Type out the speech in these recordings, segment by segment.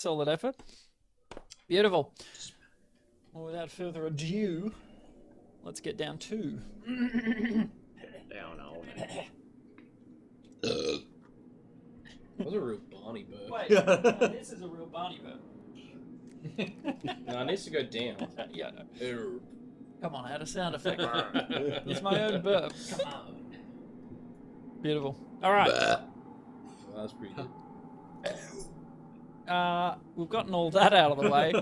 Solid effort. Beautiful. Well, without further ado, let's get down to. Down old. That was a real Barney burp. Wait, no, this is a real Barney burp. No, it needs to go down. Yeah. No. Come on, add a sound effect. It's my own burp. Come on. Beautiful. All right. Well, that's pretty good. We've gotten all that out of the way.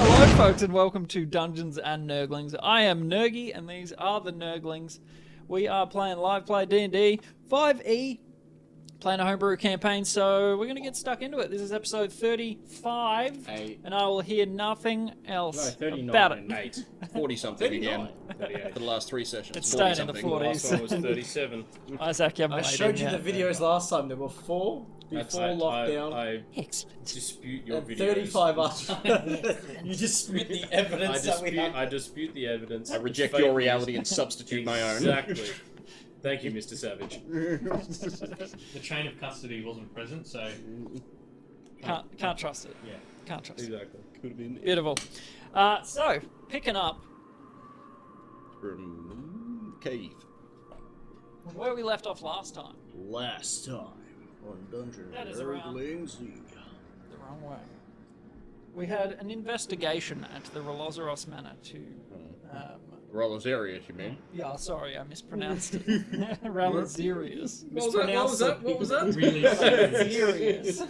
Hello, folks, and welcome to Dungeons and Nerglings. I am Nergy, and these are the Nerglings. We are playing live play D&D 5e, playing a homebrew campaign, so we're going to get stuck into it. This is episode 35, and I will hear nothing else about it. 8. 40-something again. 38. For the last 3 sessions. It's staying in the 40-something. 40s. Last one was 37. Isaac, you haven't I played showed in you yet. the videos last time. There were 4 before lockdown. I Excellent. dispute your and videos. 35 after. You dispute the evidence that we have. I dispute the evidence. I reject your reality and substitute my own. Exactly. Thank you, Mr. Savage. The chain of custody wasn't present, so Can't trust it. yeah. Can't trust it. Exactly. Could have been Beautiful. So, picking up from cave. where we left off last time. Last time on Dungeons That and is around. Nerglings. The wrong way. We had an investigation at the Rolozeros Manor to... Rolozarius, you mean? yeah, sorry, I mispronounced it. Rolozerius. What was that? Really Rolozerius.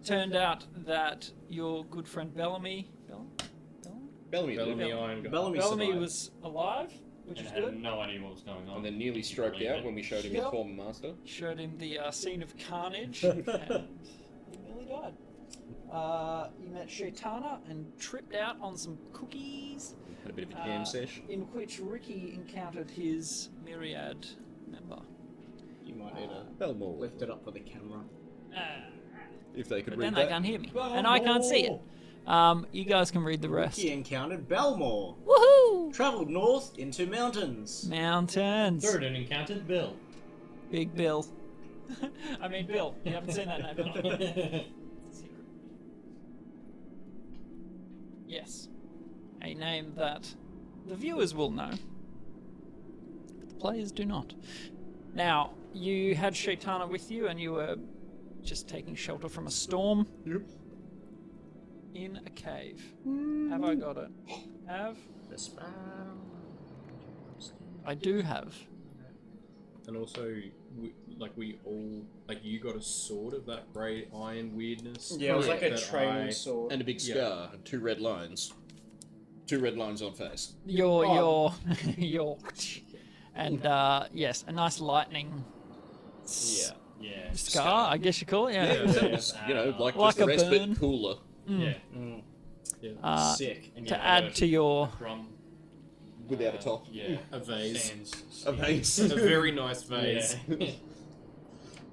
Turned out that your good friend Bellamy... Bellamy Bellamy Iron Guy. Bellamy Bellamy survived. was alive, which and is had good. no idea what was going on. And then nearly stroked out when we showed him his Yep. former master. Showed him the scene of carnage, and he nearly died. You met Schetava and tripped out on some cookies, Had a bit of a jam sesh. in which Ricky encountered his Myriad member. You might need to Belmore. lift it up for the camera. If they could But read then that. they can't hear me, and I can't see it. You guys can read the rest. He encountered Belmore. Woohoo! Travelled north into mountains. Mountains. Third and encountered Bill. Big Bill. I mean Bill. You haven't seen that name. Have you? Yes. A name that the viewers will know, but the players do not. Now, you had Shaitana with you and you were just taking shelter from a storm. Yep. In a cave. Have I got it? Have? The spell. I do have. And also, we all, like, you got a sword of that grey iron weirdness. Yeah, it was like a that training sword. And a big scar, and 2 red lines. 2 red lines on face. Your and yes, a nice lightning Yeah. Yeah. scar, I guess you call it. Yeah. You know, like Like just the a rest, burn. but cooler. Yeah. Yeah. Sick. And To yeah, add to your drum. Without a top. Yeah. A vase. Stands. A vase. A very nice vase. Yeah.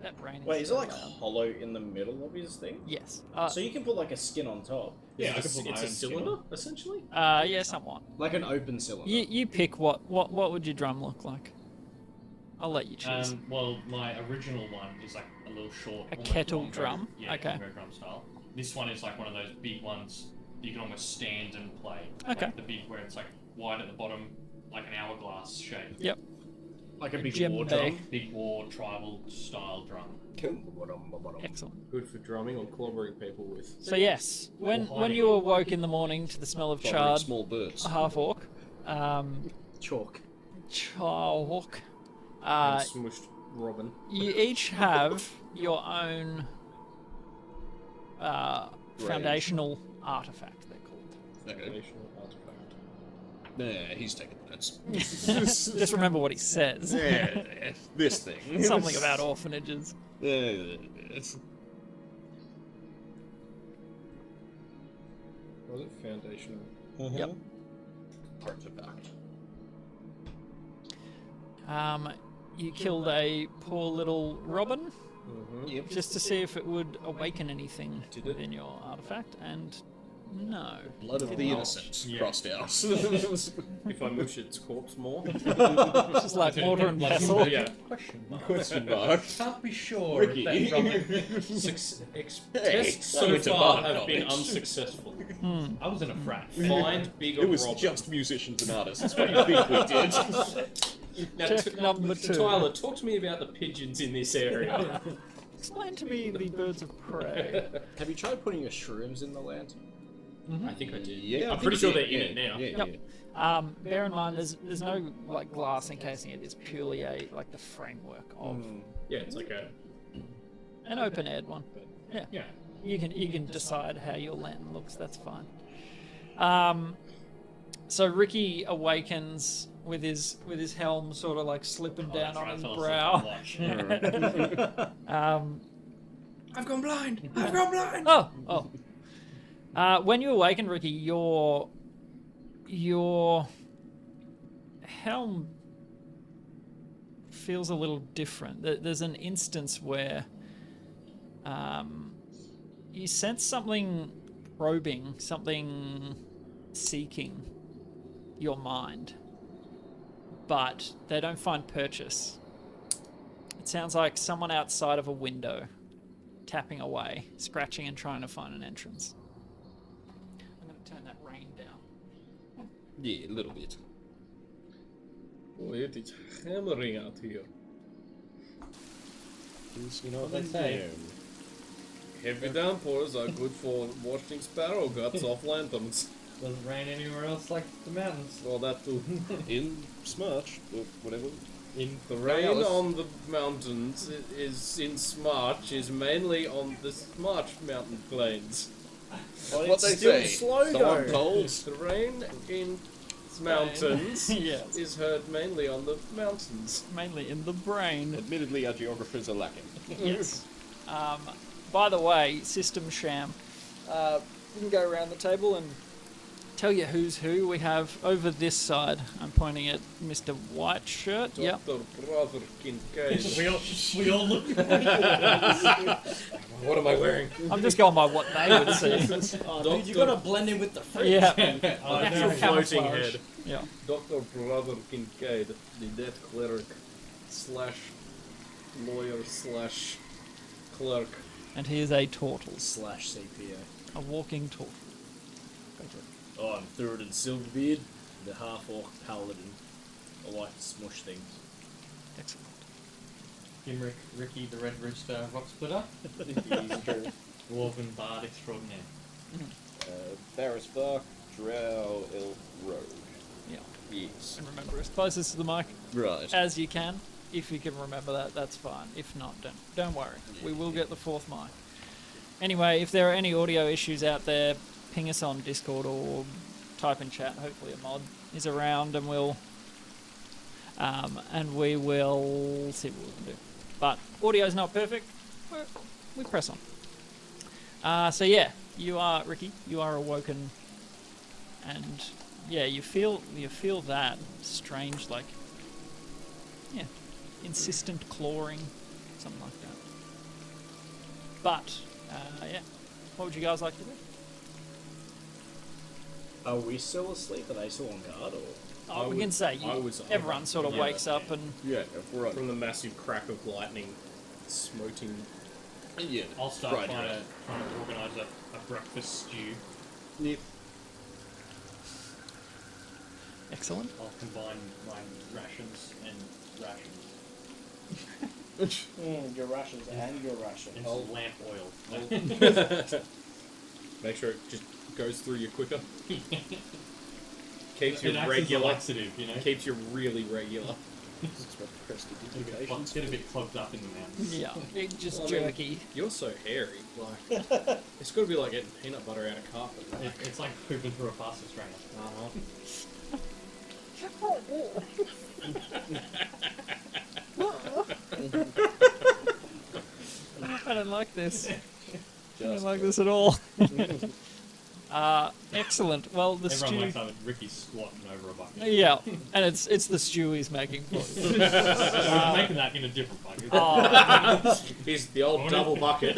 that brain. Wait, is it like hollow in the middle of his thing? Yes. So you can put like a skin on top. Yeah, I it's could put my a own skin cylinder, on. essentially. yeah, somewhat. Like an open cylinder. You pick what would your drum look like? I'll let you choose. Well, my original one is like a little short. A almost kettle bongo. drum? Yeah, Okay. bongo drum style. This one is like one of those big ones you can almost stand and play. Okay. Like the big where it's like wide at the bottom, like an hourglass shape. Yep. Like a big Djembe. war drum. Big war tribal style drum. Excellent. Good for drumming or clobbering people with. So yes, when you awoke in the morning to the smell of Clobbering charred small birds. half orc, Chalk. chalk, And smushed robin. you each have your own foundational artifact. They're called. Okay. Mm. Foundational artifact. Nah, he's taking notes. Just remember what he says. Yeah, this thing. Something about orphanages. Was it foundational? Yep. Artifact. You killed a poor little robin Yep. just to see if it would awaken anything Did it? within your artifact, and No. Blood of the innocent Yeah. crossed out. If I mush its corpse more. It's just like mortar and pestle. Yeah. Question mark. Can't be sure. Ricky. If that Tests so went to far bar have been college. unsuccessful. I was in a frat. Find bigger It was Robert. just musicians and artists. What do you think we did? Now, Check number 2. Tyler, talk to me about the pigeons in this area. Explain to me the birds of prey. Have you tried putting your shrooms in the land? I think I did. Yeah, I'm pretty sure they're in it now. Yeah. Bear in mind, there's no like glass encasing it. It's purely like the framework of Yeah, it's like an open-aired one. Yeah. Yeah. You can decide how your lantern looks. That's fine. So Ricky awakens with his helm sort of like slipping down on his brow. I've gone blind. I've gone blind. Oh. When you awaken, Ricky, your helm feels a little different. There's an instance where you sense something probing, something seeking your mind, but they don't find purchase. It sounds like someone outside of a window tapping away, scratching and trying to find an entrance. I'm going to turn that rain down. Yeah, a little bit. Oh, it is hammering out here. You know what they say. Heavy downpours are good for washing sparrow guts off lanterns. Doesn't rain anywhere else like the mountains. Well, that too. In Smirch, or whatever. In the rain on the mountains is in Smarch is mainly on the Smarch mountain plains. What they still say. slow Someone though. told. The rain in mountains Yes. is heard mainly on the mountains. Mainly in the brain. Admittedly, our geographers are lacking. Yes. By the way, System Sham, we can go around the table and tell you who's who. We have over this side, I'm pointing at Mr. White Shirt. Yep. Dr. Brother Kincaid. We all look. What am I wearing? I'm just going by what they would see. Dude, you gotta blend in with the fridge. Yeah. Natural floating camouflage. head. Yeah. Dr. Brother Kincaid, the dead cleric slash lawyer slash clerk. And he is a turtle. Slash CPA. A walking turtle. Oh, I'm Thurid Silverbeard, the half-orc paladin. I like to smush things. Excellent. Gimrick, Ricky, the Red Rooster, Rock Splitter. Dwarven Bard Extraordinaire. Barris Bark, Drow, Elf, Rogue. Yeah. Yes. And remember, as closest to the mic Right. as you can. If you can remember that, that's fine. If not, don't worry. We will get the fourth mic. Anyway, if there are any audio issues out there, ping us on Discord or type in chat. Hopefully a mod is around and we will see what we can do. But audio's not perfect. We press on. So yeah, you are Ricky. You are awoken, and yeah, you feel that strange, like, yeah, insistent clawing, something like that. But yeah, what would you guys like to do? Are we still asleep? Are they still on guard? Or? Oh, we can say everyone sort of wakes up and Yeah, right. From the massive crack of lightning smoting. Yeah. I'll start right, trying right. to organise a breakfast stew. Yep. excellent. I'll combine my rations and rations. Your rations and your rations. And some lamp oil. Make sure it just goes through you quicker. Keeps It you acts as a regular. laxative, you know. Keeps you really regular. Get a bit clogged up in the mouth. Yeah, it just I mean, jerky. You're so hairy. Like, it's got to be like getting peanut butter out of carpet. It's like pooping through a pasta strainer. I don't like this. I don't like this at all. Excellent. Well, the Everyone stew. wakes up with Ricky squatting over a bucket. Yeah, and it's the stew he's making for you. We're making that in a different bucket. Oh, Here's the old double bucket.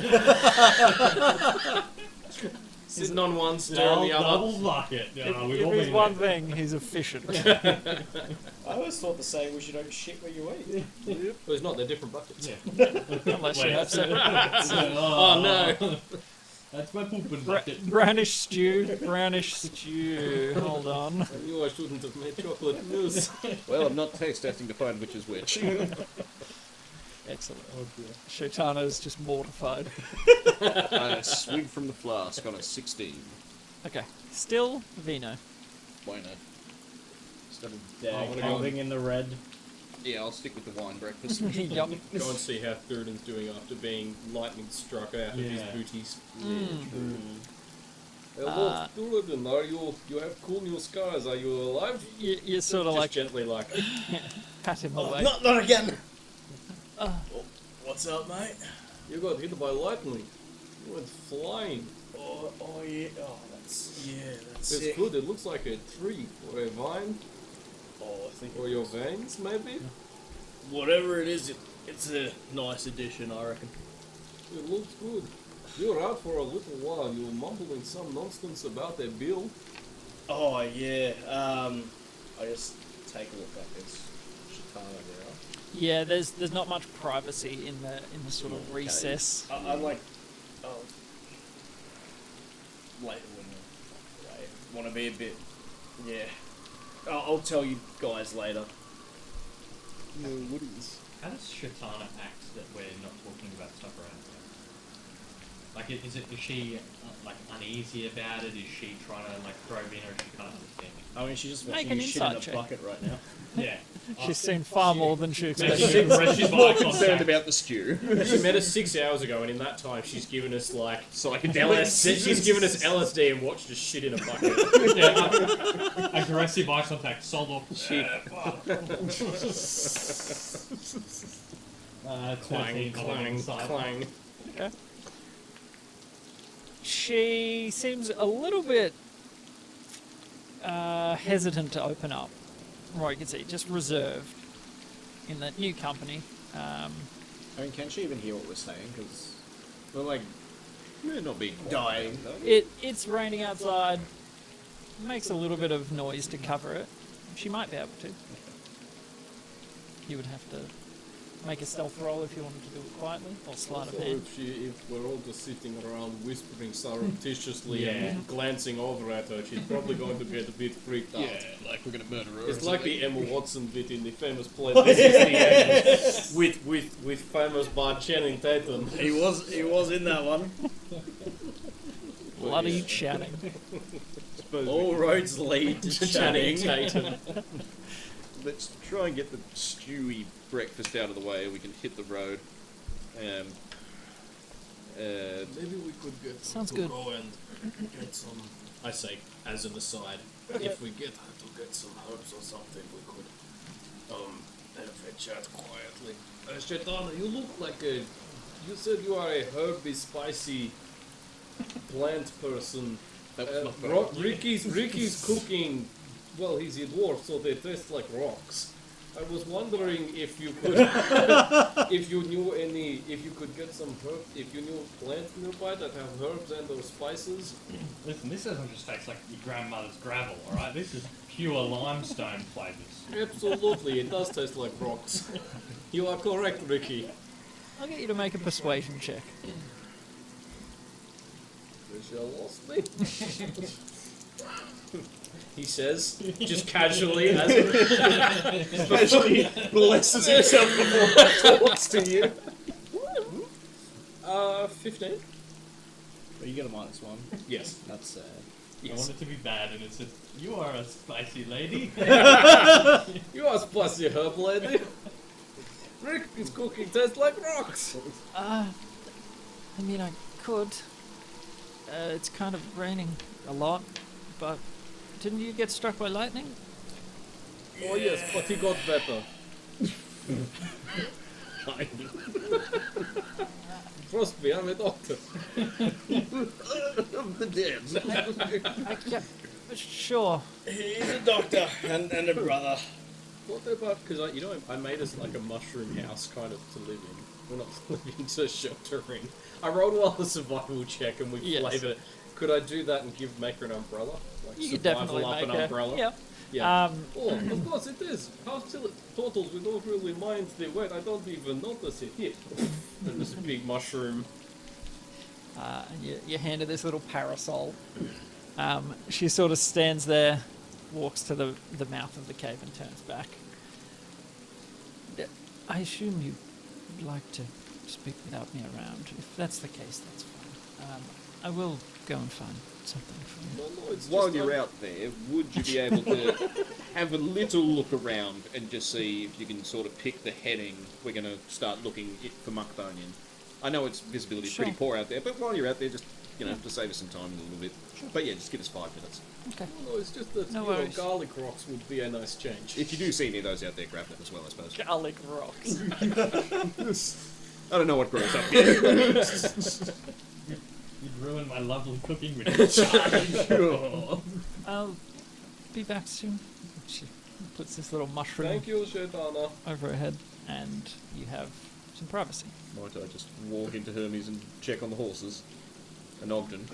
Sitting on one, stirring the other. Double bucket. Yeah, If we've all he's been one there. thing, he's efficient. I always thought the saying was you don't shit where you eat. Well, it's not, they're different buckets. Yeah. Unless you Wait. have separate buckets. Oh, no. That's my pooping bucket. Brownish stew. Brownish stew. Hold on. I knew I shouldn't have made chocolate mousse. Well, I'm not taste testing to find which is which. Excellent. Shotana's just mortified. I swig from the flask on a 16. Okay. Still Vino. Why not? Instead of I wanna go holding in the red. Yeah, I'll stick with the wine breakfast. Yup. Go and see how Thurin's doing after being lightning struck out of his Yeah. booties. Mm. Hello, Thurin, are you have cool new scars, are you alive? You're sort of Just like gently like, pat him away. Not again! Uh. What's up, mate? you got hit by lightning. You went flying. Oh yeah. Oh, that's It's sick. good, it looks like a tree or a vine Oh, I think or your veins maybe. whatever it is, it's a nice addition, I reckon. It looks good. You were out for a little while, you were mumbling some nonsense about a bill. Oh yeah. I just take a look at this Schetava there. Yeah, there's not much privacy in the sort of recess. I like. Oh. Later when I want to be a bit. Yeah. I'll tell you guys later. No, what is? How does Shetana act that we're not talking about stuff around here? Like, is she like uneasy about it? Is she trying to like throw in, or is she kind of understanding? I mean, she's just Make watching an you shit in a insight check. bucket right now. Yeah. She's seen far more than she Maybe expected. she aggressive eye Concerned contact. about the stew. She met us 6 hours ago, and in that time, she's given us like Psychedelics. LSD. She's given us LSD and watched us shit in a bucket. Yeah, aggressive eye contact. Sold off. Clang, 13 on the clang, inside. clang. Okay. She seems a little bit hesitant to open up. Right, you can see, just reserved in that new company. I mean, can she even hear what we're saying? Because we're like, we're not being Dying. It's raining outside. Makes a little bit of noise to cover it. She might be able to. You would have to make a stealth roll if you wanted to do it quietly, or sleight of So hand. if we're all just sitting around whispering surreptitiously Yeah. and glancing over at her, she's probably going to get a bit freaked out. Yeah, like we're gonna murder her. It's or like something. the Emma Watson bit in the famous play This Is the End with famous bard Channing Tatum. He was in that one. Bloody chatting. Suppose All roads lead to Channing Channing. Tatum. let's try and get the stewy breakfast out of the way. We can hit the road. Maybe we could get Sounds to good. go and get some. I say, as an aside, if we get her to get some herbs or something, we could have a chat quietly. Schetana, you look like a. You said you are a herby, spicy plant person. That was not Ricky's cooking. Well, he's a dwarf, so they taste like rocks. I was wondering if you could, if you could get some herbs, if you knew plants nearby that have herbs and or spices. Listen, this doesn't just taste like your grandmother's gravel, alright? This is pure limestone flavours. Absolutely, it does taste like rocks. You are correct, Ricky. I'll get you to make a persuasion check. You shall lost me. He says, just casually, as it Actually, blesses himself before he talks to you. 15. But you get a -1. Yes. That's sad. I want it to be bad, and it says, "You are a spicy lady." You are spicy herb lady. Ricky's cooking tastes like rocks. I mean, I could. It's kind of raining a lot, but didn't you get struck by lightning? Oh yes, but he got better. Trust me, I'm a doctor. Of the dead. Yeah, sure. He's a doctor and a brother. What about, because I made us like a mushroom house kind of to live in. We're not living to shelter in. I rolled well the survival check and we Yes. flavoured it. Could I do that and make her an umbrella? Like You could survival definitely up make an a umbrella? Yeah. Yeah. Oh, of course it is. How turtles, we don't really mind the wet. I don't even notice it. Here. And there's a big mushroom. And you hand her this little parasol. She sort of stands there, walks to the mouth of the cave and turns back. I assume you'd like to speak without me around. If that's the case, that's fine. I will go and find something for you. No, it's While just you're out there, would you be able to have a little look around and just see if you can sort of pick the heading? We're going to start looking for Muckbonian. I know its visibility is pretty Sure. poor out there, but while you're out there, just, to save us some time a little bit. But yeah, just give us 5 minutes. Okay. No, it's just that No you know, worries. garlic rocks would be a nice change. If you do see any of those out there, grab them as well, I suppose. Garlic rocks. I don't know what grows up here. You'd ruin my lovely cooking with your charge. I'll be back soon. She puts this little mushroom Thank you, Schetava. over her head, and you have some privacy. Might I just walk into Hermes and check on the horses? And Ogden.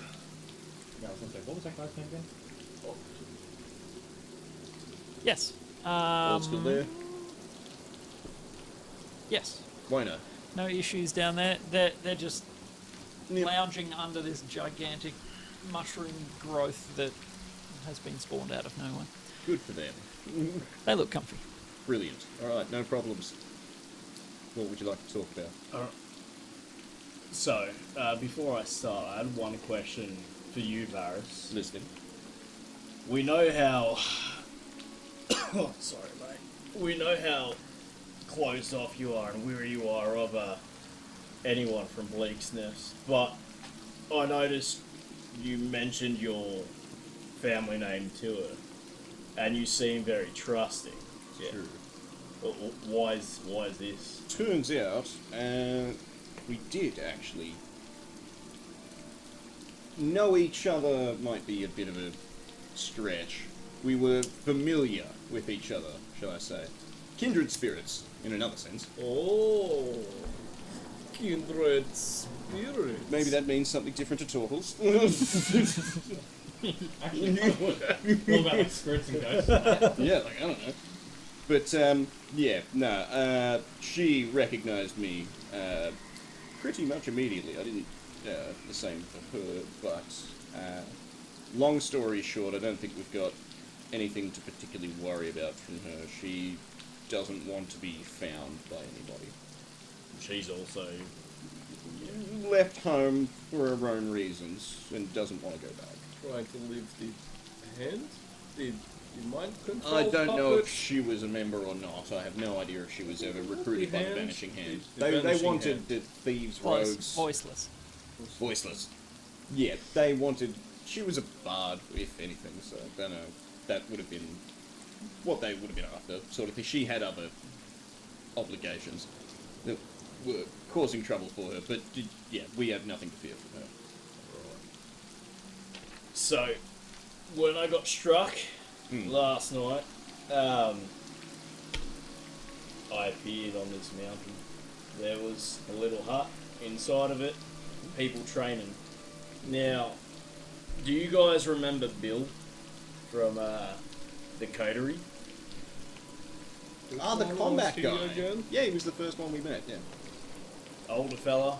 Yeah, I was gonna say, what was that guy's name again? Yes. All still there? Yes. Why no? No issues down there. They're just Yep. lounging under this gigantic mushroom growth that has been spawned out of nowhere. Good for them. They look comfy. Brilliant. Alright, no problems. What would you like to talk about? So, before I start, I had one question for you, Varys. Listening. We know how... oh, sorry, mate. We know how closed off you are and weary you are of anyone from Bleak's Nest, but I noticed you mentioned your family name to her, and you seem very trusting. Yeah. True. But why is this? Turns out, we did actually know each other. Might be a bit of a stretch. We were familiar with each other, shall I say. Kindred spirits, in another sense. Oh, kindred spirits. Maybe that means something different to turtles. Actually, all about like spirits and ghosts. Yeah, like, I don't know. But, yeah, no, she recognized me, pretty much immediately. I didn't, the same for her, but, long story short, I don't think we've got anything to particularly worry about from her. She doesn't want to be found by anybody. She's also... Left home for her own reasons and doesn't want to go back. Trying to leave the hand? The mind control I don't know puppet? if she was a member or not. I have no idea if she was ever recruited by the Hand? Vanishing Hand. The They Vanishing wanted Hand. the thieves, Voice, rogues, voiceless. voiceless. Yeah, they wanted. She was a bard, if anything. So I don't know. That would have been what they would have been after, sort of thing. She had other obligations that were causing trouble for her, but yeah, we have nothing to fear from her. So, when I got struck last night, I appeared on this mountain. There was a little hut inside of it, people training. Now, do you guys remember Bill from the coterie? Ah, the Which one combat was he guy. again? Yeah, he was the first one we met. Yeah, Older fella.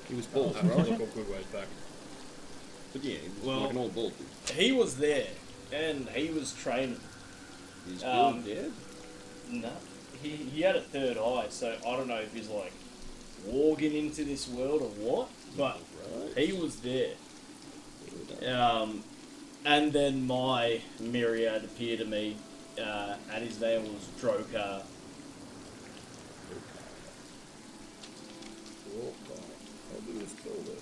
he was bald, I right? look a good ways back. But yeah, he was Well- like an old bald dude. He was there, and he was training. Is Bill Um, dead? No, he had a third eye, so I don't know if he's like walking into this world or what, but Right. he was there. And then my myriad appeared to me, and his name was Drokar. How do you spell that?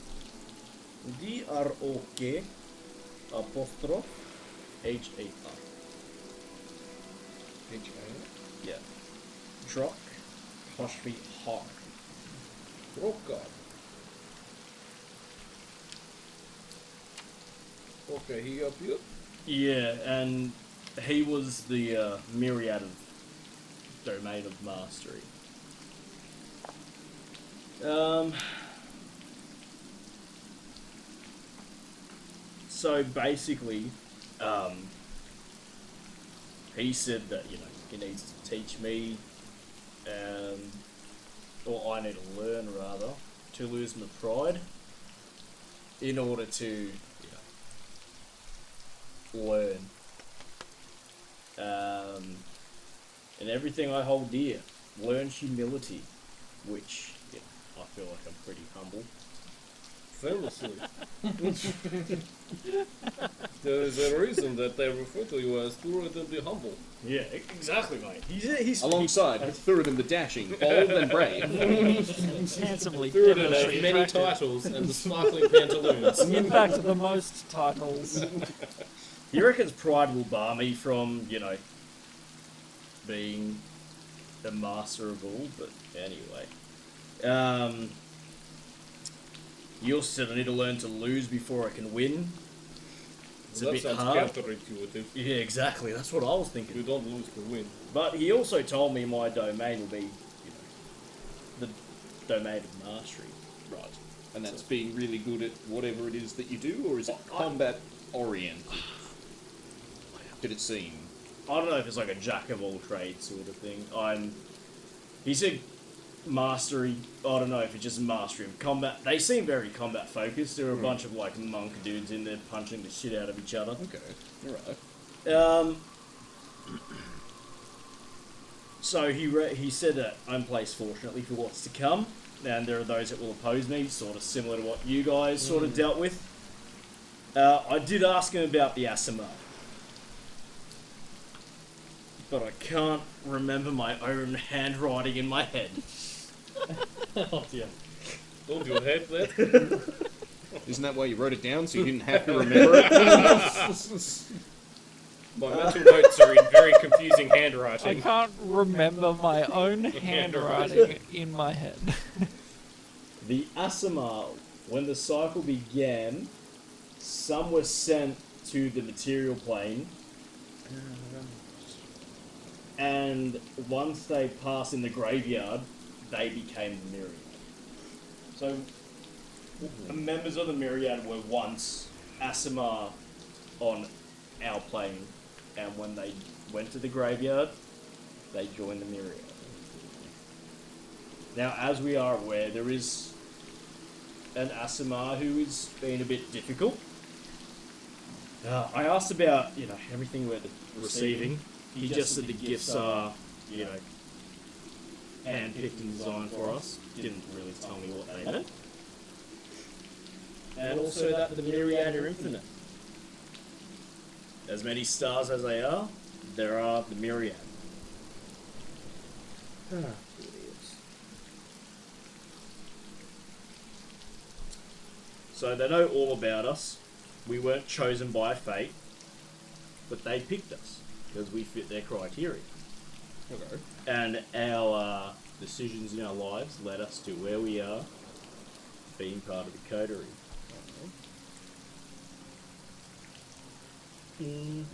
D-R-O-K apostrophe H-A-R. H-A? Yeah. Drok apostrophe Har. Roka. Okay, he appeared. Yeah, and he was the myriad of domain of mastery. So basically, he said that, you know, he needs to teach me, or I need to learn rather, to lose my pride in order to, learn. And everything I hold dear, learn humility, which I feel like I'm pretty humble. Famously. There is a reason that they refer to you as Thurid the Humble. Yeah, exactly, mate. He's Alongside Thurid the Dashing, bold and brave. Handsomely Thurid devilishly has many attractive. titles and the sparkling pantaloons. In fact, the most titles. He reckons pride will bar me from, you know, being a master of all, but anyway. You also said I need to learn to lose before I can win. It's a That bit sounds hard. counterintuitive. Yeah, exactly. That's what I was You thinking. don't lose to win. But he also told me my domain will be, you know, the domain of mastery. Right. And that's being really good at whatever it is that you do, or is it combat oriented? Did it seem? I don't know if it's like a jack of all trades sort of thing. He said mastery. I don't know if it's just mastery of combat. They seem very combat focused. There are a bunch of like monk dudes in there punching the shit out of each other. Okay. Alright. So he said that I'm placed fortunately for what's to come, and there are those that will oppose me, sort of similar to what you guys sort of dealt with. I did ask him about the Asimar, but I can't remember my own handwriting in my head. Oh dear. Don't you hate that? Isn't that why you wrote it down, so you didn't have to remember it? My mental notes are in very confusing I handwriting. can't remember my own handwriting in my head. The Asimar, when the cycle began, some were sent to the material plane, and once they passed in the graveyard, they became the Myriad. So, the members of the Myriad were once Asimar on our plane, and when they went to the graveyard, they joined the Myriad. Now, as we are aware, there is an Asimar who is being a bit difficult. I asked about, you know, everything we're receiving. He just said the gifts are, you know, hand-picked and designed for us. Didn't really tell me what they meant. And also that the Myriad are infinite. As many stars as they are, there are the Myriad. So they know all about us. We weren't chosen by fate, but they picked us because we fit their criteria. Okay. And our decisions in our lives led us to where we are, being part of the coterie. And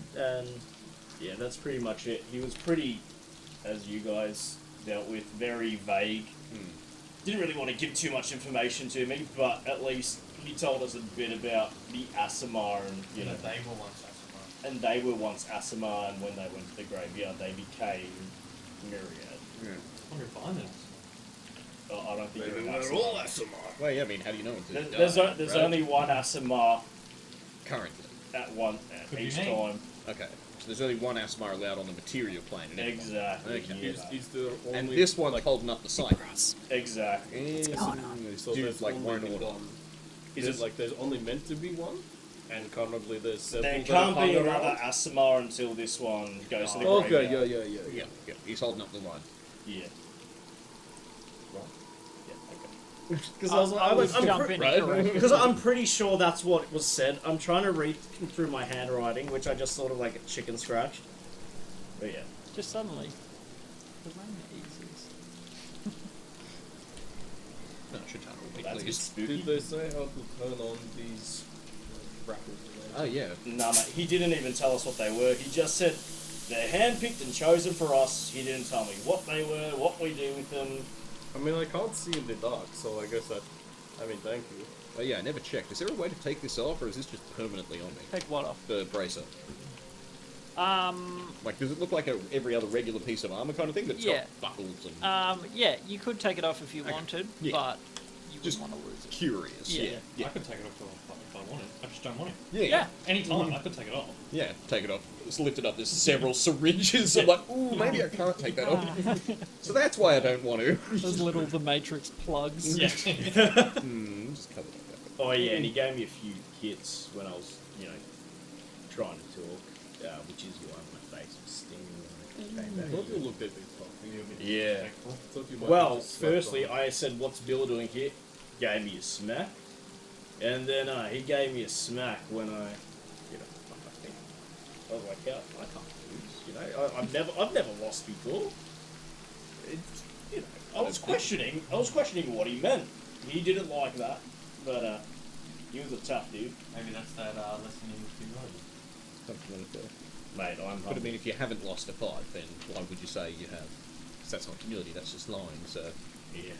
yeah, that's pretty much it. He was pretty, as you guys dealt with, very vague. Didn't really want to give too much information to me, but at least he told us a bit about the Asimar and, you know, They were once Asimar. and they were once Asimar, and when they went to the graveyard, they became Myriad. Yeah. I wonder if I'm an Asimar. I don't think Maybe you're an we're Asimar. all Asimar. Well, yeah, I mean, how do you know until you die? There's right? only one Asimar Currently. at one at Could be each me. time. Okay. So there's only one Asmar allowed on the material plane. And everyone. Exactly. Okay. Yeah. Is there only And this one's holding up the sign. Exactly. so Dude, there's like, only won't order. one. Is Is it- it like there's only meant to be one? And currently there's several There that can't are be hung another around? Asimar until this one goes to the Okay, graveyard. yeah. Yeah. He's holding up the line. Yeah. Right. Yeah, okay. Because I was I'm jumping right? in. Because I'm pretty sure that's what was said. I'm trying to read through my handwriting, which I just sort of like a chicken scratched. But yeah. Just suddenly, the rain eases. No, Schetava will be That's a bit pleased. spooky. Did they say how to turn on these brackets? Oh, yeah. Nah, mate, he didn't even tell us what they were. He just said they're handpicked and chosen for us. He didn't tell me what they were, what we do with them. I mean, I can't see in the dark, so I guess that I mean, thank you. Oh yeah, I never checked. Is there a way to take this off, or is this just permanently on me? Take what off? The bracer. Um, Like, does it look like every other regular piece of armor kind of thing? But it's Yeah. got buckles and... yeah, you could take it off if you wanted, Yeah. but you Just wouldn't want to lose it. curious. Yeah. Yeah. I could take it off if I wanted. I just don't want it. Yeah. Yeah. Anytime I could take it off. Yeah, take it off. Just lift it up. There's several syringes. I'm like, ooh, maybe I can't take that off. So that's why I don't want to. Those little The Matrix plugs. Yeah. Just cover it like that. Oh yeah, and he gave me a few hits when I was, trying to talk, which is why my face was stinging when I came back. Thought you looked at it talking a bit Yeah. respectful. Thought you might Well, have just slapped firstly, on I said, "What's Bill doing here?" Gave me a smack, and then he gave me a smack when I think I was like, "I can't lose." I've never lost before. I was questioning what he meant. He didn't like that, but he was a tough dude, Maybe that's that lesson in humility. Something like that. mate. I'm But I mean, if you haven't lost a fight, then why would you say you have? Because that's not humility, that's just lying, so... yeah.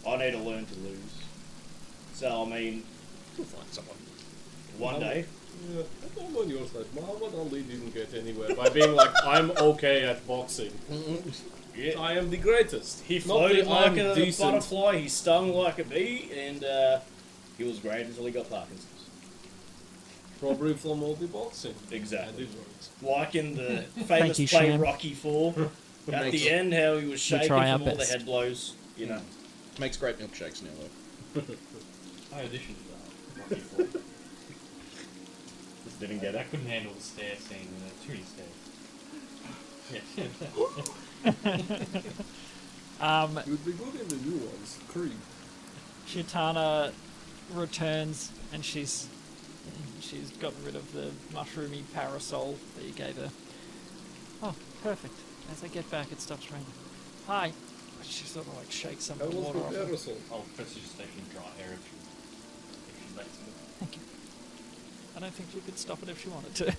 I need to learn to lose. So I mean, You'll find someone. one day. Yeah, I'm on your side. Muhammad Ali didn't get anywhere by being like, I'm okay at boxing. Yeah. I am the greatest. He Not floated that like I'm a decent. butterfly, he stung like a bee, and he was great until he got Parkinson's. Probably from all the boxing. Exactly. And it works. Like in the famous you, play Sham. Rocky 4, at Makes- the end, how he was shaking try our from all the best. head blows, Makes great milkshakes now, though. I auditioned for that. Rocky IV. Just didn't get I it. couldn't handle the stair scene. Too many stairs. Yeah. It would be good in the new ones. Creed. Chitana returns and she's gotten rid of the mushroomy parasol that you gave her. Oh, perfect. As I get back, it stops raining. Hi. She sort of like shakes some That of the was water the off. her. parasol. I'll press just taking dry air if she lets me. Thank you. I don't think she could stop it if she wanted to.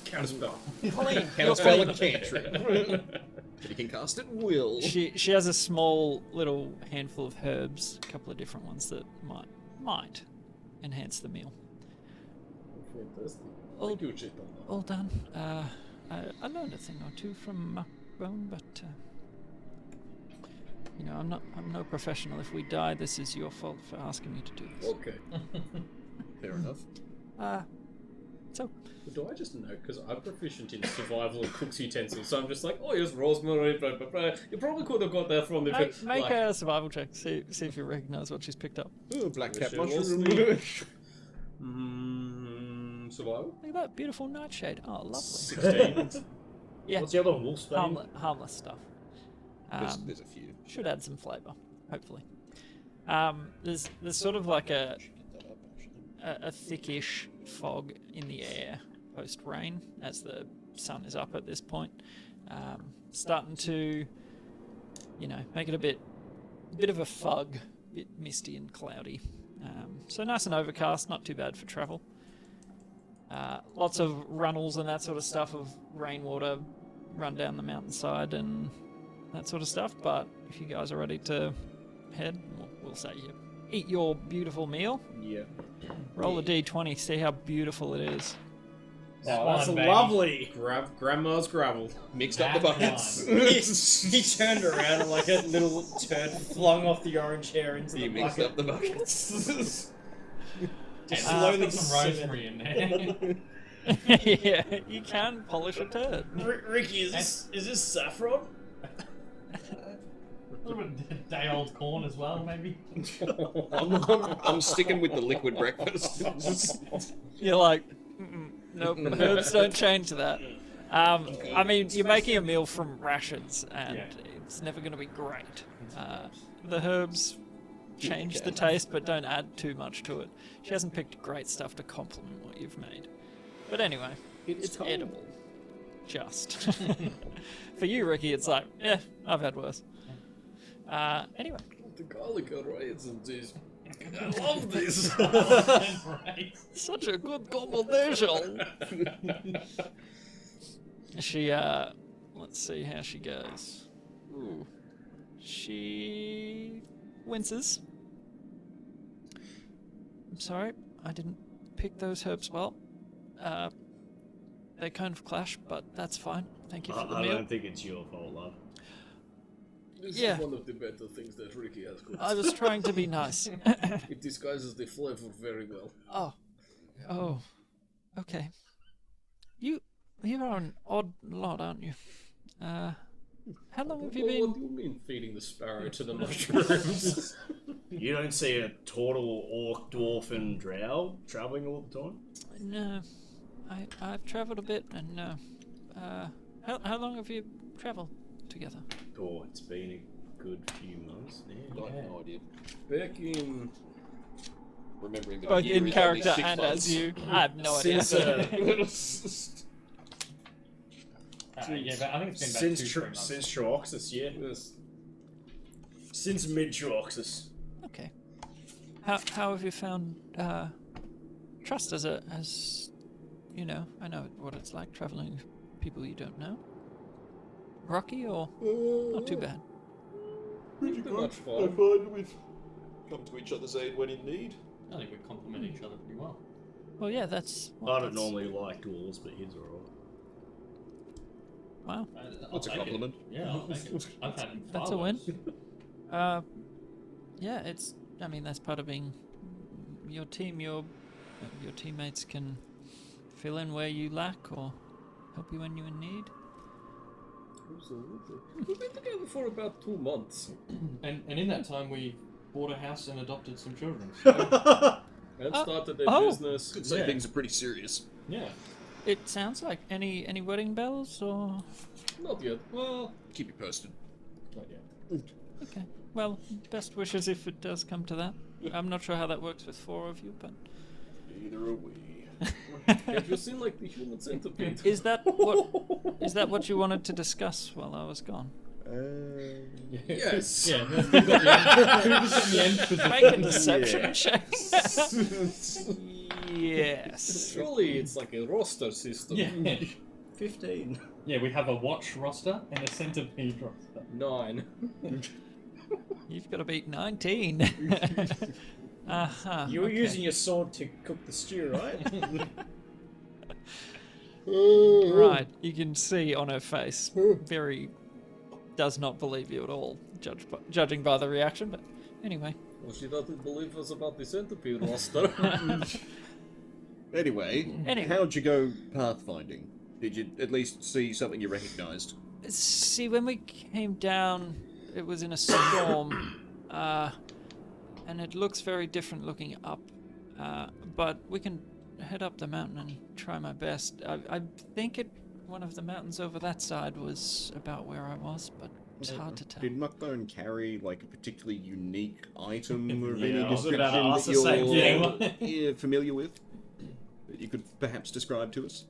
Counterspell. Colleen, Can you're spell a Colleen. cantrip. But you can cast at will. She has a small little handful of herbs, a couple of different ones that might enhance the meal. Fantastic. Oh. Thank you, Chitana. All done. I learned a thing or two from Muckbone, but I'm no professional. If we die, this is your fault for asking me to do this. Okay. Fair enough. So But do I just know? Because I'm proficient in survival and cook's utensils, so I'm just like, oh, here's rosemary, blah, blah, blah. You probably could have got that from the... make a survival check. See if you recognise what she's picked up. Ooh, black cat Shit, what's mushroom. survival? Look at that beautiful nightshade. Oh, lovely. 16. Yeah, What's the other wolfsbane? harmless stuff. There's a few. Should add some flavour, hopefully. There's sort of like a thickish fog in the air post rain as the sun is up at this point, starting to make it a bit of a fug, a bit misty and cloudy. So nice and overcast, not too bad for travel. Lots of runnels and that sort of stuff of rainwater run down the mountainside and that sort of stuff, but if you guys are ready to head, we'll say you eat your beautiful meal. Yeah. Roll a d20, see how beautiful it is. Oh, that's One, baby. lovely. Grandma's gravel. Mixed up the That buckets. He turned around and like a little turd flung off the orange hair into He the mixed bucket. up the buckets. Just Put slowly some simmer. rosemary in there. Yeah, you can polish a turd. Ricky, is this saffron? A little bit of day-old corn as well, maybe. I'm sticking with the liquid breakfast. You're like, nope, herbs don't change that. I mean, you're making a meal from rations, and Yeah. it's never going to be great. The herbs change the taste, but don't add too much to it. She hasn't picked great stuff to complement what you've made. But anyway, it's cold. edible. Just. For you, Ricky, it's like, yeah, I've had worse. Anyway. The garlic raisins is... I love this! Right. Such a good combination. She, let's see how she goes. Ooh. She winces sorry, I didn't pick those herbs well. They kind of clash, but that's fine. Thank you for the I meal. don't think it's your fault, love. This Yeah. is one of the better things that Ricky has cooked. I was trying to be nice. It disguises the flavor very well. Oh, okay. You are an odd lot, aren't you? How long have you Well, been? what do you mean feeding the sparrow to the mushrooms? You don't see a turtle, orc, dwarf, and drow traveling all the time? No, I've travelled a bit, and no. How long have you travelled together? Oh, it's been a good few months now. I have no idea. Back in Remembering that Both a year in is only character 6 and months. as you. I have no idea. Since Yeah, but I think it's been about 2-3 months. since Trioxis, yeah. yes, Since mid Trioxis. Okay. How have you found trust as you know? I know what it's like traveling with people you don't know. Rocky or not too bad. Pretty Pretty good. much fine. I find we've come to each other's aid when in need. I think we complement each other pretty well. Well, yeah, that's. I don't normally like dwarves, but he's alright. Wow, That's a compliment. Yeah, I'll take it. I've had him that's a win. Yeah, it's. I mean, that's part of being your team. Your teammates can fill in where you lack or help you when you're in need. absolutely. We've been together for about 2 months. And in that time, we bought a house and adopted some children. So, And Oh, started a oh. business. Could say Yeah. things are pretty serious. yeah. It sounds like any wedding bells or. Not yet. Well, Keep you posted. not yet. Okay. Well, best wishes if it does come to that. I'm not sure how that works with 4 of you, but Either are we. Have you seen like the human centipede? is that what you wanted to discuss while I was gone? Yes. Yeah, who's in the end position? Make a deception check. Yes. Surely it's like a roster system. Yeah. 15. Yeah, we have a watch roster and a centipede roster. 9. You've got to beat 19. Uh-huh. You were okay. using your sword to cook the stew, right? Right. You can see on her face, very does not believe you at all, judging by the reaction. But anyway, Well, she doesn't believe us about the centipede roster. Anyway, Anyway. how'd you go pathfinding? Did you at least see something you recognised? see, when we came down, it was in a storm, and it looks very different looking up. But we can head up the mountain and try my best. I think one of the mountains over that side was about where I was, but it's hard to tell. Did Muckbone carry like a particularly unique item of Yeah, any I was about to description ask that the same you're thing. yeah, familiar with? That you could perhaps describe to us?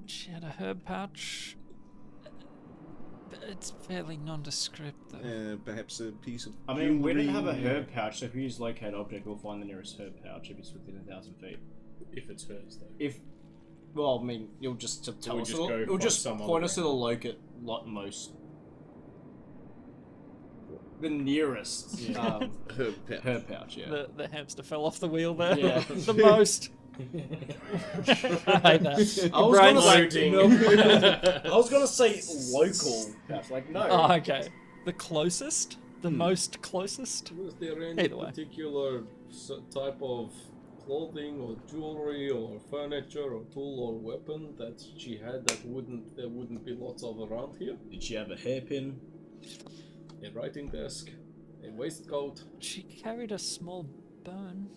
She had a herb pouch. It's fairly nondescript, though. Perhaps a piece of I mean, we didn't have a jewellery? herb pouch, so if we use locate object, we'll find the nearest herb pouch if it's within 1,000 feet. if it's hers, though. If, well, I mean, you'll just tell we us. just go It'll find just some point other us to the locate most. The nearest Herb pouch. herb pouch, yeah. The hamster fell off the wheel there. Yeah. The most. I know. I was Brain gonna say, Floating. I was gonna say local pouch, like no. Oh, okay. The closest? The most closest? Was there any Either way. particular type of clothing or jewelry or furniture or tool or weapon that she had that there wouldn't be lots of around here? Did she have a hairpin? A writing desk, a waistcoat. She carried a small bone.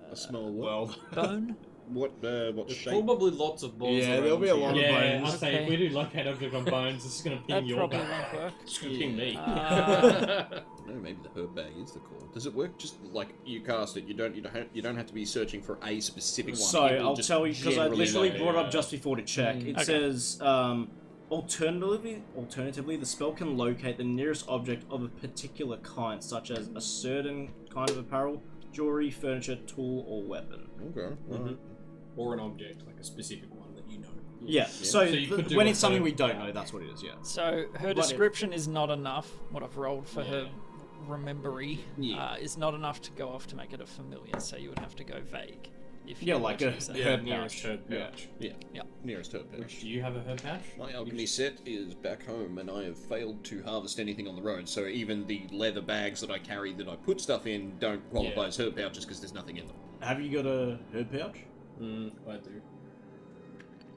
A small what? Well, Bone? What There's shape? probably lots of bones. Yeah, around there'll be a here. lot of Yeah, bones. I'd say if we do locate object on bones, this is going to ping That your probably back. won't work. It's gonna ping me. No, maybe the herb bag is the call. Does it work just like you cast it? You don't have to be searching for a specific one. So It will I'll just tell you because I generally literally locate. brought it up just before to check. It Okay. says, alternatively, the spell can locate the nearest object of a particular kind, such as a certain kind of apparel, jewelry, furniture, tool, or weapon. Okay. alright. Or an object, like a specific one that you know. Yeah. So, So you could do when a it's something herb we don't pouch. know, that's what it is. Yeah. So her But description is not enough. What I've rolled for her remembery Yeah. is not enough to go off to make it a familiar. So you would have to go vague. If Yeah, you like were a to say- herb nearest pouch. herb Yeah. pouch. Yeah. Nearest herb pouch. Do you have a herb pouch? My alchemy set is back home, and I have failed to harvest anything on the road. So even the leather bags that I carry that I put stuff in don't qualify Yeah. as herb pouches because there's nothing in them. Have you got a herb pouch? I do.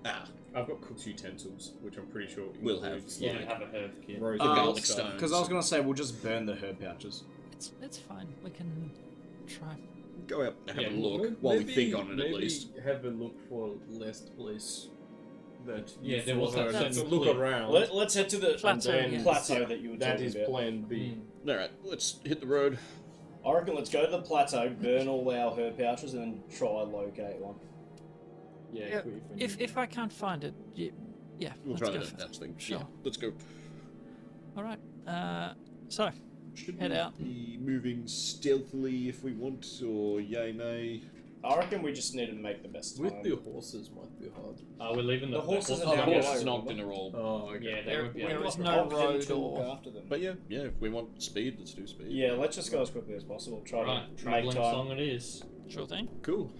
Ah, I've got cook's utensils, which I'm pretty sure Will have, includes, You yeah. don't have a herb kit. rose The and garlic stuff. stone. Because I was going to say, we'll just burn the herb pouches. it's fine. We can try. go out and have Yeah, a look Maybe- while we think on it at maybe least. have a look for last place that Yeah, you there was saw that her certain to look clip. around. Let's head to the Plateau, yes. plateau that you were That talking is about. plan B. All right, let's hit the road. I reckon let's go to the plateau, burn all our herb pouches, and then try locate one. Yeah, Yeah, if if I can't find it, yeah, We'll let's try go that for that thing. Sure. Yeah, let's go. All right. So Should Head we out. be moving stealthily if we want, or yay nay? I reckon we just need to make the best time. with the horses might be hard. We're leaving The horses are Oh, down the the horse way, is not remember? in a roll. Oh, okay. Yeah, they There- would be. there able is to- no Option road to or- look after them. But yeah, if we want speed, let's do speed. Yeah, let's just go as quickly as possible. Try Right, to make travelling time. song it is. sure thing. Cool.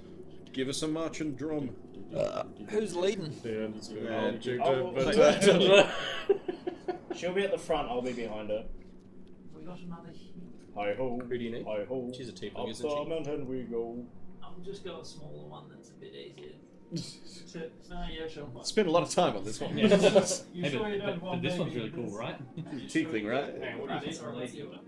Give us a marching drum. Who's leading? She'll be at the front. I'll be behind her. We got another. Hi ho. Who do you need? Hi ho. She's a tiefling, Up isn't the she? mountain we go. I'll just go a smaller one that's a bit easier. Yeah, sure. Spend a lot of time on this one. You Hey, sure but, you don't but want this me one's to really do cool, this? right? Tiefling, right? This or let's do it.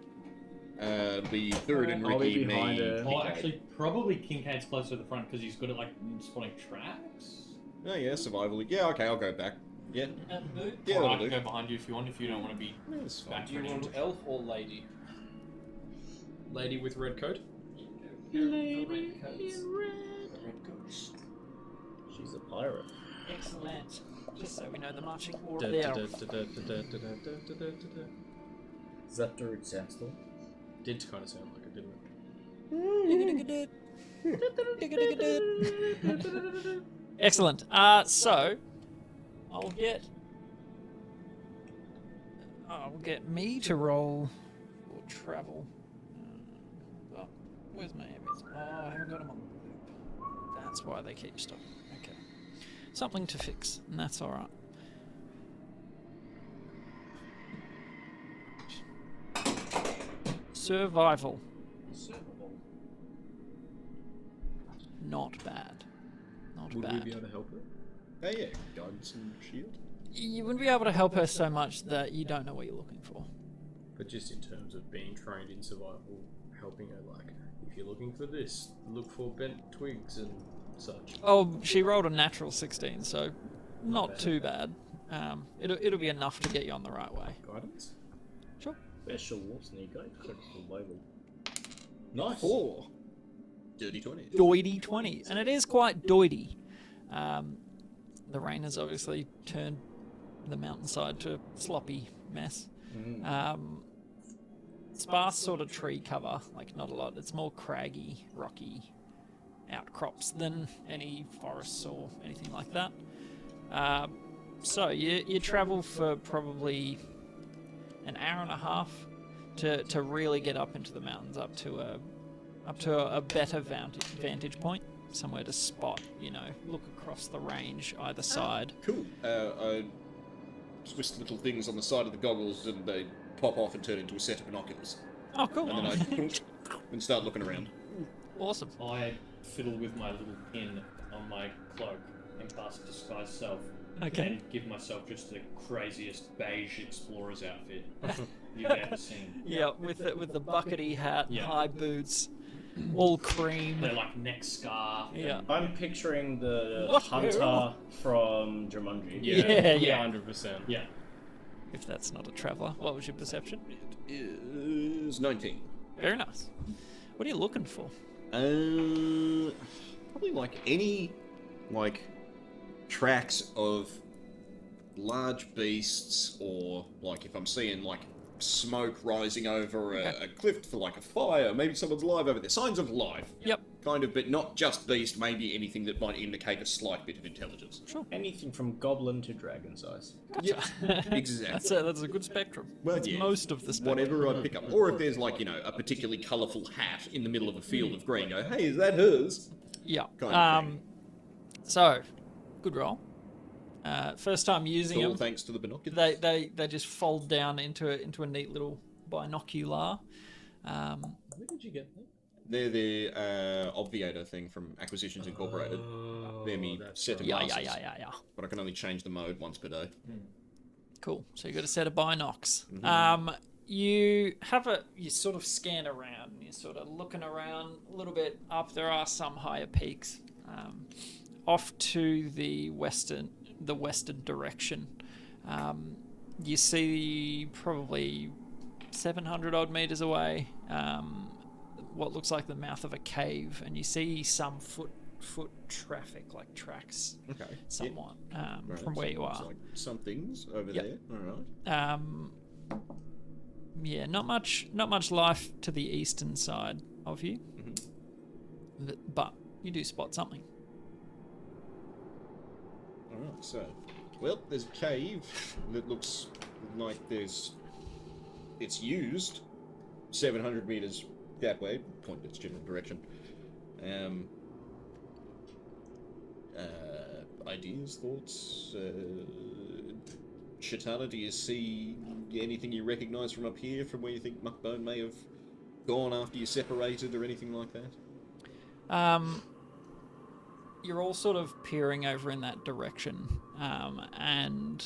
The third and I'll be Ricky, behind me. her. Oh, actually, probably Kincaid's closer to the front because he's good at like spotting traps. Oh yeah, survival. Yeah, okay, I'll go back. Yeah, And boot. yeah, Or I that'll can do. go behind you if you want. If you don't want to be Yeah, that's fine. back Do you want elf or lady? Lady with red coat? Lady Red coats. She's a pirate. Excellent. Just so we know the marching Da, order da, there. da, da, da, da, da, da, da, da, da. Is that the disaster? Did kind of sound like it, didn't it? Excellent. So I'll get me to roll for travel. Oh, where's my areas? Oh, I haven't got them on the loop. That's why they keep stopping. Okay. Something to fix, and that's all right. Survival. Not bad. Not Would bad. we be able to help her? Oh yeah, guidance and shield. You wouldn't be able to help her so much that you don't know what you're looking for. But just in terms of being trained in survival, helping her, like, if you're looking for this, look for bent twigs and such. Oh, she rolled a natural 16, so not bad. too bad. It'll be enough to get you on the right way. Guidance? Sure. Special sneak eye critical label. Nice. 4. Dirty 20. Doity 20, and it is quite doity. The rain has obviously turned the mountainside to a sloppy mess. Sparse sort of tree cover, like not a lot. It's more craggy, rocky outcrops than any forests or anything like that. So you travel for probably an hour and a half to really get up into the mountains, up to a better vantage point, somewhere to spot, look across the range either side. Cool. I twist little things on the side of the goggles and they pop off and turn into a set of binoculars. Oh, cool. And then I and start looking around. Awesome. I fiddle with my little pin on my cloak and cast disguise self. Okay. And give myself just the craziest beige explorer's outfit you've ever seen. Yeah, with the buckety hat, Yeah. high boots, all cream. They're like neck scarf. Yeah. I'm picturing the What? hunter from Jumanji. Yeah. 100%. Yeah. If that's not a traveller, what was your perception? It is 19. Very nice. What are you looking for? Probably like any tracks of large beasts, or like if I'm seeing like smoke rising over a cliff for like a fire, maybe someone's alive over there. Signs of life. Yep. kind of, but not just beast, maybe anything that might indicate a slight bit of intelligence. Anything from goblin to dragon size. Exactly. That's a good spectrum. Well, That's yeah. most of the spectrum. Whatever I pick up. Or if there's, like, a particularly colourful hat in the middle of a field of green, go, hey, is that hers? Yeah. Kind of thing. So, good roll. First time using All them. thanks to the binoculars. They just fold down into a neat little binocular. Where did you get them? They're the obviator thing from Acquisitions Incorporated. They're me set of glasses. Yeah. But I can only change the mode once per day. Cool. So you got a set of binocs. Mm-hmm. You sort of scan around. You're sort of looking around a little bit up. There are some higher peaks. Off to the western direction. You see probably 700 odd meters away. What looks like the mouth of a cave, and you see some foot traffic, like tracks, somewhat Right, from where you looks are. like some things over there. All right. Yeah, not much life to the eastern side of you, but you do spot something. All right. So, well, there's a cave that looks like it's used 700 meters that way, point its general direction. Ideas, thoughts? Schetava, do you see anything you recognise from up here, from where you think Muckbone may have gone after you separated, or anything like that? You're all sort of peering over in that direction, and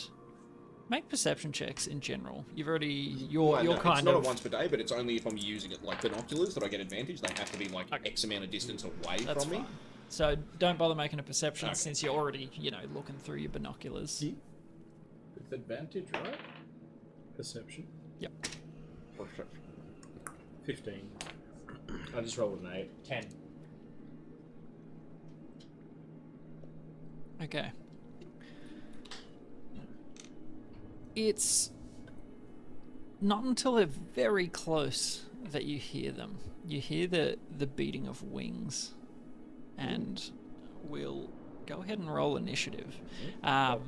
make perception checks in general. You're It's kind not of a once per day, but it's only if I'm using it like binoculars that I get advantage. They have to be like X amount of distance away that's from me. fine. So don't bother making a perception since you're already looking through your binoculars. With advantage, right? Perception. Yep. 15. I just rolled an 8. 10. Okay. It's not until they're very close that you hear them. You hear the beating of wings, and we'll go ahead and roll initiative. I'll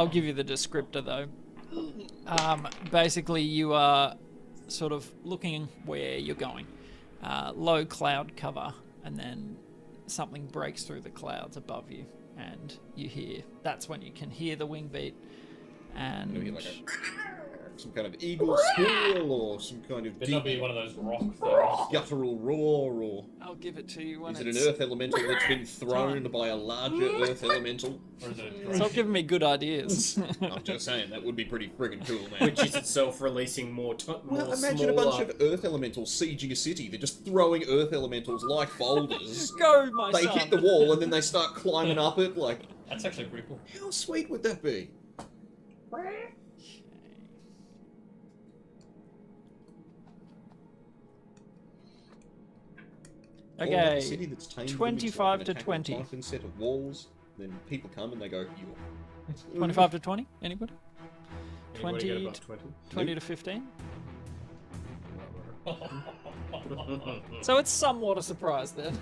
give you the descriptor though. Basically, you are sort of looking where you're going. Low cloud cover, and then something breaks through the clouds above you, and you hear. That's when you can hear the wing beat. And You hear like some kind of eagle squeal, or some kind of There's not be one of those rock things. guttural roar, or I'll give it to you when is it it's... an earth elemental that's been thrown by a larger earth elemental? Or is it a Stop giving me good ideas. I'm just saying, that would be pretty friggin' cool, man. Which is itself releasing more Well, imagine a bunch of earth elementals sieging a city. They're just throwing earth elementals like boulders. Go, my They son. hit the wall and then they start climbing up it. Like, That's actually pretty cool. how sweet would that be? Or like Okay, a city that's tamed them, it's 25 like to an attack 20. on Titan set of walls. Then people come and they go, you. 25 to 20? Anybody? Anybody get 20 above 20? 20 to 15? So it's somewhat a surprise then.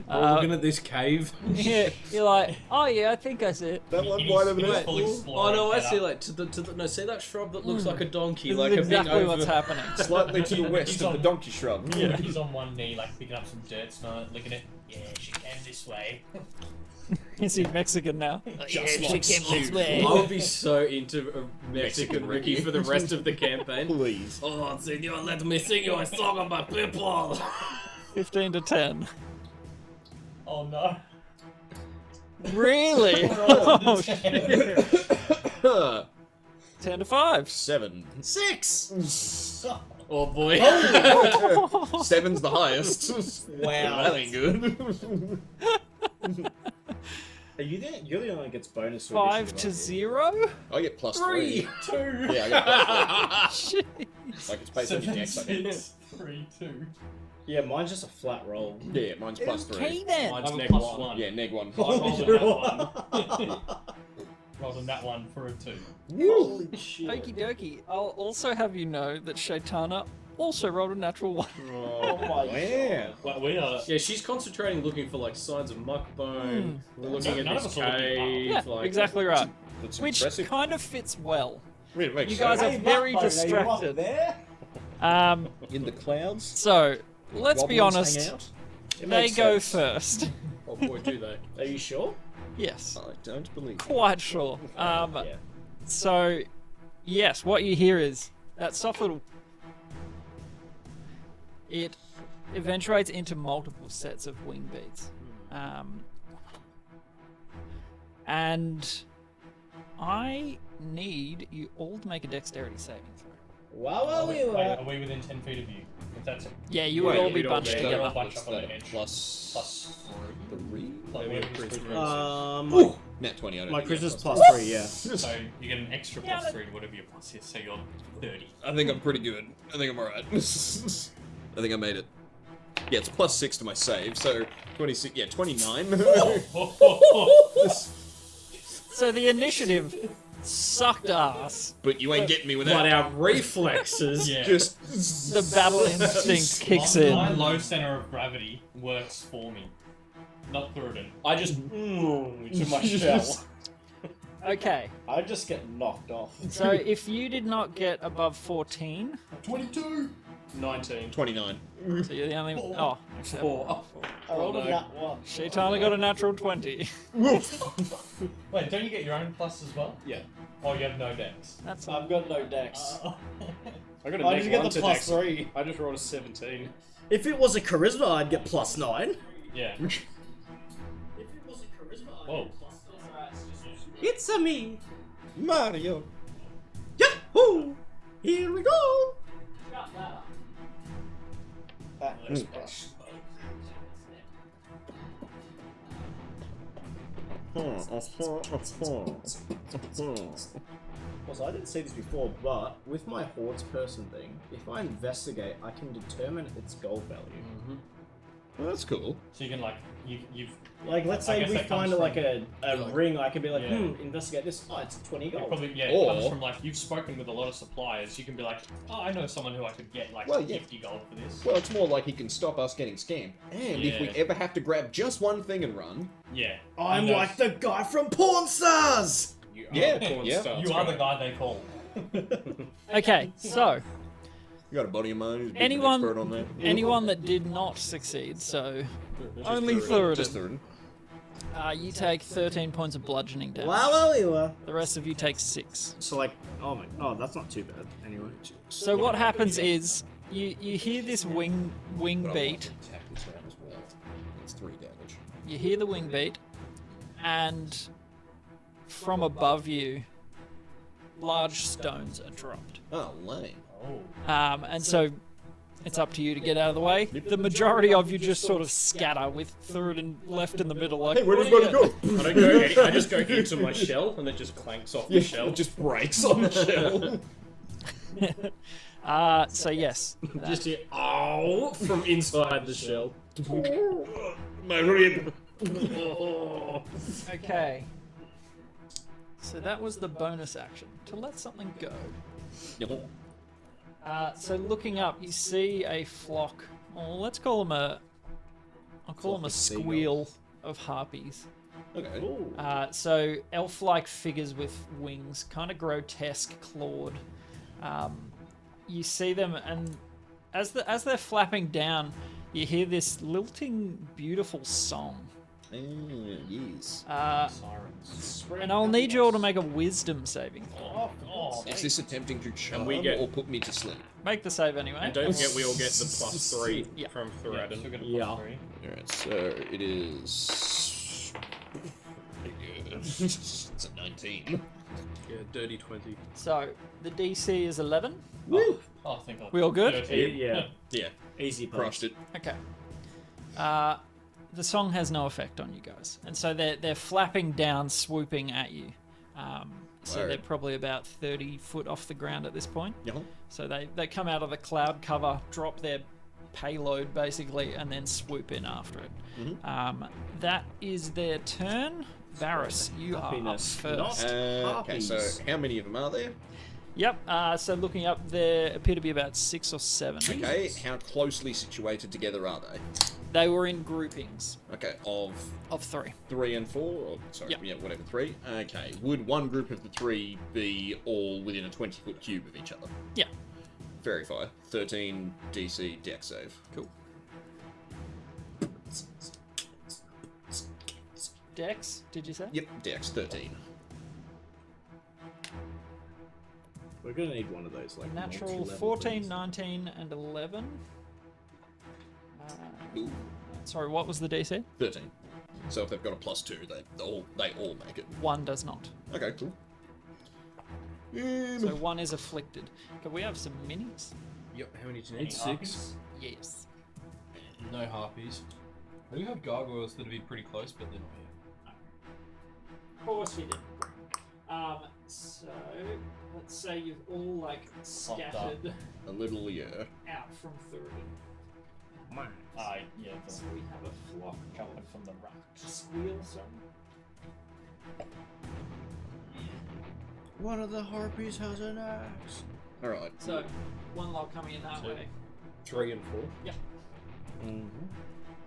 Looking at this cave. Yeah, you're like, oh yeah, I think I see it. That one He's right over there. full exploring. Oh no, I Get see up. like no, see that shrub that looks like a donkey, This like is a exactly big over. what's happening. Slightly to the west He's of the on- donkey shrub. Yeah, he's on one knee, like picking up some dirt, smelling it, licking it. Yeah, she came this way. Is he Mexican now? Just like Stu. I would be so into a Mexican Ricky for the rest of the campaign. Please. Oh, senor, let me sing you a song about people. 15 to 10. Oh no. Really? Oh shit. 10 to 5. 7. 6. Oh boy. Seven's the highest. Wow. That ain't good. Are you there? You're the one that gets bonus. 5 to 0? I get plus 3. 2. Yeah, I get Shit. like it's based on your dex, I think. 3, 2. Yeah, mine's just a flat roll. Yeah, mine's plus 3. Okay then. Mine's I'm neg plus 1. 1. Yeah, neg 1. I rolled on that one. Rolled on that one for a 2. Holy shit. Okie dokie. I'll also have you know that Shaitana also rolled a natural 1. Oh my Yeah. Well, we are. Yeah, she's concentrating, looking for like signs of muck bone. We're looking None at of this us are looking cave. Yeah, like, exactly right. That's Which impressive. kind of fits well. Really makes You guys sense. are very distracted. There? In the clouds. So, let's be goblins hang honest. out? It They makes go sense. first. Oh boy, do they? Are you sure? Yes, I don't believe. quite sure. Yeah. So, yes, what you hear is that soft little. It eventuates into multiple sets of wing beats. And I need you all to make a dexterity saving throw. Wow, Wait, are we within 10 feet of you? If that's it. Yeah, you would all be we'd all bunched be- They're all together. bunched up on the edge. Plus 3? Like, Yeah, where is we- My, Net 20. I don't my think you Chris get is plus plus 3, yeah. So you get an extra plus 3 to whatever your plus is, so you're 30. I think I'm pretty good. I think I'm alright. I think I made it. Yeah, it's plus 6 to my save, so 26. Yeah, 29. So the initiative sucked ass. But you ain't getting me with But that. our reflexes. Yeah. Just. The battle instinct kicks in. My low center of gravity works for me. Not Thuridin. I just to my shell. Okay, I just get knocked off. so if you did not get above 14, 22! 19. 29. so you're the only. Oh, actually, Four. I rolled Oh, a no. nat 1. she totally got a natural 20. Wait, don't you get your own plus as well? Yeah. Oh, you have no dex. That's I've got no dex. I got a Why neg did you get one the to plus dex. 3? I just rolled a 17. If it was a charisma, I'd get plus 9. Yeah. If it was a charisma, Whoa. It's a me. Mario. Yahoo! Here we go. That is Also, I didn't see this before, but with my hordes person thing, if I investigate, I can determine its gold value. Well, that's cool. So you can, like, you've. Like, let's I say guess we that find comes like from- a ring, I can be like, Yeah. investigate this. Oh, it's 20 It gold. probably, yeah, Or- it comes from, like, you've spoken with a lot of suppliers. You can be like, oh, I know someone who I could get, like, Well, yeah. 50 gold for this. Well, it's more like he can stop us getting scammed. And if we Yeah. ever have to grab just one thing and run, Yeah. I'm And like the guy from Pawn Stars! You Yeah, are porn yeah. stars, You are the right? guy they call. Okay, so you got a buddy of mine who's a bit of an anyone, expert on that. anyone that did not succeed, so Just only Thuridin. Just Thuridin, third. you take 13 points of bludgeoning damage. Wow, you were. The rest of you take 6. So like, that's not too bad. Anyway. So what happens is you hear this wing But I want beat. to attack this round as well. It's 3 damage. You hear the wing beat, and from above you, large stones are dropped. Oh, lame. Oh. And so it's up to you to get out of the way. The majority of you just sort of scatter with Thuridin left in the middle. Like, Hey, where'd "What are you everybody go? I don't go. I just go into my shell and it just clanks off the Yeah, shell. it just breaks on the shell. So yes, Just hear "ow" from inside the shell. My rib. okay. So that was the bonus action to let something go. So looking up, you see a flock. Well, let's call them a. I'll call them a Flock of seagulls. squeal of harpies. Okay. So elf-like figures with wings, kind of grotesque, clawed. You see them, and as they're flapping down, you hear this lilting, beautiful song. Yes. Sirens. And I'll need you all to make a wisdom saving throw. Oh, Is this attempting to charm we get- or put me to sleep? Make the save anyway. And don't forget, we all get the +3 Yeah. from yeah, Thuridin. still get a Yeah. +3. Alright, so it is. It's a 19. Yeah, dirty 20. So the DC is 11. Oh, I think I'll. We all good? 13. Yeah. Yeah, Easy crushed it. Okay. The song has no effect on you guys, and so they're flapping down, swooping at you. So Word. they're probably about 30 foot off the ground at this point. Yeah. So they come out of the cloud cover, drop their payload basically, and then swoop in after it. That is their turn. Varys, you are up Happiness, first. not Okay, so harpies. how many of them are there? Yep. So looking up, there appear to be about 6 or 7. Okay, how closely situated together are they? They were in groupings Okay, of of 3. 3 and 4, or sorry, Yep. yeah, whatever, 3. Okay, would one group of the 3 be all within a 20-foot cube of each other? Yeah. Verify. 13 DC deck save. Cool. Dex, did you say? Yep, dex 13. We're gonna need one of those, like Natural multi-level 14, things. 19, and 11. Ooh, Sorry, what was the DC? 13. So if they've got a +2, they all make it. 1 does not. Okay, cool. So 1 is afflicted. Can we have some minis? Yep, how many do you Any need? harpies? Yes. No harpies. I do have gargoyles that'd be pretty close, but they're not here. Of course you did. So let's say you've all like scattered A little, yeah. out from 30. Yeah, So we have a flock coming from the rock. squeal some. One of the harpies has an axe. Alright. So one lot coming in that So- way. 3 and 4. Yeah.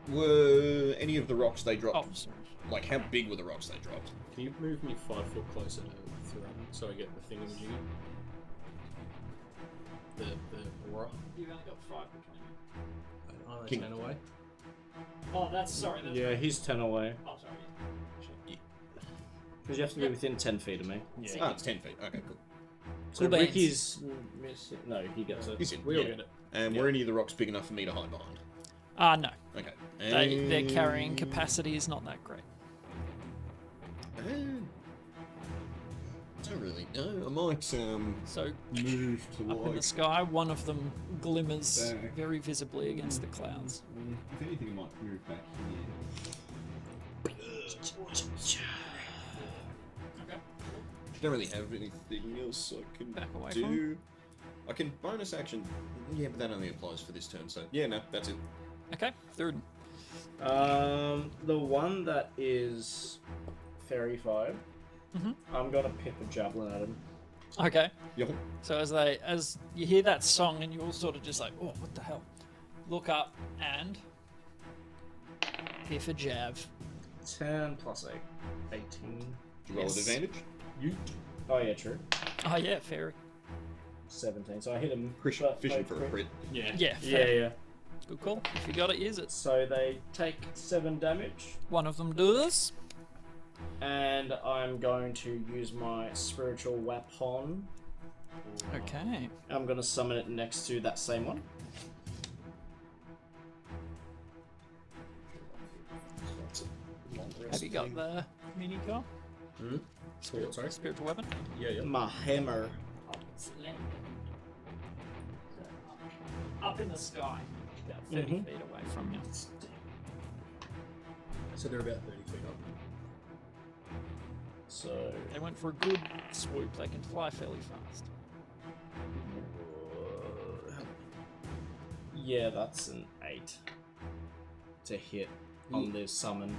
Were any of the rocks they Oh, dropped? sorry. Like, how big were the rocks they dropped? Can you move me 5 foot closer to Throne so I get the thingamajiggy? The aura? You've only got 5 between you. Oh, King- 10 away. Oh, that's sorry. That's Yeah, right. he's 10 away. Oh, sorry. Because you have to be within 10 feet of me. Yeah. Ah, it's 10 feet. Okay, cool. So beans. Ricky's missing. No, he gets it. He's in. We all yeah. get it. And were any of the rocks big enough for me to hide behind? No. Okay. Their carrying capacity is not that great. I don't really know. I might So move to up in the sky, one of them glimmers Back. very visibly against the clouds. If anything, I might move back here. Okay. Don't really have anything else I can Back away do. I can bonus action. Yeah, but that only applies for this turn. So yeah, no, that's it. Okay. Third. The one that is fairy 5, I'm gonna pip a javelin at him. Okay. Yep. So as you hear that song and you all sort of just like, oh, what the hell? Look up and piff a jav. 10 plus 8. 18. Do you roll Yes. with advantage? Oh yeah, true. Oh yeah, fairy. 17. So I hit him. Fishing but no for a crit. Yeah. Yeah. Yeah, Fair. yeah. Good call. If you got it, use it. So they take 7 damage, One of them does. and I'm going to use my spiritual weapon. Okay. I'm gonna summon it next to that same one. Have you got the mini car? Sorry? Spiritual weapon? Yeah. My hammer. Up in the sky, about 30 feet away from you. So they're about 30 feet up. So They went for a good swoop. They can fly fairly fast. yeah, that's an 8 to hit on the summon.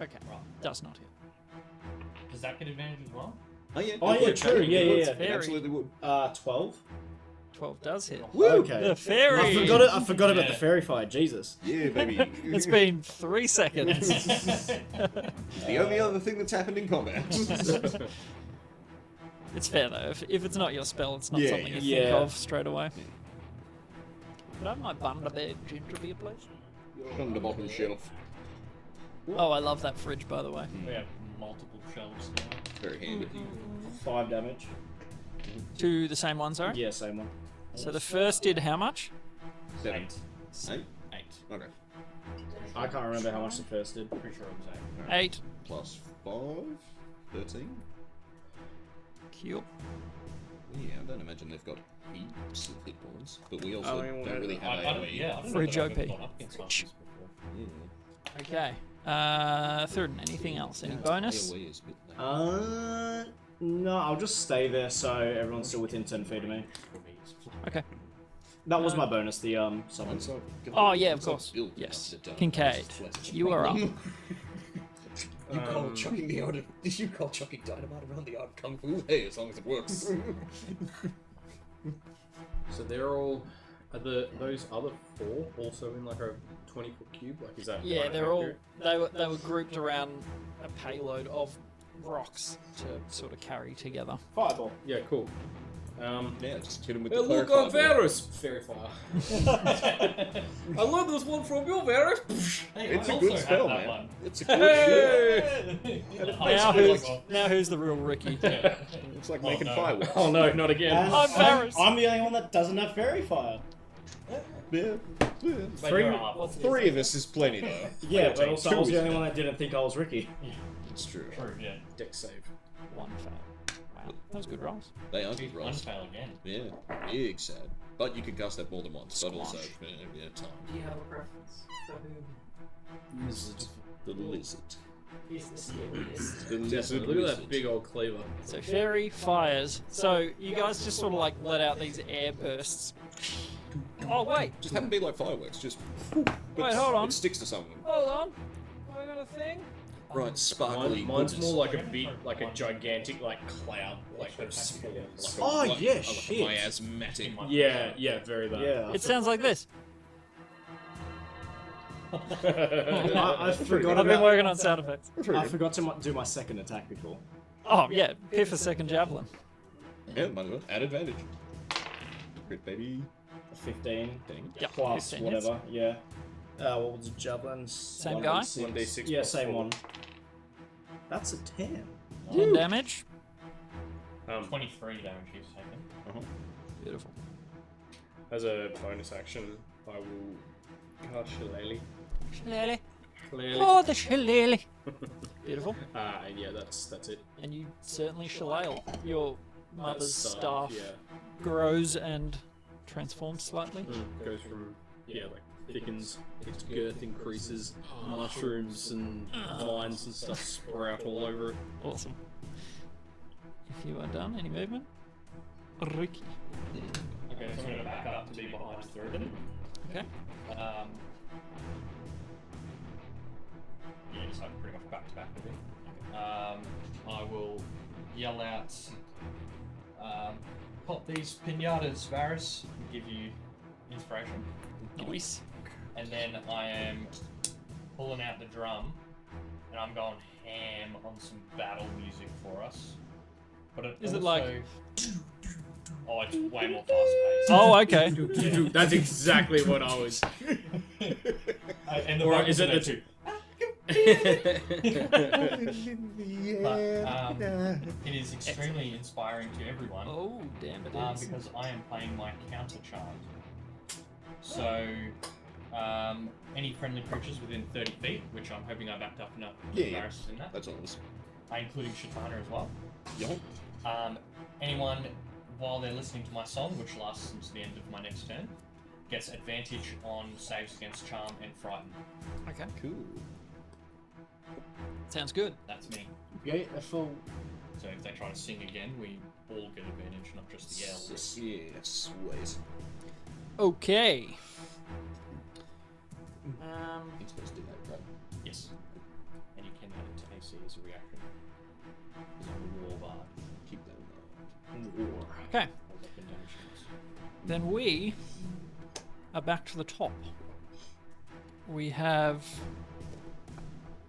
Okay. Does not hit. Does that get advantage as well? Oh yeah. Oh, it yeah, would. true, yeah, It would. yeah, yeah. It Fairy. absolutely would. 12. 12 does hit. Okay. The fairy! I forgot about Yeah. the fairy fight. Jesus. Yeah, baby. It's been 3 seconds. the only other thing that's happened in combat. It's fair though. If it's not your spell, it's not Yeah, something you yeah. think of straight away. Could I have my bunda bear ginger beer, please? On the bottom shelf. Oh, I love that fridge, by the way. We have multiple shelves now. Very handy. 5 damage. To the same one, sorry? Yeah, same one. So the first did how much? 7. 8? 8. Okay. I can't remember how much the first did. Pretty sure it was 8. 8. Plus 5. 13. Cool. Yeah, I don't imagine they've got heaps of hit points, but we also I mean, don't really have I don't, AoE. yeah, I don't Fridge know if OP. I've gone up against harpies before. Yeah. Okay. Third, anything else? Any bonus? AoE is a bit No, I'll just stay there so everyone's still within 10 feet of me. Okay. That was my bonus, the summon. Once I've Oh, yeah, of once I've course. built Yes. enough to Kincaid, just let it you are up. You call chucking the art of, you call chucking dynamite around the art of kung fu? Hey, as long as it works. So they're all. Are those other 4 also in like a 20-foot cube? Like, is that? Yeah, right they're all accurate? they were grouped around a payload of rocks to sort of carry together. Fireball. Yeah, cool. Yeah, just hit him with Hey, the look, clarifier. I'm Varus! Fairy fire. I learned this one from you, Varus! Hey, It's I a also good have spell, that man. one. It's a good shit. Hey! Now who's the real Ricky? It's like making fireworks. Oh no, not again. I'm Varus. I'm the only one that doesn't have fairy fire. Yeah. But you're up. 3 of us is plenty, though. Yeah, but also I was Two the is only one that didn't think I was Ricky. It's true. True, yeah. Deck save. 1 fail. Wow, that was good rolls. They are good One rolls. fail again. Yeah, big sad. But you can cast that more than once. But also, yeah, time. Do you have a preference for who Lizard. The lizard. is the scariest? The lizard. Look at wizard. that big old cleaver. So fairy fires. So you guys just sort of like let out these air bursts. Oh wait, Just have them be like fireworks. Just. Wait, hold on. It sticks to something. hold on. Have I got a thing? Right, sparkly. Mine's goodness. more like a big, like a gigantic, like cloud, like of spores. Like a- Oh, like- yeah, like shit. a miasmatic. Yeah, yeah, very that. Yeah. It sounds like this. I forgot I've been about. working on sound effects. I forgot to do my second attack before. Oh yeah, piff a second javelin. Yeah, might as well. Add advantage. Crit, baby. 15 Yep, plus 15 hits. whatever. Yeah. What was the javelins? Same guy? 1d6 Yeah, plus same 4. one. That's a 10. 10 damage. 23 damage he's taken. Beautiful. As a bonus action, I will cast Shillelagh. Shillelagh. Clearly. Oh, the shillelagh. Beautiful. And yeah, that's it. And you certainly shillelagh. Your mother's staff Yeah. grows and transforms slightly. Goes from like thickens, its girth increases, mushrooms and vines and stuff sprout all over it. Awesome. If you are done, any movement? Ricky. Okay, so I'm going to back up to be behind Thurbin. Okay. Yeah, just like pretty much back to back with him. I will yell out, pop these pinatas, Varus, and give you inspiration. Nice. And then I am pulling out the drum, and I'm going ham on some battle music for us. But it Is it also... like- Oh, it's way more fast paced. Oh, okay. That's exactly what I was. And the Or vocals is it are the there two? But it is extremely inspiring to everyone. Oh, damn it is. Because I am playing my counter charm. So, any friendly creatures within 30 feet, which I'm hoping I backed up enough Varus in that, That's all it is. including Schetava as well. Yup. Anyone, while they're listening to my song, which lasts until the end of my next turn, gets advantage on saves against charm and frighten. Okay. Cool. Sounds good. That's me. Beautiful. So if they try to sing again, we all get advantage, not just the elves. Yeah, sweet. Okay. You're supposed to do that, right? Yes. And you can add it to AC as a reaction. Because I'm a war bard. Keep that in mind. Okay. Or weapon damage units. Then we are back to the top. We have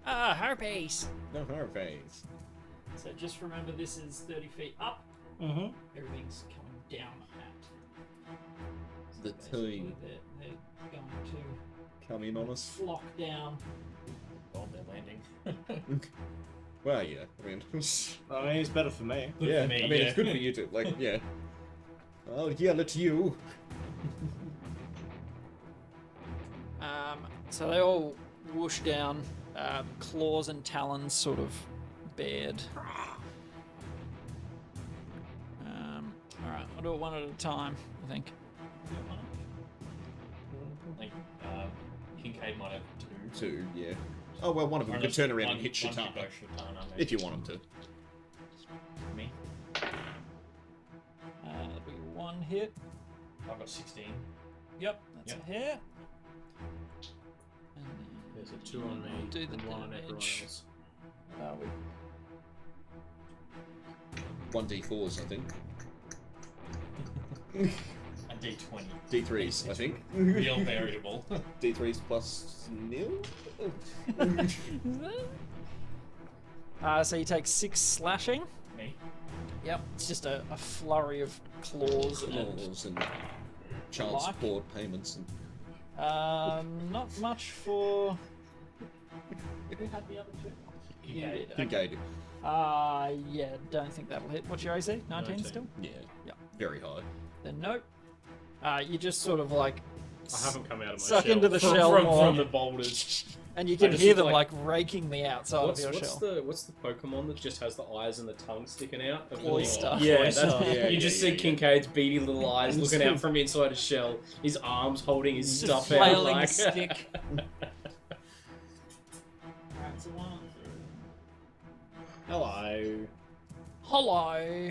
harpies. No hard phase. So just remember, this is 30 feet up. Mm-hmm. Everything's coming down at. The Basically, team they're going to come in on us. flock down. Oh, they're landing. Well, yeah. I mean, I mean, it's better for me. Good yeah. for me, I mean, yeah. it's good for you too. Like, yeah. I'll yell at you. So they all whoosh down, claws and talons sort of bared. Alright, I'll do it one at a time, I think. I think Kincaid might have two. Two, yeah. Oh, well, one of them could Unless turn around and one hit should go Schetava. Schetava, maybe. If you want him Me. That'll be one hit. I've got 16. Yep, that's Yep. a hit. And then There's a 2 on me do the and 1 on everyone damage. else. are we? 1d4s, I think. A D20. D3s, I think. Real variable. D3s plus nil? So you take 6 slashing. Me. Yep, it's just a flurry of claws and Claws and child Like? support payments. And not much for. Who had the other two? You did. Kincaid. Yeah, don't think that'll hit. What's your AC? 19 still? Yeah. Yeah. Very high. Then nope. You just sort of like I haven't come out of my suck shell. into the shell from, more. from the boulders. And you can just hear look them like like- raking the outside What's, of your what's shell. the Pokemon that just has the eyes and the tongue sticking out? Of the Cloyster. little- Yeah, Cloyster. that's, Yeah, you just yeah, see yeah. Kincaid's beady little eyes looking out from inside his shell. His arms holding his Just stuff out flailing like. a stick. Alright, so 1 Hello. Hello.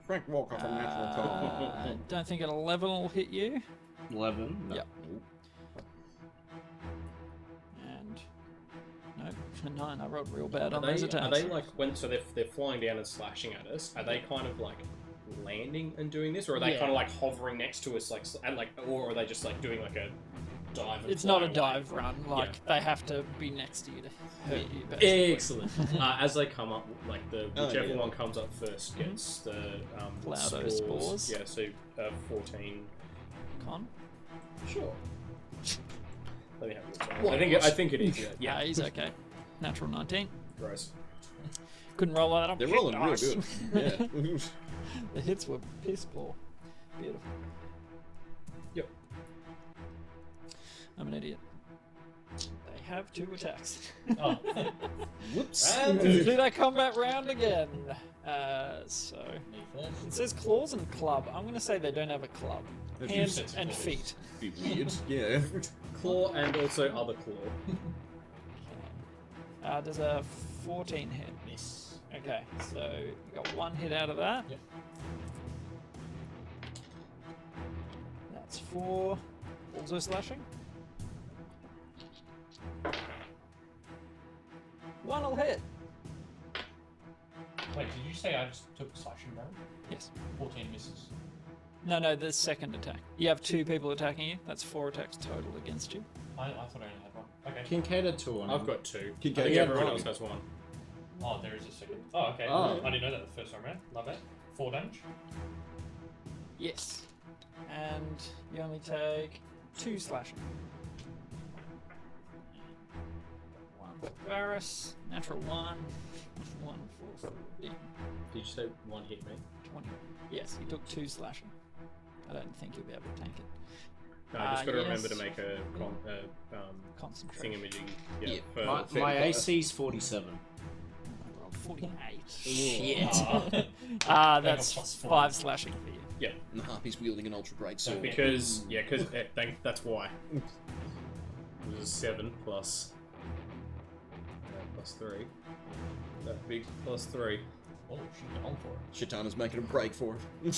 Frank Walker from Natural Don't think an 11 will hit you. 11. No. Yep. And nope, 9. I rolled real bad on those attacks. Are they like when so they're flying down and slashing at us? Are they kind of like landing and doing this, or are they Yeah. kind of like hovering next to us, like and like, or are they just like doing like a dive? And It's fly not a away? dive run. Like they have to be next to you to hurt you. Basically. Excellent. As they come up, like the Oh, whichever yeah. one comes up first gets the Cloudo spores. Yeah, so 14. Con. Sure. Let me have a look. What? I think it is. Yeah. Yeah, he's okay. Natural 19. Gross. Couldn't roll that up. They're rolling real Nice. good. Yeah. The hits were piss poor. Beautiful. Yep. I'm an idiot. They have 2 attacks. Oh. Whoops. Do that combat round again. So Me first. it says claws and club. I'm gonna say they don't have a club. They're Hands sets of and claws. feet. Be weird. Yeah. Claw and also other claw. Does a 14 hit? Miss. Okay, so you got 1 hit out of that. Yep. That's 4. Also slashing. 1 will hit. Wait, did you say I just took slashing damage? Yes. 14 misses. No, the second attack. You have 2 people attacking you. That's 4 attacks total against you. I thought I only had one. Okay. Kincaid had 2 on I've him. got 2. I Kincaid, think yeah, everyone one. else has 1. Oh, there is a second. Oh, okay. Oh. I didn't know that the first time around. Love that. 4 damage. Yes. And you only take 2 slashing. 1 for Varus. Natural 1. 1 for 14. Did you say 1 hit me? 20. Yes, he took 2 slashing. I don't think you'll be able to tank it. No, I just got to remember yes. to make a Concentration. thingamajig. Yeah. Yeah. For, My, Fair my play. AC's 47. I rolled 48. Shit. That's plus 4. 5 slashing for you. yeah. And the harpy's wielding an ultra great sword. Because that's why. It was a 7 plus 3. That big plus 3. Oh, she's going for it. Shatana's making a break for it.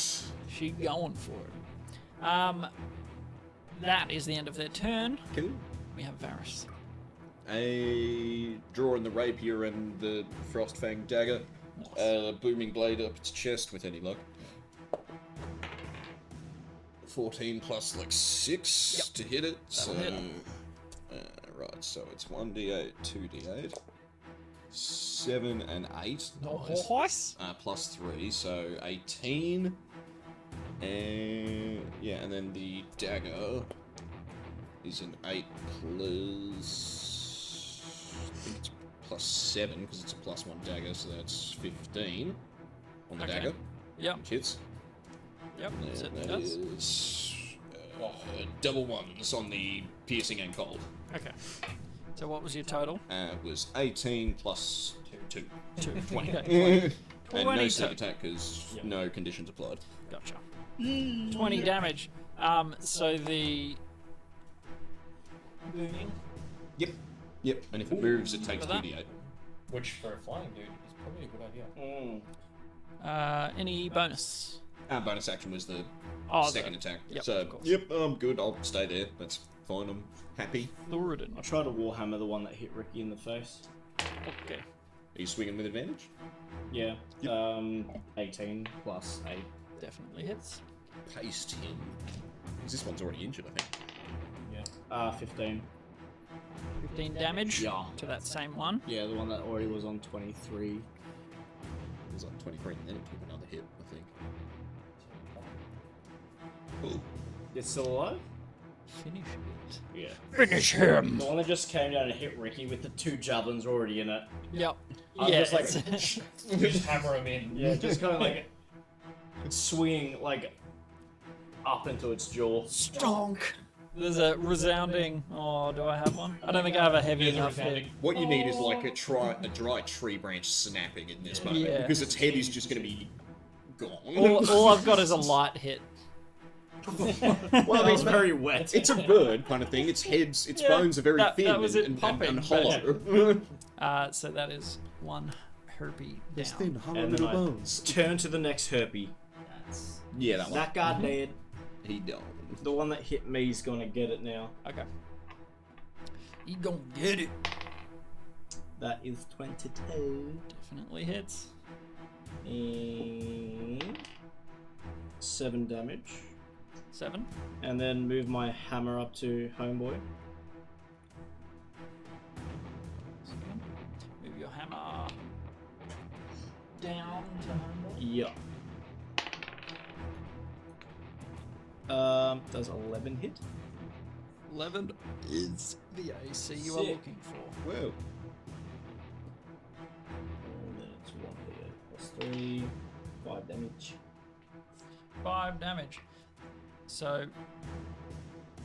She going for it. That is the end of their turn. Cool. We have Varus. Drawing the rapier and the frostfang dagger. Booming blade up its chest with any luck. 14 plus like 6 to hit it. So, hit. right, so it's 1d8, 2d8, 7 and 8. Nice. Nice. Plus 3, so 18. And yeah, and then the dagger is an 8 plus. I think it's plus 7 because it's a plus 1 dagger, so that's 15 on the Okay. dagger. Yep. Which hits. Yep. And Certainly that does. is double ones on the piercing and cold. Okay. So what was your total? It was 18 plus 2. 2. 20. Okay, 20. And no 20 sneak attack because no conditions applied. Gotcha. 20 damage. So the booming. Yep. Yep. And if it moves, it takes For that? 2d8. Which, for a flying dude, is probably a good idea. Any bonus? Bonus action was the Oh, second attack. Yep, So, of course. yep, I'm good. I'll stay there. That's fine. I'm happy. Luriden. I tried to Warhammer the one that hit Ricky in the face. Okay. Are you swinging with advantage? Yeah. 18 plus 8. Definitely hits. Paste him. 'Cause this one's already injured, I think. Yeah. 15. 15 damage Yeah. to that same one. Yeah, the one that already was on 23. It was on 23, and then it took another hit, I think. Cool. It's still alive? Finish it. Yeah. Finish him! The one that just came down and hit Ricky with the 2 javelins already in it. Yep. I'm yeah, just like, it's- Just hammer him in. yeah, just kind of like swinging like up into its jaw. Stonk! There's a resounding. Oh, do I have one? I don't think I have a heavy There's a enough hit. resounding- What you need is like a dry tree branch snapping in this moment, Yeah. because its head is just going to be gone. All I've got is a light hit. Well, it's very wet. It's a bird kind of thing. Its Yeah, bones are very that thin was it and popping, hollow. So that is one herpy It's down. thin, hollow And little then I bones. turn to the next herpy. Yeah, that one. That guy dead. He don't. The one that hit me is gonna get it now. Okay. You gonna get it. That is 22. Definitely hits. And 7 damage. 7. And then move my hammer up to homeboy. Move your hammer down to homeboy. Yeah. Does 11 hit? 11 is the AC you are Sick. looking for. Whoa. And then it's 1d8 plus 3. 5 damage. 5 damage. So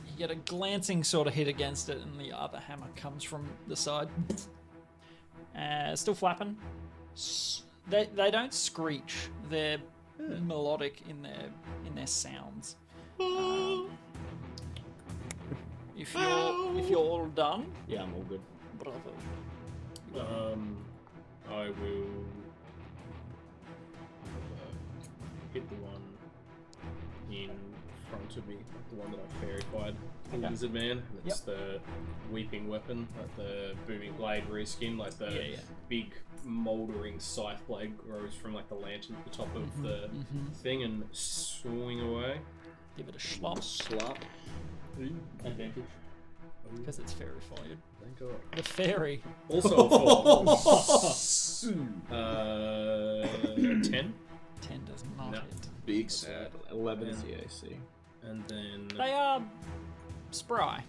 you get a glancing sort of hit against it, and the other hammer comes from the side. Still flapping. They don't screech. They're melodic in their sounds. If you're all done, Yeah, I'm all good. bravo. I will hit the one in front of me, the one that I fairy-fied, the Okay. lizard man. That's Yep. the weeping weapon, like the booming blade reskin, like the Yeah. big mouldering scythe blade grows from like the lantern at the top of the thing and swing away. Give it a schlop Slap. Advantage. because it's fairy fired. Thank God. The fairy. Also a 4. 10. 10 does not No. hit. Big sad. 11 is the AC. And then They are spry.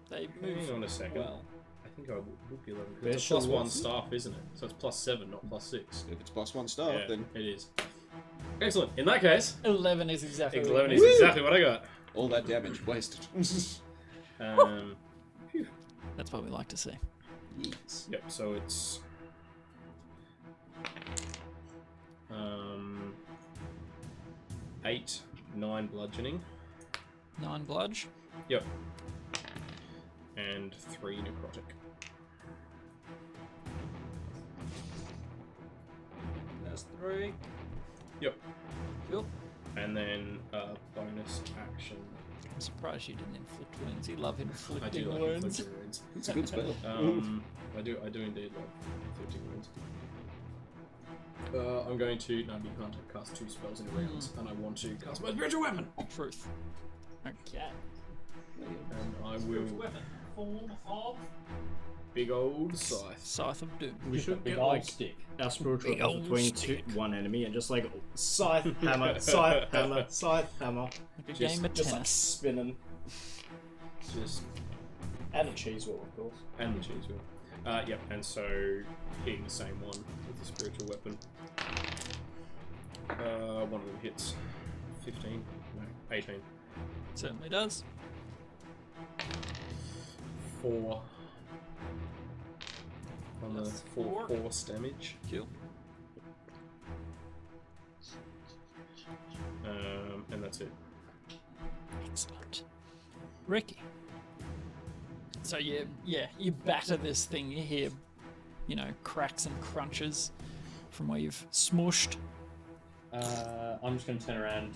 They move hang on a second. well. I think I would be 11 because Bear it's plus shall 1 walk. staff, isn't it? So it's plus 7, not plus 6. If it's plus 1 staff, Yeah, then it is. Excellent. In that case, 11 is exactly 11 what is exactly what I got. all that damage wasted. Um, That's what we like to see. Yes. yep. So it's 8, 9 bludgeoning. 9 bludge. Yep. And 3 necrotic. That's 3. Yep. Cool. And then bonus action. I'm surprised you didn't inflict wounds. You love I inflicting do like wounds. inflicting wounds. It's a good spell. I do indeed love inflicting wounds. I'm going to no, you can't cast 2 spells in a round, and I want to cast my spiritual weapon. Truth. Okay. And I will Weapon. Form of. big old scythe. Scythe of Doom. We should Big get old like stick. our spiritual Big weapons old between stick. one enemy and just like scythe, hammer, scythe, hammer, scythe, hammer. Like a Just- game of Just like tennis. spinning. Just And a cheese wheel, of course. and the cheese wheel. Yep. And so hitting the same one with the spiritual weapon. One of them hits. 15. No, 18. Certainly does. 4 on the That's 4 4. force damage. Cool. And that's it. Excellent. Ricky. So you batter this thing. You hear, cracks and crunches from where you've smushed. I'm just going to turn around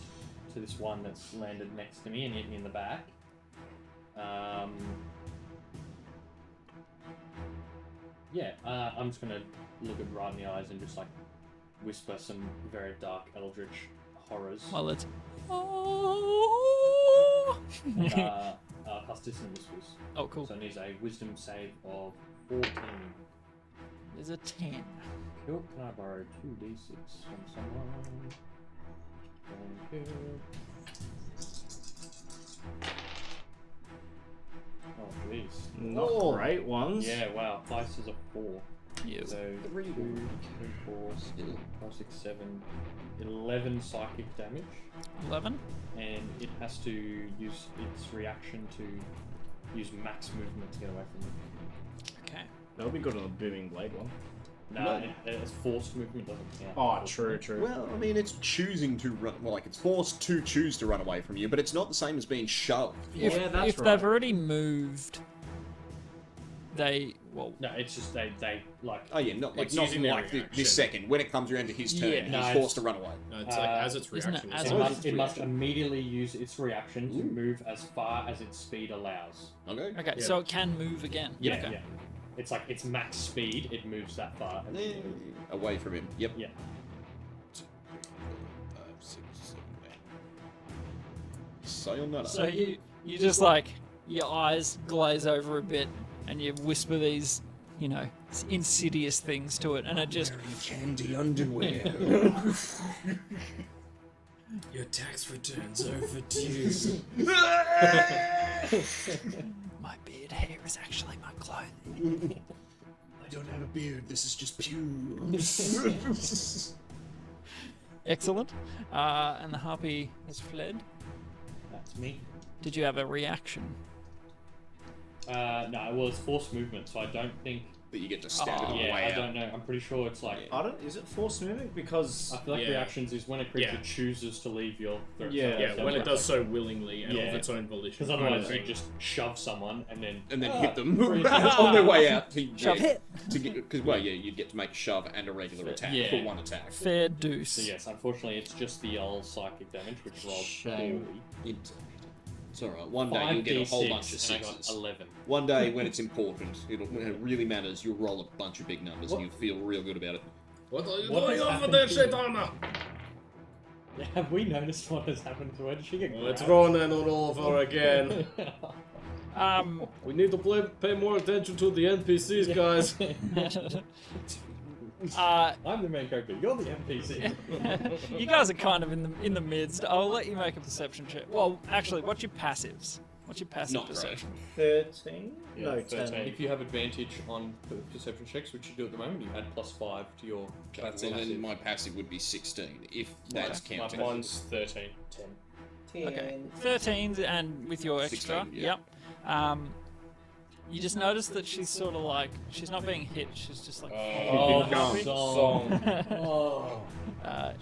to this one that's landed next to me and hit me in the back. Yeah, I'm just gonna look it right in the eyes and just like whisper some very dark eldritch horrors. Well, it's. Cast Dissonant Whispers. Oh, cool. So it needs a wisdom save of 14. There's a 10. Cool. Can I borrow 2d6 from someone? Thank you. Oh, jeez. Not great ones. Yeah, wow. Dice is a 4. You. So 2, 3, 4, 5, 6, 7, 11 psychic damage. 11. And it has to use its reaction to use max movement to get away from it. Okay. That'll be good on the booming blade one. No, it's forced movement doesn't count. Oh, true. Well, I mean, it's choosing to run. Well, like, it's forced to choose to run away from you, but it's not the same as being shoved. If that's they've already moved, they well. No, it's just they like. Oh yeah, not It's not using their like reaction. this second. When it comes around to his turn, Yeah. he's No, forced to run away. No, it's like as its isn't it reaction. as it's It Oh, like- must, it must immediately use its reaction to move as far as its speed allows. Okay. Okay, Yeah. so it can move again. Yeah, Okay. yeah. It's like its max speed, it moves that far. Away from him. Yep. Yeah. 2, 3, 4, 5, 6, 7, 8. Sayonara. So you just like your eyes glaze over a bit, and you whisper these, you know, insidious things to it, and it just candy underwear. Your tax returns overdue. my beard hair is actually my clothing. I don't have a beard. This is just pubes. Excellent. And the harpy has fled. That's me. Did you have a reaction? No, well, it's forced movement, so I don't think. That you get to stab Oh, it Yeah, away I out. don't know. I'm pretty sure it's like. I don't. Is it forced movement? Because I feel like Yeah. reactions is when a creature Yeah. chooses to leave your. Yeah. Yeah, when it does so willingly and Yeah. of its own volition. Because otherwise Right. you just shove someone and then. And then hit them Freeze. on their way out. To, Shove hit. Because well, yeah, you'd get to make a shove and a regular attack Yeah. for one attack. Fair deuce. So yes, unfortunately, it's just the old psychic damage, which rolled Shame. poorly. It's alright. One day you'll get a whole bunch of 5d6 and I got sixes. 11. One day when it's important, when it really matters, you'll roll a bunch of big numbers and you'll feel real good about it. What are you What doing has over happened there, to- Schetava? Yeah, have we noticed what has happened to her? Did she get Well, it's grabbed? Ronan all over again. We need to pay more attention to the NPCs, guys. I'm the main character. You're the NPC. you guys are kind of in the midst. I'll let you make a perception check. Well, actually, what's your passives? What's your passive Not great. perception? 13? Yeah, No, 13. 10. If you have advantage on perception checks, which you do at the moment, you add +5 to your. Well, then my passive would be 16, if that's counting. Mine's 13. 10. Okay, 13s, and with your extra, 16, yeah. yep. You just notice that she's sort of like she's not being hit. She's just like. Oh, Song. Oh.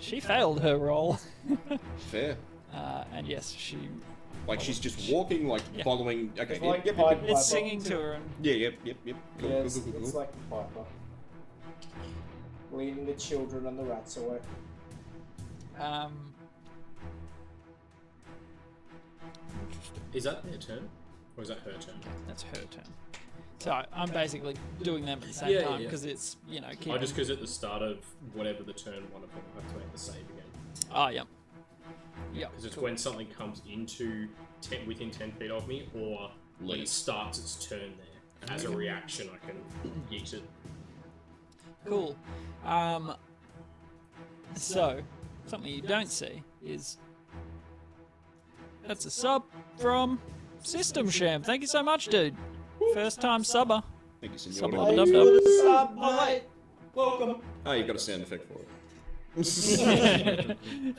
She failed her roll, Fair. and yes, she. Like she's just walking, like Yeah. following. Okay, It's like yep, Pied yep, Piper. It's singing to her, and yeah, yep. Cool, Yeah, cool, it's, cool, cool, it's cool. like Piper. Leading the children and the rats away. Is that their turn? Or is that her turn? that's her turn. So I'm basically doing them at the same Yeah, yeah, time yeah. because it's Oh, just because at the start of whatever the turn, one of them will have to make the save again. Oh, yep. Yep. Because it's when something comes into within 10 feet of me, or when it Leave. starts its turn there. And as a reaction, I can yeet it. Cool. So, something you don't see is that's a sub from System Sham. Thank you so much, dude. First time subber. Thank you, Sub senor. love dub dub. Sub, mate. Welcome. Oh, you got a sound effect for it.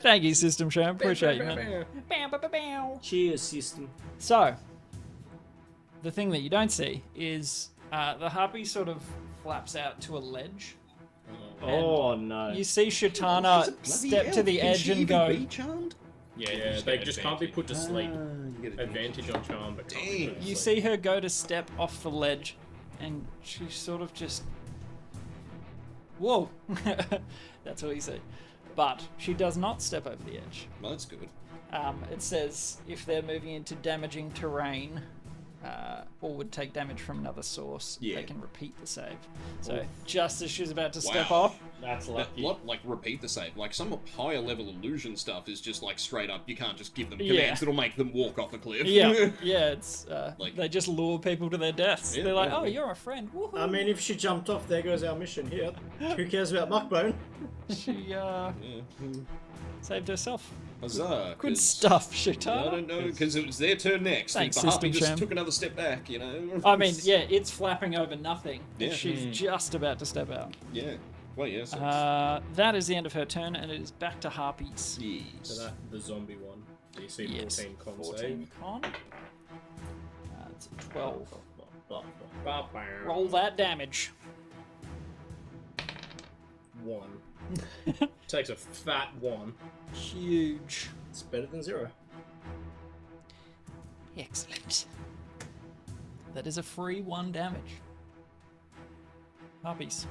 Thank you, System Sham. Appreciate you, man. Bow, bow, bow, bow. Cheers, system. So, the thing that you don't see is the harpy sort of flaps out to a ledge. Oh no. You see Shatana step to the edge and go. Charmed? Yeah, they just can't be put to sleep. Advantage on charm, but can't be put to You sleep. see her go to step off the ledge, and she sort of just. Whoa! That's what you see. But she does not step over the edge. Well, that's good. It says if they're moving into damaging terrain, or would take damage from another source, Yeah. they can repeat the save. So just as she's about to step Wow. off, That's That, lucky. like repeat the save. Like some higher level illusion stuff is just like straight up. You can't just give them Yeah. commands that'll make them walk off a cliff. yeah, it's Like- they just lure people to their deaths. Yeah, They're like, yeah. oh, you're a friend. Woohoo. I mean, if she jumped off, there goes our mission here. Who cares about Muckbone? She Yeah. saved herself. Huzzah! Good 'cause stuff, I Schetava. don't know because it was their turn next. Thanks, and the harpy System just Champ. took another step back. You know. I mean, yeah, it's flapping over nothing. Yeah. She's just about to step out. Yeah. Well, yes. That is the end of her turn, and it is back to harpies. Yes. So that the zombie one. DC Yes, 14 con 14 save. con. It's a 12. Roll Roll that damage. 1. Takes a fat 1. Huge. It's better than 0. Excellent. That is a free 1 damage. Harpies.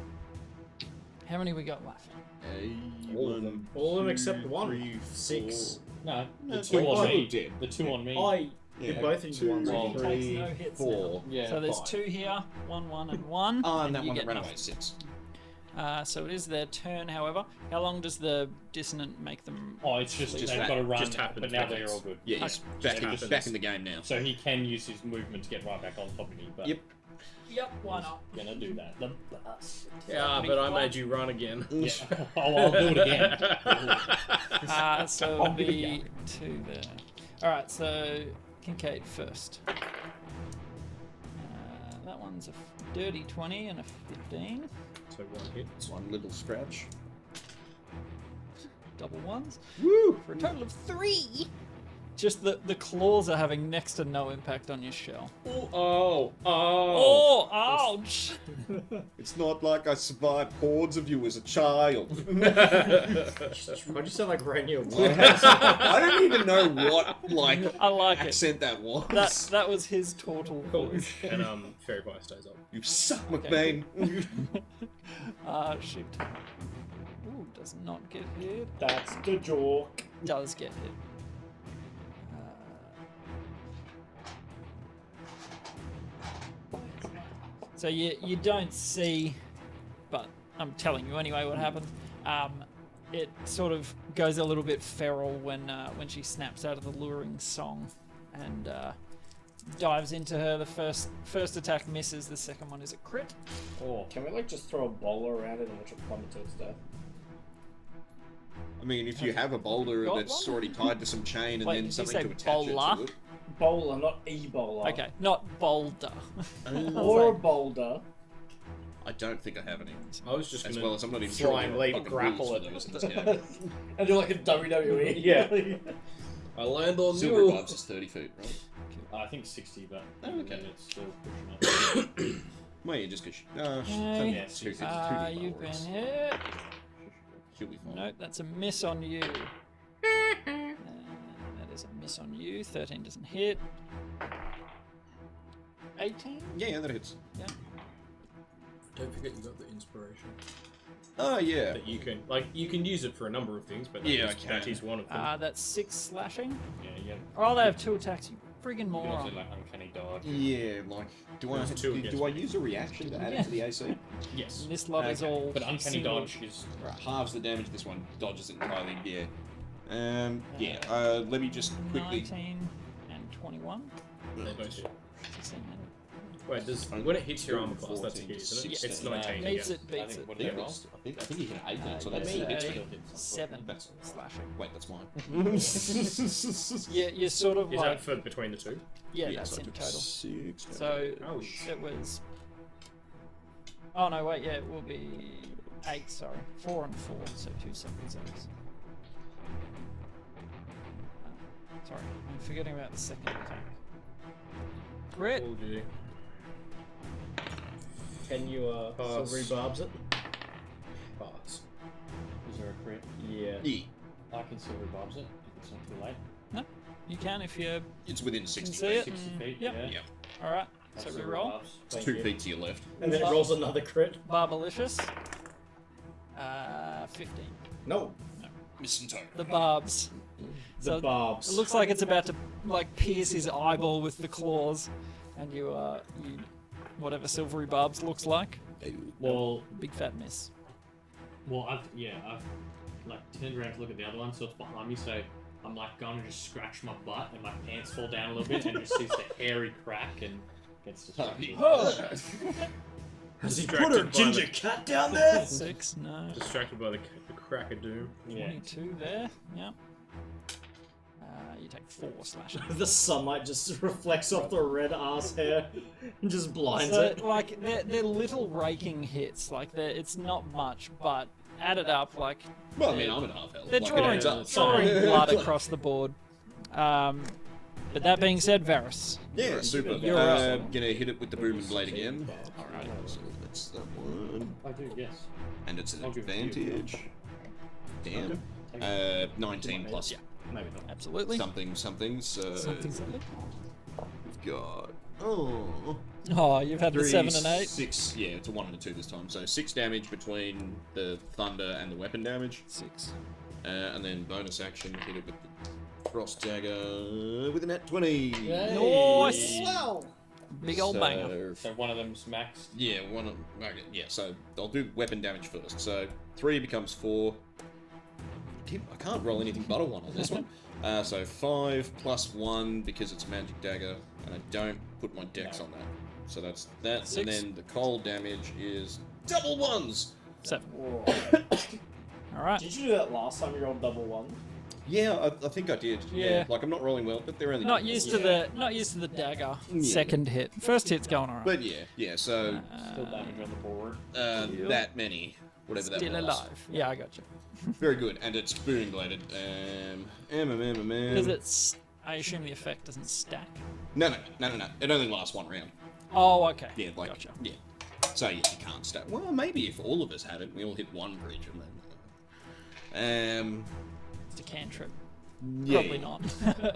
How many we got left? All of them. All of them except 1. 3, 6. No, the it's 2 like on two me. dead. The 2 on me. I hit both of you 2, ones. Well, Takes 3, no hits 4. Yeah. So there's Five. 2 here, 1, 1, and 1. And that you one get that ran nothing. away 6. So it is their turn, however. How long does the dissonant make them? Oh, it's just Just they've that- got to run, just happens but now because- they're all good. Yeah, he's Just back happens. in the game now. So he can use his movement to get right back on top of me, but Yep. Yep, why not? gonna do that. The bus. Yeah, but I made you run again. Yeah. I'll do it again. So it'll be 2 there. Alright, so Kincaid first. That one's a dirty 20 and a 15. So 1 hit. It's one little scratch. Double ones. Woo! For a total of 3! Just the claws are having next to no impact on your shell. Oh! Oh, ouch! It's not like I survived hordes of you as a child. Why'd you sound like Rainier White? I don't even know what like I like it. accent that was. That was his turtle voice. And Fairy Fire stays up. You suck, Okay. McBain. Shoot. Ooh, does not get hit. That's the joke. Does get hit. So you don't see, but I'm telling you anyway what happens. It sort of goes a little bit feral when she snaps out of the luring song and dives into her. The first attack misses. The second one is a crit. Oh, Can we like just throw a bowler around it and watch it plummet to its death? I mean, if you have a boulder Got that's one? already tied to some chain and Wait, then did you something say to attach it bowler? to it. Bowler, not Ebola. Okay, not boulder. Or a boulder. I don't think I have any. I was just As gonna well as I'm not even sure flying there are leap fucking grapple rules it. for those in this game. And do like a WWE. Yeah. I land on Silver you. Barbs is 30 feet, right? I think 60, but Oh, okay. it's still pushing it. Well, yeah, just because Okay. Yeah, two six. You've been hit. She'll be fine. Nope, that's a miss on you. That is a miss on you. 13 doesn't hit. 18? Yeah, that hits. Yeah. Don't forget you got the inspiration. Oh, yeah. That you can use it for a number of things, but Yeah, that I is, can. that is one of them. That's 6 slashing. Yeah, yeah. Oh, they have 2 attacks, you friggin' You can also moron. like uncanny dodge. Yeah, like, do I There's two against do I me. use a reaction to add it to the AC? Yes. And this lot is Okay. all But uncanny single- dodge is Halves the damage. This one dodges it entirely. Yeah. Yeah. Let me just quickly. 19 and 21. They both hit. 16 and Wait, when it hits your armor class, that's a hit, isn't it? 14, It's 19 Meets again. it, beats it. what did they roll? I think you hit 18, so that's me, it. eh? Still hits. 7 That's- slashing. Wait, that's mine. Yeah, you're sort of Is like... that for between the two? Yeah, Yes, that's I in took total. 6. So Oh, it was. Oh no, wait, yeah, it will be 8, sorry. 4 and 4, so 2 separate zones. Sorry, I'm forgetting about the second attack. Crit! Told you. Can you Pass. silvery barbs it? Pass. Is there a crit? Yeah. Yeah, I can silver barbs it if it's not too late. No, you can if you it's within can 60 see feet. it. 60 feet, Yep. yeah. Yeah. Alright, That's so silver reroll. barbs. It's 2 feet to your left. And then it rolls another crit. Barbalicious. 15. No. Missing total. The barbs. The So barbs. It looks like it's about to like pierce his eyeball with the claws. And you whatever silvery barbs looks like, Well, big fat miss. I've like turned around to look at the other one, so it's behind me. So I'm like going to just scratch my butt, and my pants fall down a little bit, and just sees the hairy crack and gets distracted. Has he Distracted put a by ginger the- cat down there? 6, no. Distracted by the crack of doom. Yeah. 22 there, yeah. You take 4 slashes. The sunlight just reflects off the red ass hair and just blinds So, it. like, they're little raking hits. Like, it's not much, but added up, like, Well, I mean, I'm at half health. they're like, it drawing, adds up. drawing blood across the board. But that being said, Varus. Yeah, super. You're up. Gonna hit it with the boom and blade again. Alright, so that's that one. I do, yes. And it's an I'll give it to you. advantage. Damn. 19 plus Maybe not. Absolutely. something, so Something. we've got Oh, you've had the 3, 7 and 8. 6. Yeah, it's a 1 and a 2 this time. So 6 damage between the thunder and the weapon damage, 6. and then bonus action hit it with the frost dagger with a nat 20. Nice! Wow. Big old banger. So one of them's maxed. Yeah, one of okay, yeah. So I'll do weapon damage first. So 3 becomes 4. I can't roll anything but a 1 on this one. So 5 plus 1 because it's a magic dagger, and I don't put my dex on that. So that's that. 6. And then the cold damage is double 1s. 7. Whoa. Alright. Did you do that last time you rolled double 1? Yeah, I think I did. Yeah. Like I'm not rolling well, but they're only Not used to the dagger second hit. First hit's going alright. But yeah. So Still damage on the board. that many, whatever that Still was. alive. Yeah, I got you. Very good, and it's boom bladed. Because it's. I assume the effect doesn't stack. No. It only lasts 1 round. Oh, okay. Yeah, like Gotcha. yeah. So yeah, you can't stack. Well, maybe if all of us had it, we all hit 1 for each of them. It's a cantrip. Yeah. Probably not.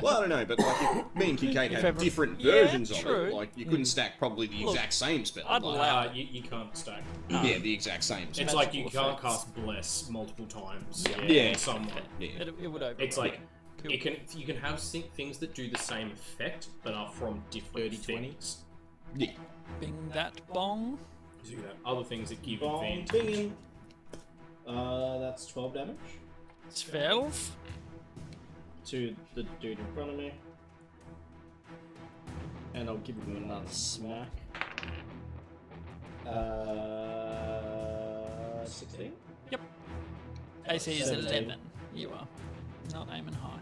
Well, I don't know, but like if me and Kincaid If had ever- different Yeah, versions of true. it. Like you couldn't stack probably the Look, exact same spell. I'd like, allow You can't stack. yeah, the exact same spell. It's like you Magical can't effects. cast bless multiple times. Yeah. on someone. Yeah. It would over. It's like Cool. you can have things that do the same effect but are from different 30-20. things. Yeah. Bing that bong. So you have other things that give Bong, advantage. bing. That's 12 damage 12. to the dude in front of me. And I'll give him another smack. 16? AC is 17. 11. You are. Not aiming high.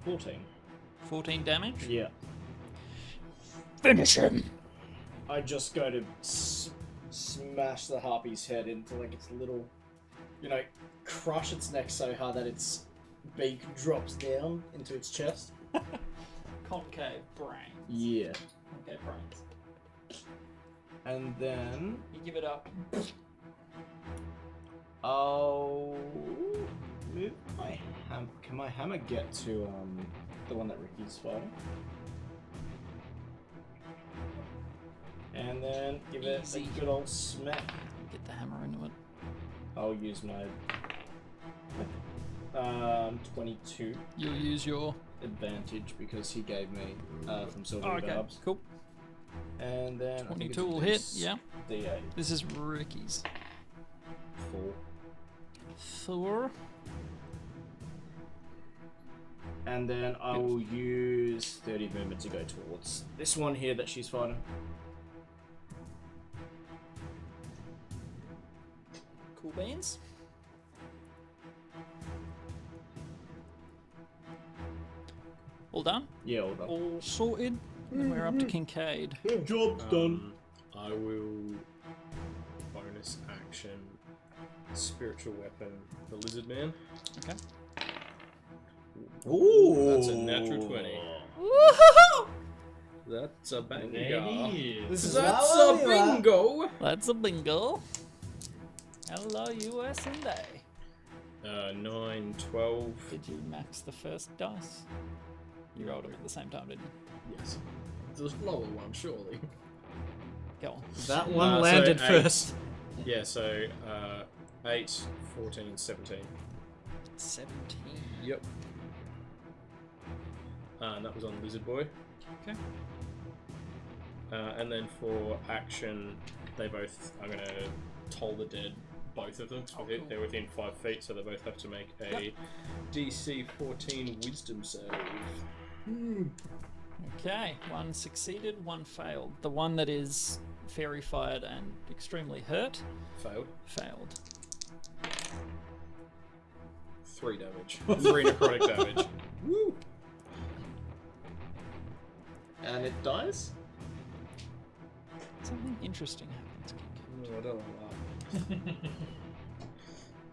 14. 14 damage. Yeah. Finish him. I just go to smash the harpy's head into like its little, crush its neck so hard that its beak drops down into its chest. Concave brains. Yeah. Concave brains. And then You give it up. I'll move my hammer. Can my hammer get to the one that Ricky's fighting? And then give it Easy. a good old smack. Get the hammer into it. I'll use my 22 You'll use your. advantage because he gave me from Silver Oh, okay. Barbs. Cool. And then I think 22 it's will hit. Yeah. D8 This is Ricky's. 4. 4. And then I will use 30 movement to go towards this one here that she's fighting. Cool beans. All done? Yeah, all done. All sorted? And then we're up to Kincaid. Job's done. I will bonus action spiritual weapon the lizard man. Okay. Ooh, That's a natural 20. Woohoo! That's a There bingo. he is. This is That's how a I like. bingo. That's a bingo. Hello, US and A. 9, 12. Did you max the first dice? You rolled them at the same time, didn't you? Yes. The lower one, surely. Go on. That one so landed 8. first. Yeah, so 8, 14, 17. 17. Yep. and that was on Lizard Boy. Okay. And then for action, I'm gonna toll the dead, both of them. Oh, cool. They're within 5 feet, so they both have to make a DC 14 Wisdom save. Okay, one succeeded, one failed. The one that is fairy fired and extremely hurt Failed. failed. 3 damage. 3 necrotic damage. Woo! And it dies? Something interesting happens, Kink. No, I don't want that.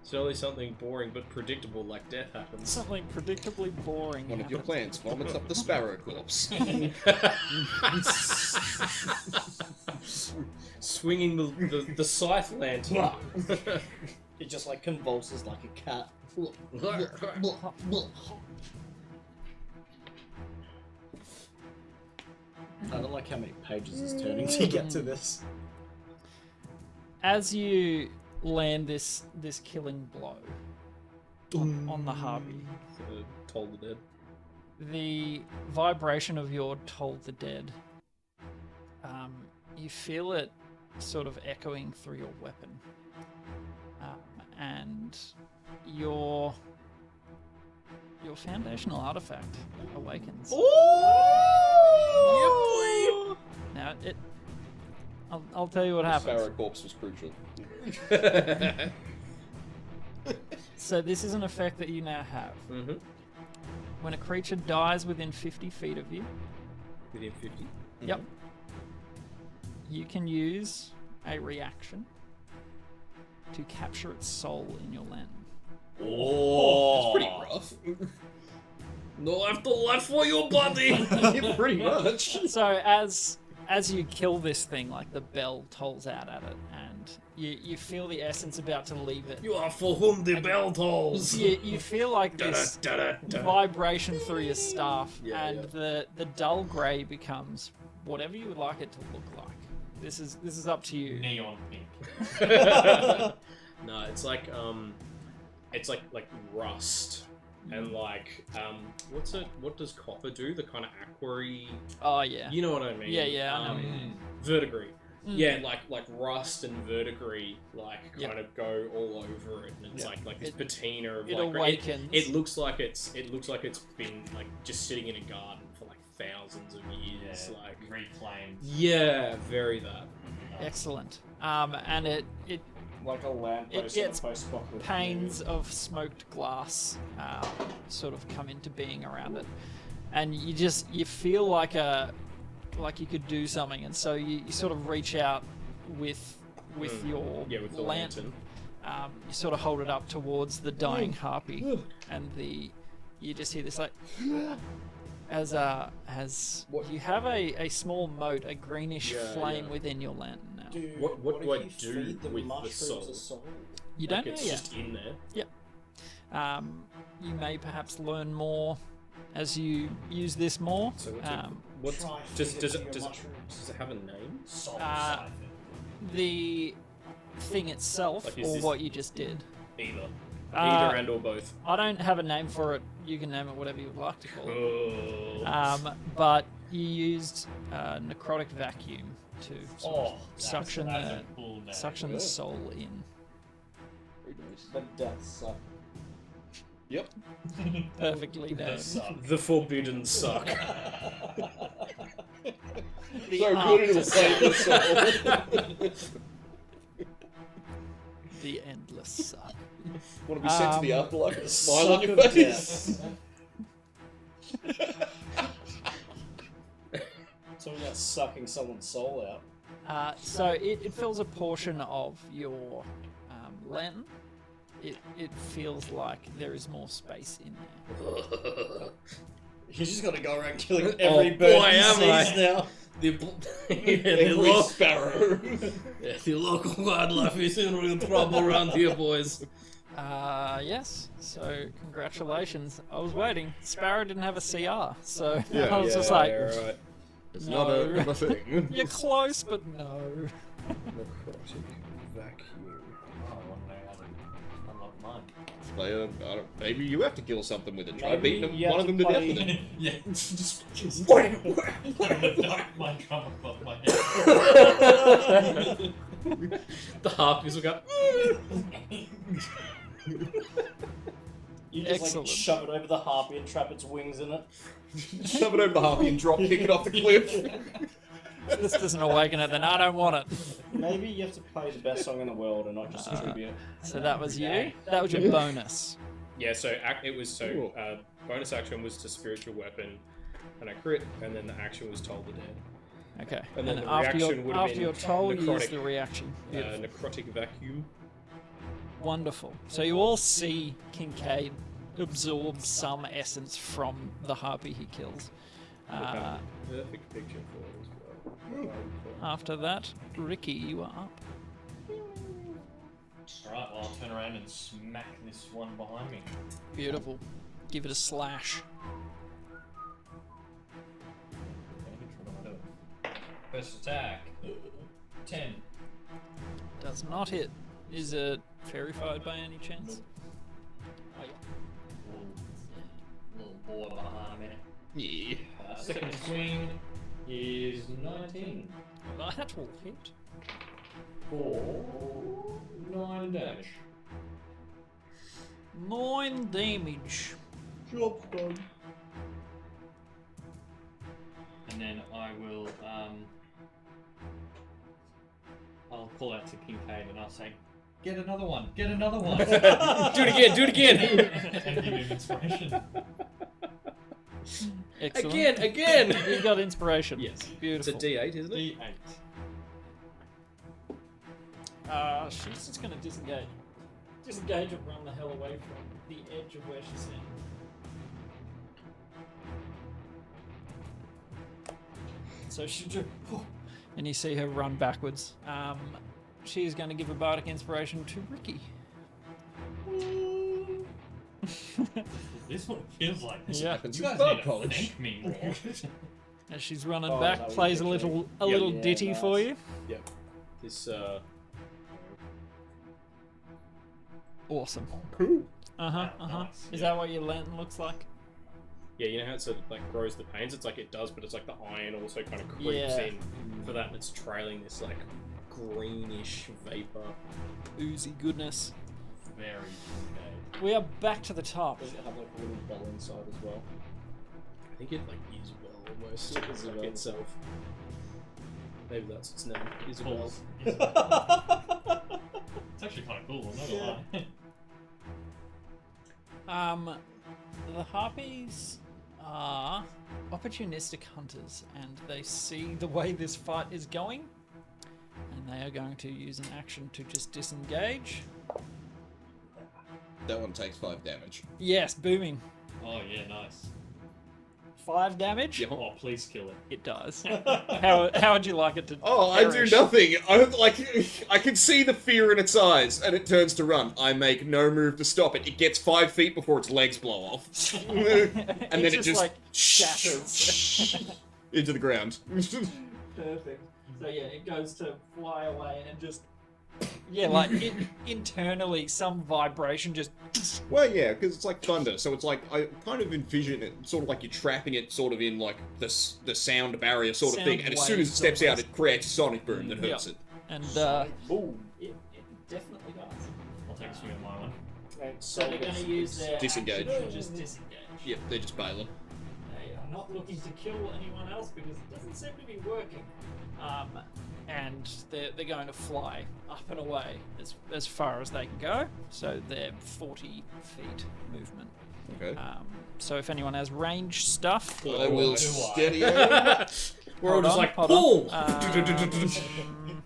Surely something boring but predictable like death happens. Something predictably boring. One of your happens. plants vomits up the sparrow corpse. Swinging the scythe lantern. It just like convulses like a cat. I don't like how many pages it's turning to get to this. As you land this killing blow on the harpy, Toll the dead. the vibration of your toll the dead, you feel it sort of echoing through your weapon, and your foundational artifact awakens. Now I'll tell you what The happens. sparrow corpse was crucial. So this is an effect that you now have. Mm-hmm. When a creature dies within 50 feet of you, Within 50. yep, you can use a reaction to capture its soul in your lantern. It's pretty rough. No afterlife for you, buddy! Pretty much. So as you kill this thing, like the bell tolls out at it, and you feel the essence about to leave it. You are for whom the bell tolls! You feel like this vibration through your staff, Yeah, and the dull grey becomes whatever you would like it to look like. This is up to you. Neon pink. No, it's like rust. And like, what does copper do? The kind of aquary, Oh yeah. you know what I mean? Yeah, I know what you mean. Verdigris. Yeah, like rust and verdigris, like Yep. kind of go all over it, and it's like this patina of it like awakens. It looks like it's been like just sitting in a garden for like thousands of years, Yeah, like reclaimed. yeah, very that. Excellent. And it Like a lamppost It in a gets post-apocalyptic panes of smoked glass sort of come into being around it, and you feel like you could do something, and so you sort of reach out with your with the lantern. You sort of hold it up towards the dying harpy, and you just hear this like as you have a small mote, a greenish flame within your lantern now. What do I if you do feed the with the mushrooms soul? a soul? You Like don't know it's yet. just in there. Yep. You may perhaps learn more as you use this more. So what's Try does feed does to it your does it mushrooms. does it have a name? Soul Uh, siphon. The thing itself, Like, is or this- what you just did. Either Uh, and or both. I don't have a name for it. You can name it whatever you would like to call it. Oh. But you used necrotic vacuum to sort of That's suction a cool name. suction the soul in. Very nice. The death suck. Yep. Perfectly The named. suck. The forbidden suck. The So art good it'll to save the soul. the endless suck. Want to be sent to the afterlife with a smile on Suck your of face? So we're not sucking someone's soul out. So it fills a portion of your lantern. It feels like there is more space in there. You just gotta go around killing every bird boy, he am sees I. now. Every sparrow. The local wildlife is in real trouble around here, boys. Yes. So congratulations. I was waiting. Sparrow didn't have a CR, so Yeah, I was just like, right. It's No. not a thing. you're close, but no. Necrotic vacuum. Oh, I want to know how to unlock mine. Maybe you have to kill something with it. Try Maybe beating you one have of them to to death play- with it. Yeah, just my drum above my head. The harpies will go. You just Excellent. like shove it over the harpy and trap its wings in it. Shove it over the harpy and drop kick it off the cliff. This doesn't awaken it, then I don't want it. Maybe you have to play the best song in the world and not just a tribute. So that was you. That was your bonus. Yeah, so it was bonus action was to spiritual weapon, and I crit, and then the action was toll the dead. Okay. And then the after reaction would have after been you're told, use necrotic. the reaction. Beautiful. Necrotic vacuum. Wonderful. So you all see Kincaid absorb some essence from the harpy he kills. Perfect picture for it as well. After that, Ricky, you are up. Alright, well, I'll turn around and smack this one behind me. Beautiful. Give it a slash. First attack. 10. Does not hit. Is it fairy-fied by any chance? Oh, yeah. Little boy behind me. Yeah. Second swing is 19. That will hit. For 9 damage. 9 damage. Job done. And then I will, I'll call out to Kincaid and I'll say, get another one, get another one. Do it again. And give him inspiration. Excellent. Again. You got inspiration. Yes. Beautiful. It's a D8, isn't it? D8. She's just going to disengage. Disengage and run the hell away from the edge of where she's standing. So she just... And you see her run backwards. She's going to give a bardic inspiration to Ricky. This one feels like this. Yeah. Happens You in guys Bard need to College. thank me more. As she's running Oh, back, no, we plays a literally- little Yeah, ditty nice. for you. Yep. This Awesome. Cool. Nice, Is yeah. that what your lantern looks like? yeah, you know how it sort of like grows the panes? It's like it does, but it's like the iron also kind of creeps Yeah. in for that, and it's trailing this like greenish vapor. Oozy goodness. Very good. We are back to the top. Does it have like a little bell inside as well? I think it like Isabel almost, like Isabel. itself. Maybe that's its name, Isabel. Pulls. It's actually kind of cool, I'm not gonna lie. The harpies are opportunistic hunters, and they see the way this fight is going, and they are going to use an action to just disengage. That one takes 5 damage. Yes, booming. Oh yeah, nice. 5 damage. Oh, please kill it. It does. How would you like it to? Oh, I do perish? nothing. I can see the fear in its eyes, and it turns to run. I make no move to stop it. It gets 5 feet before its legs blow off, and then it just like shatters. into the ground. Perfect. So yeah, it goes to fly away and just like internally some vibration just. Well, yeah, because it's like thunder, so it's like I kind of envision it sort of like you're trapping it sort of in like the sound barrier sort of thing, Sound and as soon as it waves steps out, almost. it creates a sonic boom that hurts Yeah. it. And Boom. it definitely does. I'll take a swing at my one. So they're going to use their Disengage. action to just disengage. Yep, they're just bailing. They are not looking to kill anyone else because it doesn't seem to be working. And they're going to fly up and away as far as they can go. So they're 40 feet movement. Okay. So if anyone has range stuff, I will do I? steady aim. We're all just like, hold pull! on.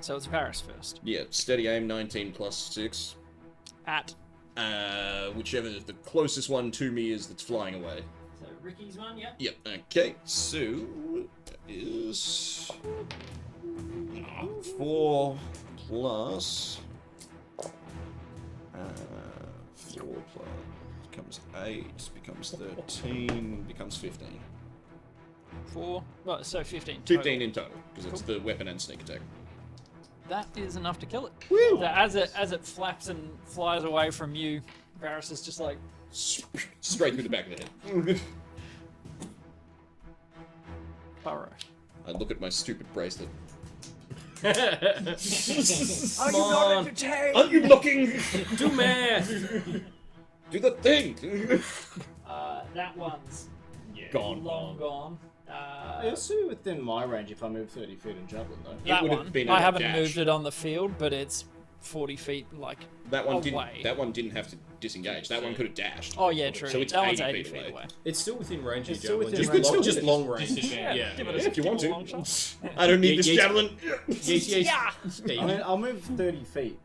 So it's Paris first. Yeah, steady aim 19 plus 6. At Whichever the closest one to me is that's flying away. so Ricky's one, yeah. Yep, okay, so that is 4 plus 4 plus becomes 8, becomes 13, becomes 15. 4. Well, so 15. Total. 15 in total, because it's the weapon and sneak attack. That is enough to kill it. Woo! So as it flaps and flies away from you, Varys is just like, Straight through the back of the head. burrow. I look at my stupid bracelet. Are you not entertained? Are you looking? Do math! Do the thing! That one's Gone. long gone. It'll still be within my range if I move 30 feet in javelin, though. That would have one, been I a haven't dash. moved it on the field, but it's 40 feet, like, That one away. didn't have to disengage. That one could have dashed. Oh, yeah, true. So it's that one's 80 80 feet feet away. away. It's still within range of It's still javelin. within Just, range. just long range. Disadvantage. Yeah. Give it Yeah, if you want a to. long shot. I don't need Yeah, this yeah. javelin. Yes, yes. Yeah! I mean, I'll move 30 feet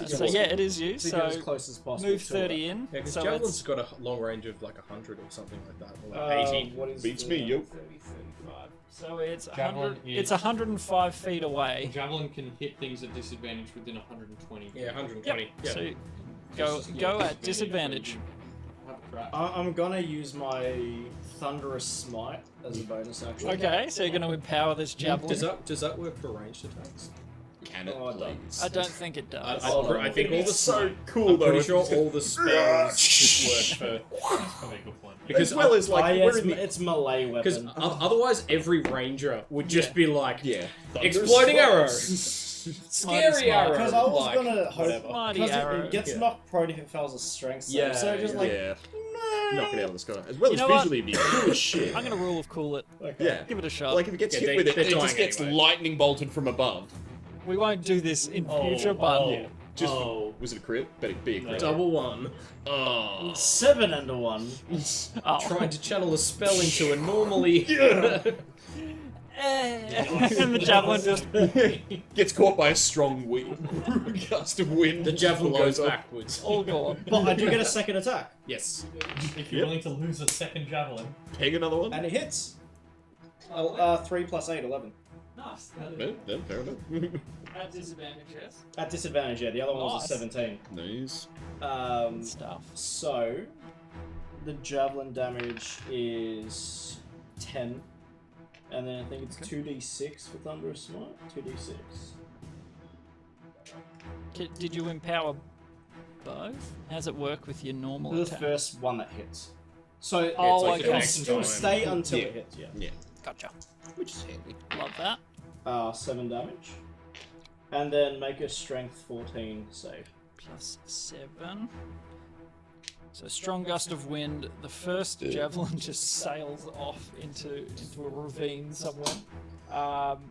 So, yeah, it is you. to get as So, close as possible. move to 30 in. Yeah, because so javelin's it's got a long range of like 100 or something like that. Or Uh, like 80. what is Beats the- me, yo. 30, 35. So it's Javelin 100. is- It's 105 feet away. Javelin can hit things at disadvantage within 120. Yeah, 120. Yeah. So go at disadvantage. Have a crack. I'm gonna use my Thunderous Smite as a bonus action. Okay, so you're going to empower this javelin. Does that work for ranged attacks? Can it, Oh, I don't. please? I don't think it does. I think all the so cool I'm though. pretty sure all the spells just work for That's probably a good point. because as well as like yeah, we're in the it's melee because weapon. otherwise every ranger would just be like exploding Exploding arrows. Scary arrow. Because I was like, gonna hope whatever. Mighty because arrow. it gets Yeah. knocked prone if it fails a strength save. Yeah, so just like yeah, knock it out of the sky. As well You as know what? visually be cool as shit. I'm going to rule of cool it. Yeah, Give it a shot. like if it gets Yeah, hit they- with it, they're it just dying gets anyway. lightning bolted from above. We won't do this in future, but Just was it a crit? Better be a crit. Double one. Oh. 7 and a 1. oh. Trying to channel a spell into a normally. and the javelin just Gets caught by a strong wind. Gust of wind. The javelin blows goes up. backwards. all gone. But I do get a second attack. Yes. If you're willing to lose a second javelin, Peg another one. And it hits. 3 plus 8, 11. Nice. Yeah, fair enough. At disadvantage, yes. At disadvantage, yeah. The other one was a Nice. 17. Nice. Stuff. So, the javelin damage is 10. And then I think it's 2d6 for Thunderous Smite. 2d6. Did you empower both? How's it work with your normal The attack? first one that hits. So Oh, it's like okay. the next it'll time. stay until Yeah. it hits, yeah. Yeah. Gotcha. Which is handy. Love that. 7 damage. And then make a strength 14 save. Plus 7. So strong gust of wind. The first javelin just sails off into a ravine somewhere.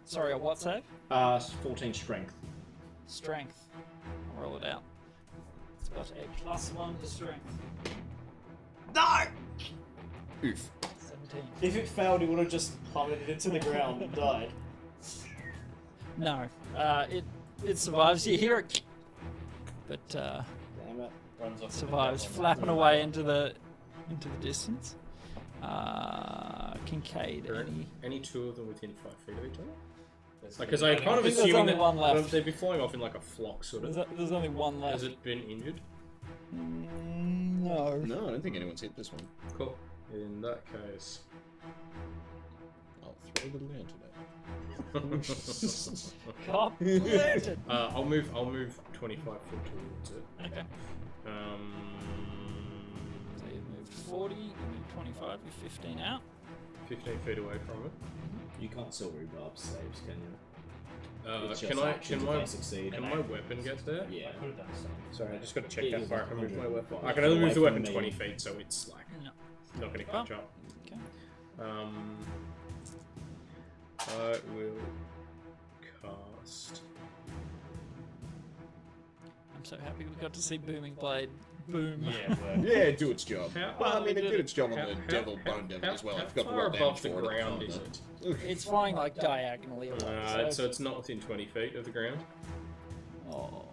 Sorry, a what save? 14 strength. Strength. I'll roll it out. It's got a +1 to strength. Oof. 17. If it failed, it would have just plummeted into the ground and died. No. It survives. You hear it, but Damn it. runs off. survives, flapping away into the distance. Kincaid. Are Any? any two of them within 5 feet of each other? There's Because I kind of think there's assuming only that one left. they'd be flying off in like a flock, sort of. There's only one left. Has it been injured? No. No, I don't think anyone's hit this one. Cool. In that case, I'll throw the lantern God, planted. I'll move 25 foot towards it. Okay. So you moved 40, you moved 25, you're 15 out. 15 feet away from it. You can't still rhubarb saves, can you? It's Can just I? actions Can if my? they succeed. Can my weapon get there? Yeah. I could have done something. Sorry, I just got to check It how is far I can move my 100 weapon. I feet can only away move the from weapon me. 20 feet, so it's like No. not going to catch up. Okay. I will cast. I'm so happy we got to see Booming Blade boom. Yeah, well, Yeah, do its job. How- Well, I mean, it how- did its job on how- the how- devil, how- bone devil as well. I How forgot to far roll above damage the for it. ground Oh, is no. it? It's flying like diagonally away. So it's not within 20 feet of the ground. Oh,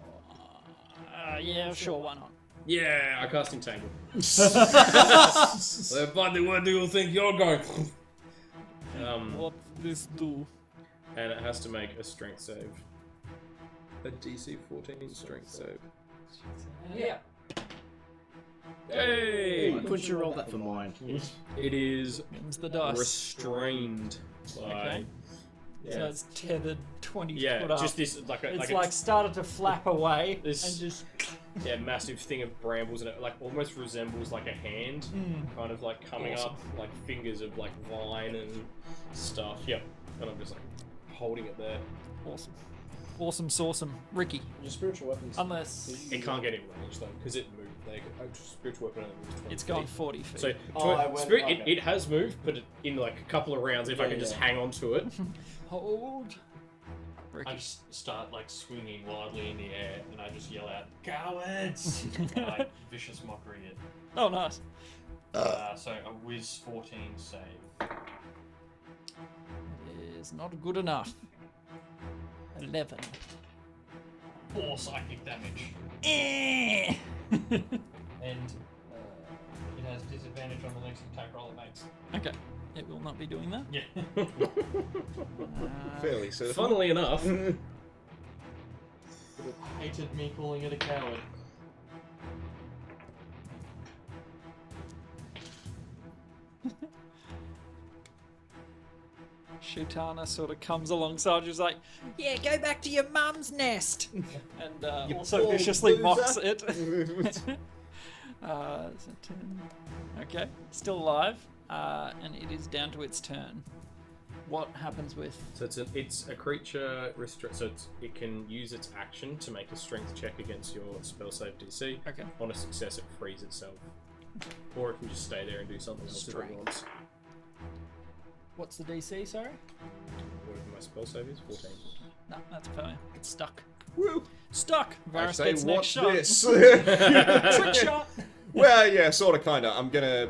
yeah, sure, why not? Yeah, I cast Entangle. Buddy, where do you think you're going? What this do? And it has to make a strength save. A DC 14 strength save. Yeah. Hey! Why couldn't you roll that for mine? It is It's the dice. restrained by. Okay. So it's tethered 20 Yeah, foot up. just this like a It's like like started to flap away This- and just massive thing of brambles, and it like almost resembles like a hand, kind of like coming Awesome. up, like fingers of like vine and stuff. Yep, and I'm just like holding it there. Awesome. Awesome, sawsome. Ricky. Your spiritual weapons. Unless It can't get in range though, because it moved. Like a spiritual weapon only moves 20 it's gone feet. 40 feet. So I went- okay. it has moved, but in like a couple of rounds, if I Yeah, can just yeah. hang on to it. Hold. Ricky. I just start like swinging wildly in the air, and I just yell out, "Cowards!" like vicious mockery. At, Oh, nice. so a whiz 14 save. Is not good enough. 11. 4 psychic damage, Eh. and it has disadvantage on the next attack roll it makes. Okay. It will not be doing that. Yeah. Fairly certain. Funnily enough, Hated me calling it a coward. Shutana sort of comes alongside you, is like, yeah, go back to your mum's nest. And also poor viciously loser. mocks it. So 10. Okay, still alive. And it is down to its turn. What happens with... so it's a creature so it can use its action to make a strength check against your spell save DC. Okay. On a success, it frees itself, or it can just stay there and do something else if it Strength. wants. What's the DC, sorry? Whatever my spell save is, 14. No, that's a failure. It's stuck. Woo! Stuck! I Varus say, gets next watch shot. this. Trick shot! Well, yeah, sort of, kind of. I'm gonna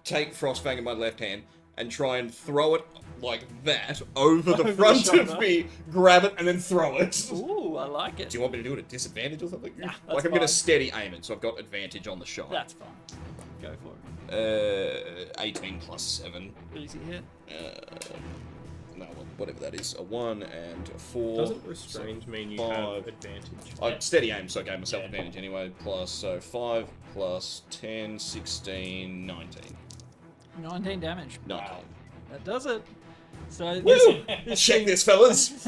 take Frostfang in my left hand and try and throw it like that over the Over the front of shoulder. me, grab it, and then throw it. Ooh, I like it. Do you want me to do it at disadvantage or something? Nah, Like that's I'm gonna fine. steady aim it, so I've got advantage on the shot. That's fine. Go for it. 18 plus 7. Easy hit. No, whatever that is. A 1 and a 4. Doesn't restrained mean you 5. have advantage? I steady aim, so I gave myself Yeah. advantage anyway. Plus, so 5 plus 10, 16, 19. 19 damage. 19. That does it. So Woo! this Check thing- this, fellas!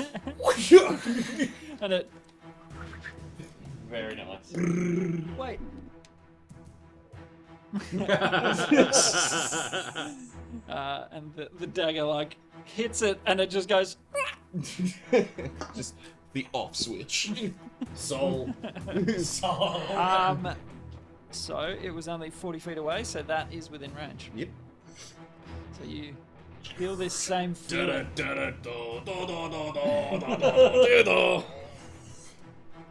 And it... Very nice. Wait. And the dagger, like, hits it, and it just goes... Just the off switch. Soul. So, it was only 40 feet away, so that is within range. Yep. So you feel this same feeling.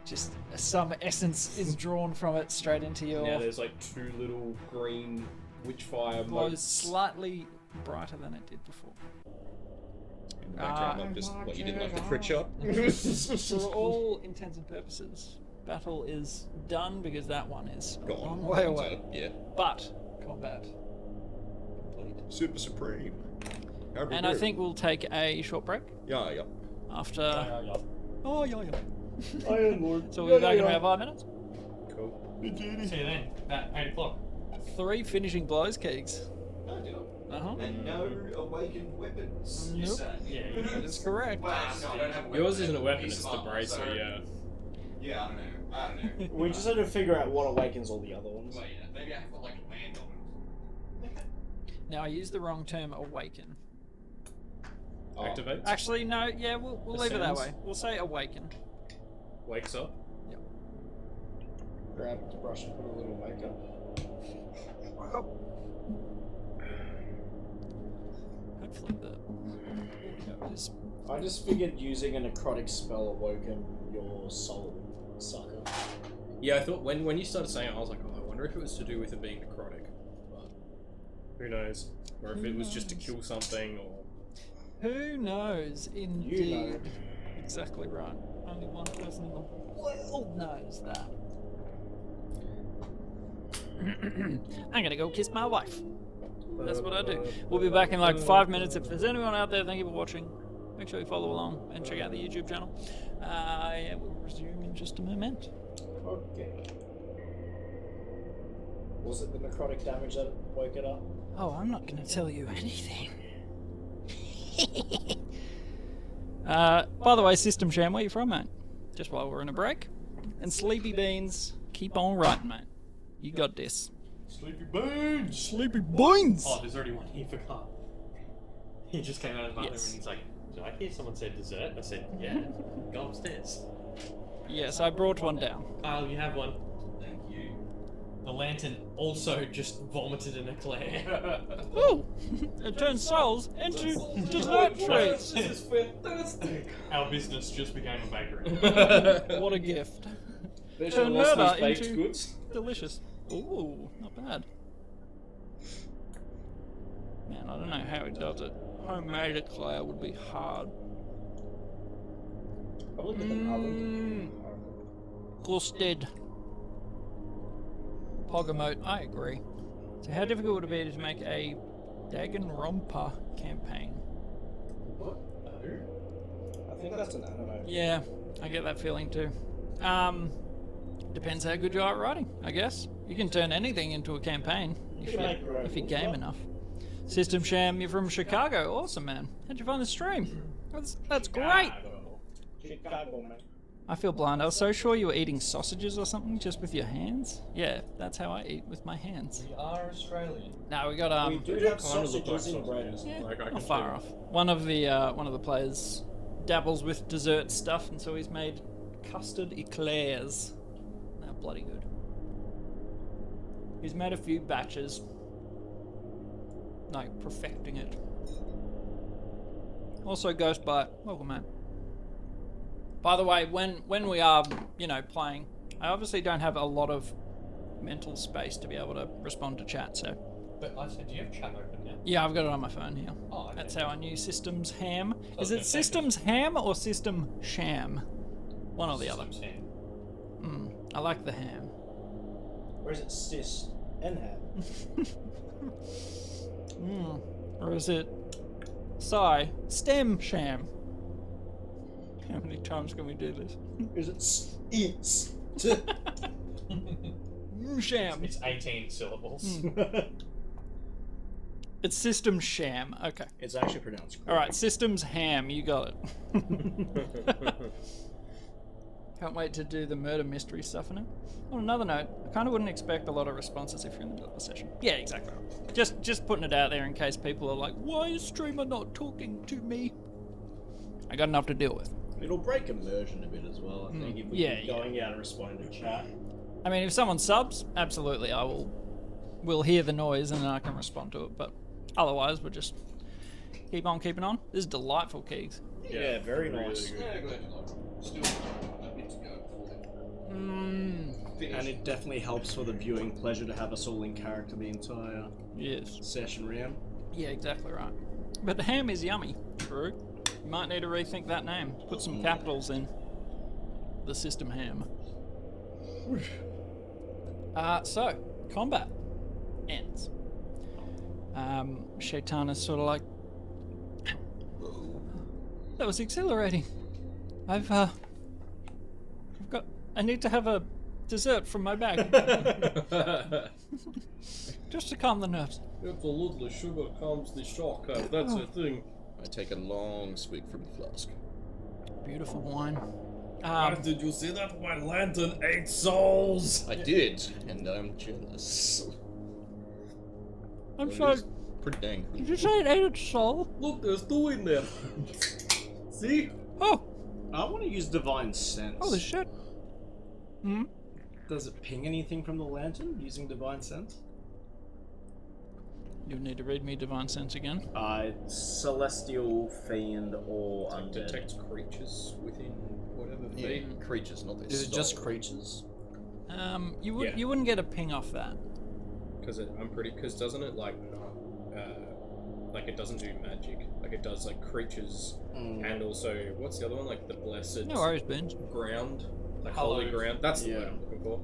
Just some essence is drawn from it straight into your... Now there's like 2 little green witchfire glows motes. slightly brighter than it did before. In the background, I'm just, what, you didn't like the crit shot? For all intents and purposes, battle is done because that one is a Gone. long way away. So, yeah. But combat complete. Super Supreme. And I think we'll take a short break Yeah, yeah. after. Oh yeah, yeah. Iron Lord. So we'll be back in about 5 minutes. Cool. See you then. At 8 o'clock. 3 finishing blows, Keegs. Oh, did I? And no awakened weapons. Nope. Yeah. That's correct. Wow, no, I don't have a weapon. Yours isn't a weapon, He's it's the fine, bracer, so- yeah. Yeah, I don't know. We just had to figure out what awakens all the other ones. Wait, maybe I have to like land on it. Now I used the wrong term, awaken. Activate. Actually, no. Yeah, we'll leave it that Ascends. way. We'll say awaken. Wakes up. Grab the brush and put a little wake up. Hopefully the audio is... I just figured using a necrotic spell awoken your soul, sucker. Yeah, I thought when you started saying it, I was like, oh, I wonder if it was to do with it being necrotic. But who knows? Or if it was just to kill something, or Who knows? Indeed. You know. Exactly right. Only one person in the world knows that. I'm gonna go kiss my wife. That's what I do. We'll be back in like 5 minutes. If there's anyone out there, thank you for watching. Make sure you follow along and check out the YouTube channel. Yeah, we'll resume in just a moment. Okay. Was it the necrotic damage that woke it up? Oh, I'm not gonna tell you anything. By the way, System Sham, where you from, mate? Just while we're in a break. And Sleepy Beans, keep on writing, mate. You got this. Sleepy Beans! Sleepy Beans! Oh, there's already one here for Carl. He just came out of the bathroom Yes. and he's like, did I hear someone say dessert? I said, yeah. Go upstairs. Yes, I brought one down. Kyle, you have one. Thank you. The lantern also just vomited an eclair. Ooh! It turns souls into dessert treats. This is fantastic. Our business just became a bakery. What a gift. Special Turn murder Aussie's baked into- goods. Delicious. Ooh, not bad. Man, I don't know how he does it. Homemade eclair would be hard. Probably with an oven. Gusted. Pogamote, I agree. So how difficult would it be to make a Danganronpa campaign? What? I think that's an anime. Yeah, I get that feeling too. Depends how good you are at writing, I guess. You can turn anything into a campaign if you're game enough. System Sham, you're from Chicago. Awesome, man. How'd you find the stream? That's great. Chicago, man. I feel blind. I was so sure you were eating sausages or something just with your hands. Yeah, that's how I eat with my hands. We are Australian. No, we got We do have sausages in bread. yeah, Like, I can not far off. One of the players dabbles with dessert stuff, and so he's made custard eclairs. They're bloody good. He's made a few batches, like perfecting it. Also, Ghostbite, welcome, man. By the way, when we are, playing, I obviously don't have a lot of mental space to be able to respond to chat, so... But I said, do you have chat open now? Yeah, I've got it on my phone here. Oh, okay. That's how I knew Systems Ham. Is Okay, it Systems Ham or System Sham? One or the other. Systems ham. I like the ham. Or is it cis and ham? Or is it Stem Sham? How many times can we do this? Is it Sham. It's 18 syllables. It's System Sham. Okay. It's actually pronounced. All right, Systems Ham. You got it. Can't wait to do the murder mystery stuff in it. On another note, I kind of wouldn't expect a lot of responses if you're in the middle of the session. Yeah, exactly. Just putting it out there in case people are like, why is streamer not talking to me? I got enough to deal with. It'll break immersion a bit as well, I think, if we keep going out and responding to chat. I mean, if someone subs, absolutely, we'll hear the noise and then I can respond to it. But otherwise, we'll just keep on keeping on. This is delightful, Keegs. Yeah, very nice. Yeah, glad you like it. Still a bit to go before then. And it definitely helps for the viewing pleasure to have us all in character the entire Yes. session round. Yeah, exactly right. But the ham is yummy. True. You might need to rethink that name. Put some capitals in. The System Ham. So, combat ends. Shaitana's sort of like, that was exhilarating. I need to have a dessert from my bag. Just to calm the nerves. Absolutely, sugar calms the shock. That's the thing. I take a long swig from the flask. Beautiful wine. Guys, did you see that? My lantern ate souls! I did, and I'm jealous. I'm It sorry. is pretty dang cool. Did you say it ate its soul? Look, there's two in there. See? Oh, I want to use Divine Sense. holy shit. Hmm? Does it ping anything from the lantern using Divine Sense? You need to read me Divine Sense again. Celestial, Fiend, or Like, Undead. detects creatures within whatever Yeah, feet. creatures, not their Is it just soul. creatures? Yeah. You wouldn't get a ping off that. Because doesn't it like it doesn't do magic. Like it does like creatures and also what's the other one? Like the blessed No worries, Benj. ground, like Hallowed. holy ground. That's the Yeah. word I'm looking for.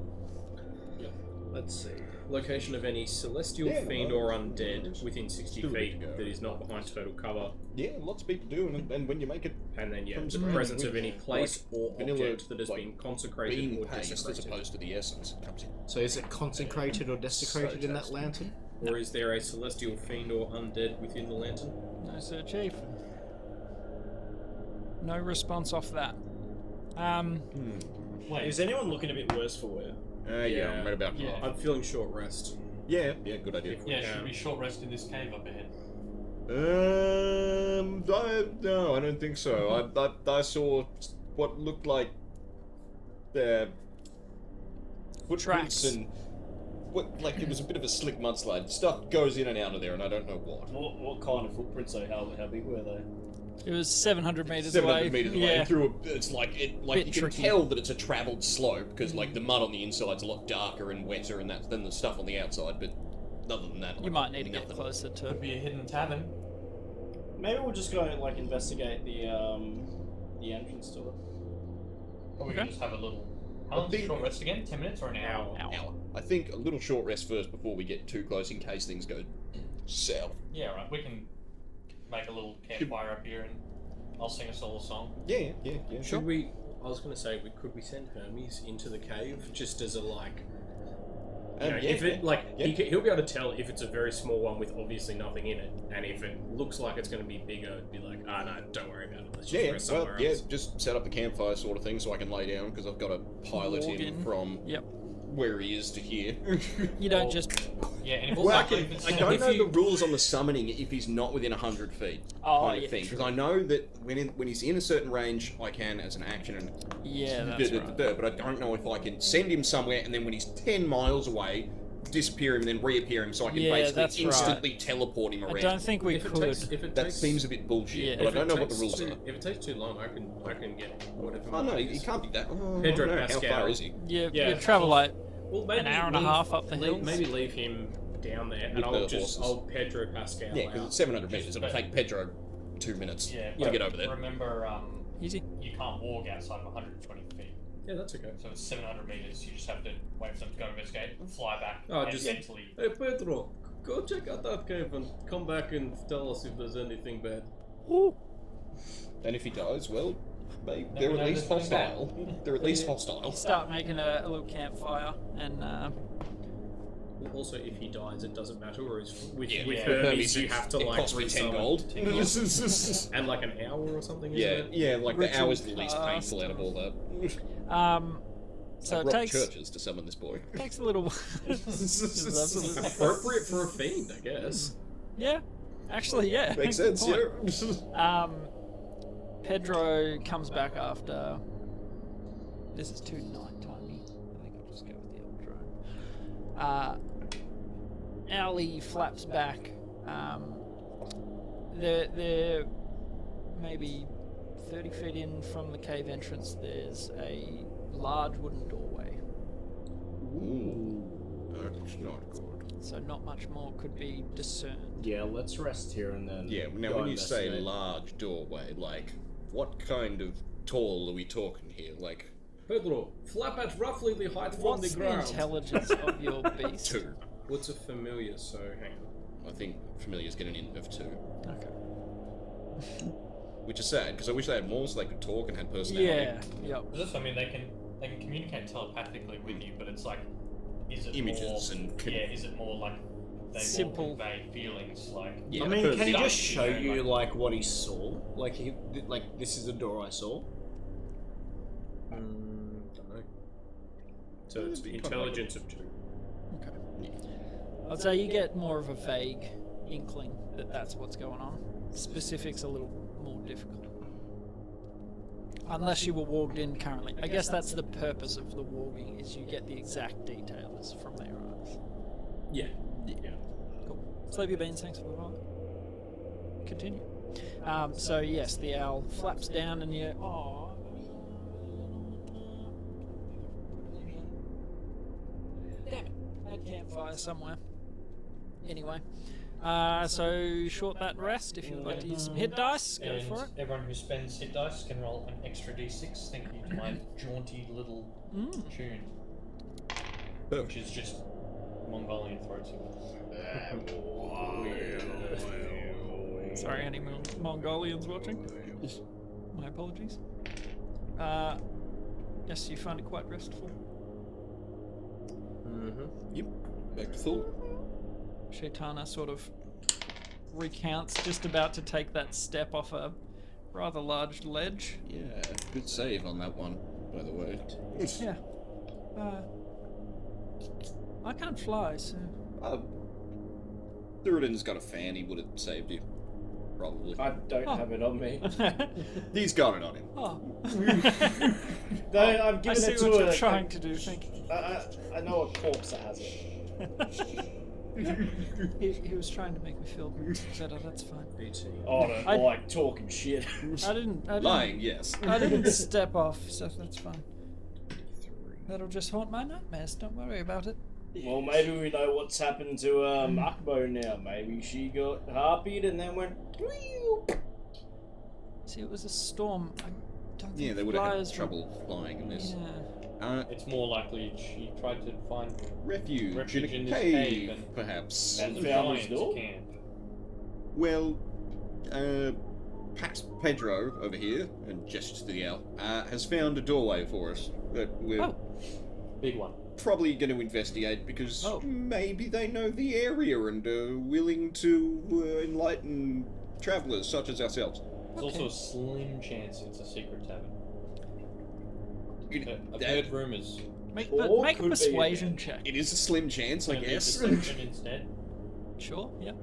Let's see. Location of any celestial Yeah, fiend no, or no, undead within 60 Still feet good to go. that is not behind total cover, Yeah, lots of people do, and when you make it and then From the scratch, presence of we- any place or vanilla, object that has like, been consecrated being or paste as desecrated. opposed to the essence it comes in. So is it consecrated or desecrated So in that tasty. lantern? Or is there a celestial fiend or undead within the lantern? No, sir, Chief. No response off that. Wait. Is anyone looking a bit worse for wear? Yeah, I'm right about Yeah. half. I'm feeling short rest. Yeah, good idea. Yeah, should we short rest in this cave up ahead? No, I don't think so. I saw what looked like footprints Tracks. and like it was a bit of a slick mudslide. Stuff goes in and out of there, and I don't know what. What kind of footprints though? How big were they? It was 700 meters 700 away. meters away. Yeah. And through it's like Bit you can tricky. tell that it's a travelled slope because like the mud on the inside's a lot darker and wetter and that than the stuff on the outside. But other than that, You like, might need to get nothing. closer to. Could be a hidden tavern. Maybe we'll just go like investigate the entrance to it. Or we Okay. can just have a little. How I long is think- short rest again? 10 minutes or an hour? Hour. I think a little short rest first before we get too close in case things go south. Yeah, right. We can make a little campfire up here and I'll sing a solo song. Yeah. Should we? I was going to say, could we send Hermes into the cave just as a like? You know, if it he'll be able to tell if it's a very small one with obviously nothing in it, and if it looks like it's going to be bigger, it'd be like, no, don't worry about it. Let's just rest somewhere else. just set up the campfire sort of thing so I can lay down because I've got to pilot Walk him in. from Yep. where he is to here. You don't just. Yeah, and if Well, it's like, if it's I don't if know you- the rules on the summoning if he's not within 100 feet Oh, kind yeah, of thing. true. Because I know that when he's in a certain range, I can, as an action, and Yeah, that's right. but I don't know if I can send him somewhere and then when he's 10 miles away, disappear him and then reappear him so I can Yeah, that's basically right. instantly teleport him I around. don't think we If it could. takes, if it That takes, seems a bit bullshit, Yeah. but I if don't it know what the takes rules too, are. If it takes too long, I can get whatever. Oh no, mine he is. can't be that. Oh, Pedro no, Pascal. How far is he? Yeah, Yeah. you travel like. Well, maybe an hour and a half up the hills? Maybe leave him down there, and With I'll the just horses. Pedro Pascal. Yeah, because out. it's 700 meters. It'll But- take Pedro 2 minutes Yeah, to but get over there. Remember, Easy. you can't walk outside of 120 feet. Yeah, that's okay. So it's 700 meters. You just have to wait for them to go investigate, fly back, Oh, and just- mentally. Hey Pedro, go check out that cave and come back and tell us if there's anything bad. Ooh. And if he dies, well, Never they're at know least there's something hostile. They're at least hostile. Start making a little campfire and. Also, if he dies, it doesn't matter. Or is with Yeah, Hermes, you have to it like costs me 10 resummon. gold. And like an hour or something. Yeah, Isn't it? yeah, like the Ritual hour's the least fast. painful out of all that. So I it robbed takes churches to summon this boy. takes a little. Absolutely. Appropriate for a fiend, I guess. Yeah, actually, yeah. Makes good sense, point. yeah. Pedro comes back after. This is too night-timey. I think I'll just go with the old drone. Owlie flaps back. They're maybe 30 feet in from the cave entrance. There's a large wooden doorway, Ooh, that's not good. so not much more could be discerned. Yeah, let's rest here and then. Yeah, now go when you say investigate. large doorway, like, what kind of tall are we talking here? Like, Pedro, flap at roughly the height from What's the the ground. intelligence of your beast? 2. What's a familiar? So hang on. I think familiars get an int of 2. Okay. Which is sad, because I wish they had more so they could talk and had personality. Yeah. Yep. But that's, I mean, they can communicate telepathically with you, but it's like, is it Images more, and yeah, is it more like they Simple. more convey feelings like? Yeah, I mean, can he Does just show you know, you like what he saw? Like this is the door I saw. Don't know. So it's be intelligence of 2. Okay. I'd say you get more of a vague inkling that that's what's going on. Specifics a little more difficult. Unless you were walked in currently. I guess that's the purpose of the walking, is you get the exact details from their eyes. Yeah. Cool. Slave your beans, thanks for the vibe. Continue. So yes, the owl flaps down and you damn it. Had campfire somewhere. Anyway. So short that rest. If you'd like to use some hit dice, go And for it. everyone who spends hit dice can roll an extra d6. Thank you to my jaunty little tune, which is just Mongolian throat singing. Sorry, any Mongolians watching? My apologies. Yes, you find it quite restful. Yep, back to full. Shaitana sort of recounts, just about to take that step off a rather large ledge. Yeah, good save on that one. by the way. Yeah. I can't fly, so. Thuridin's got a fan, he would have saved you. Probably. I don't Oh. have it on me. He's got it on him. Oh. No, I've I given see it what to you're a. trying to do. Thank you. I know a corpse that has it. He was trying to make me feel better. That's fine. BT. Oh, no, I- like talking shit. I didn't. Lying, yes. I didn't step off, so that's fine. That'll just haunt my nightmares. Don't worry about it. Well, maybe we know what's happened to Akbo now. Maybe she got harpied and then went. See, it was a storm. I don't think Yeah, they would have had flyers were- trouble flying in this. Yeah. It's more likely she tried to find Refuge, refuge in in a this cave, cave and- perhaps. And the found his giants door? camp. Well, Pat Pedro over here, and gestures to the owl, has found a doorway for us that we're Oh. Big one. probably going to investigate because Oh. maybe they know the area and are willing to enlighten travellers such as ourselves. There's Okay. also a slim chance it's a secret tavern. I've That- heard rumours. Make Or a could be persuasion again. check. It is a slim chance, I Gonna be guess. deception instead. Sure. Yeah.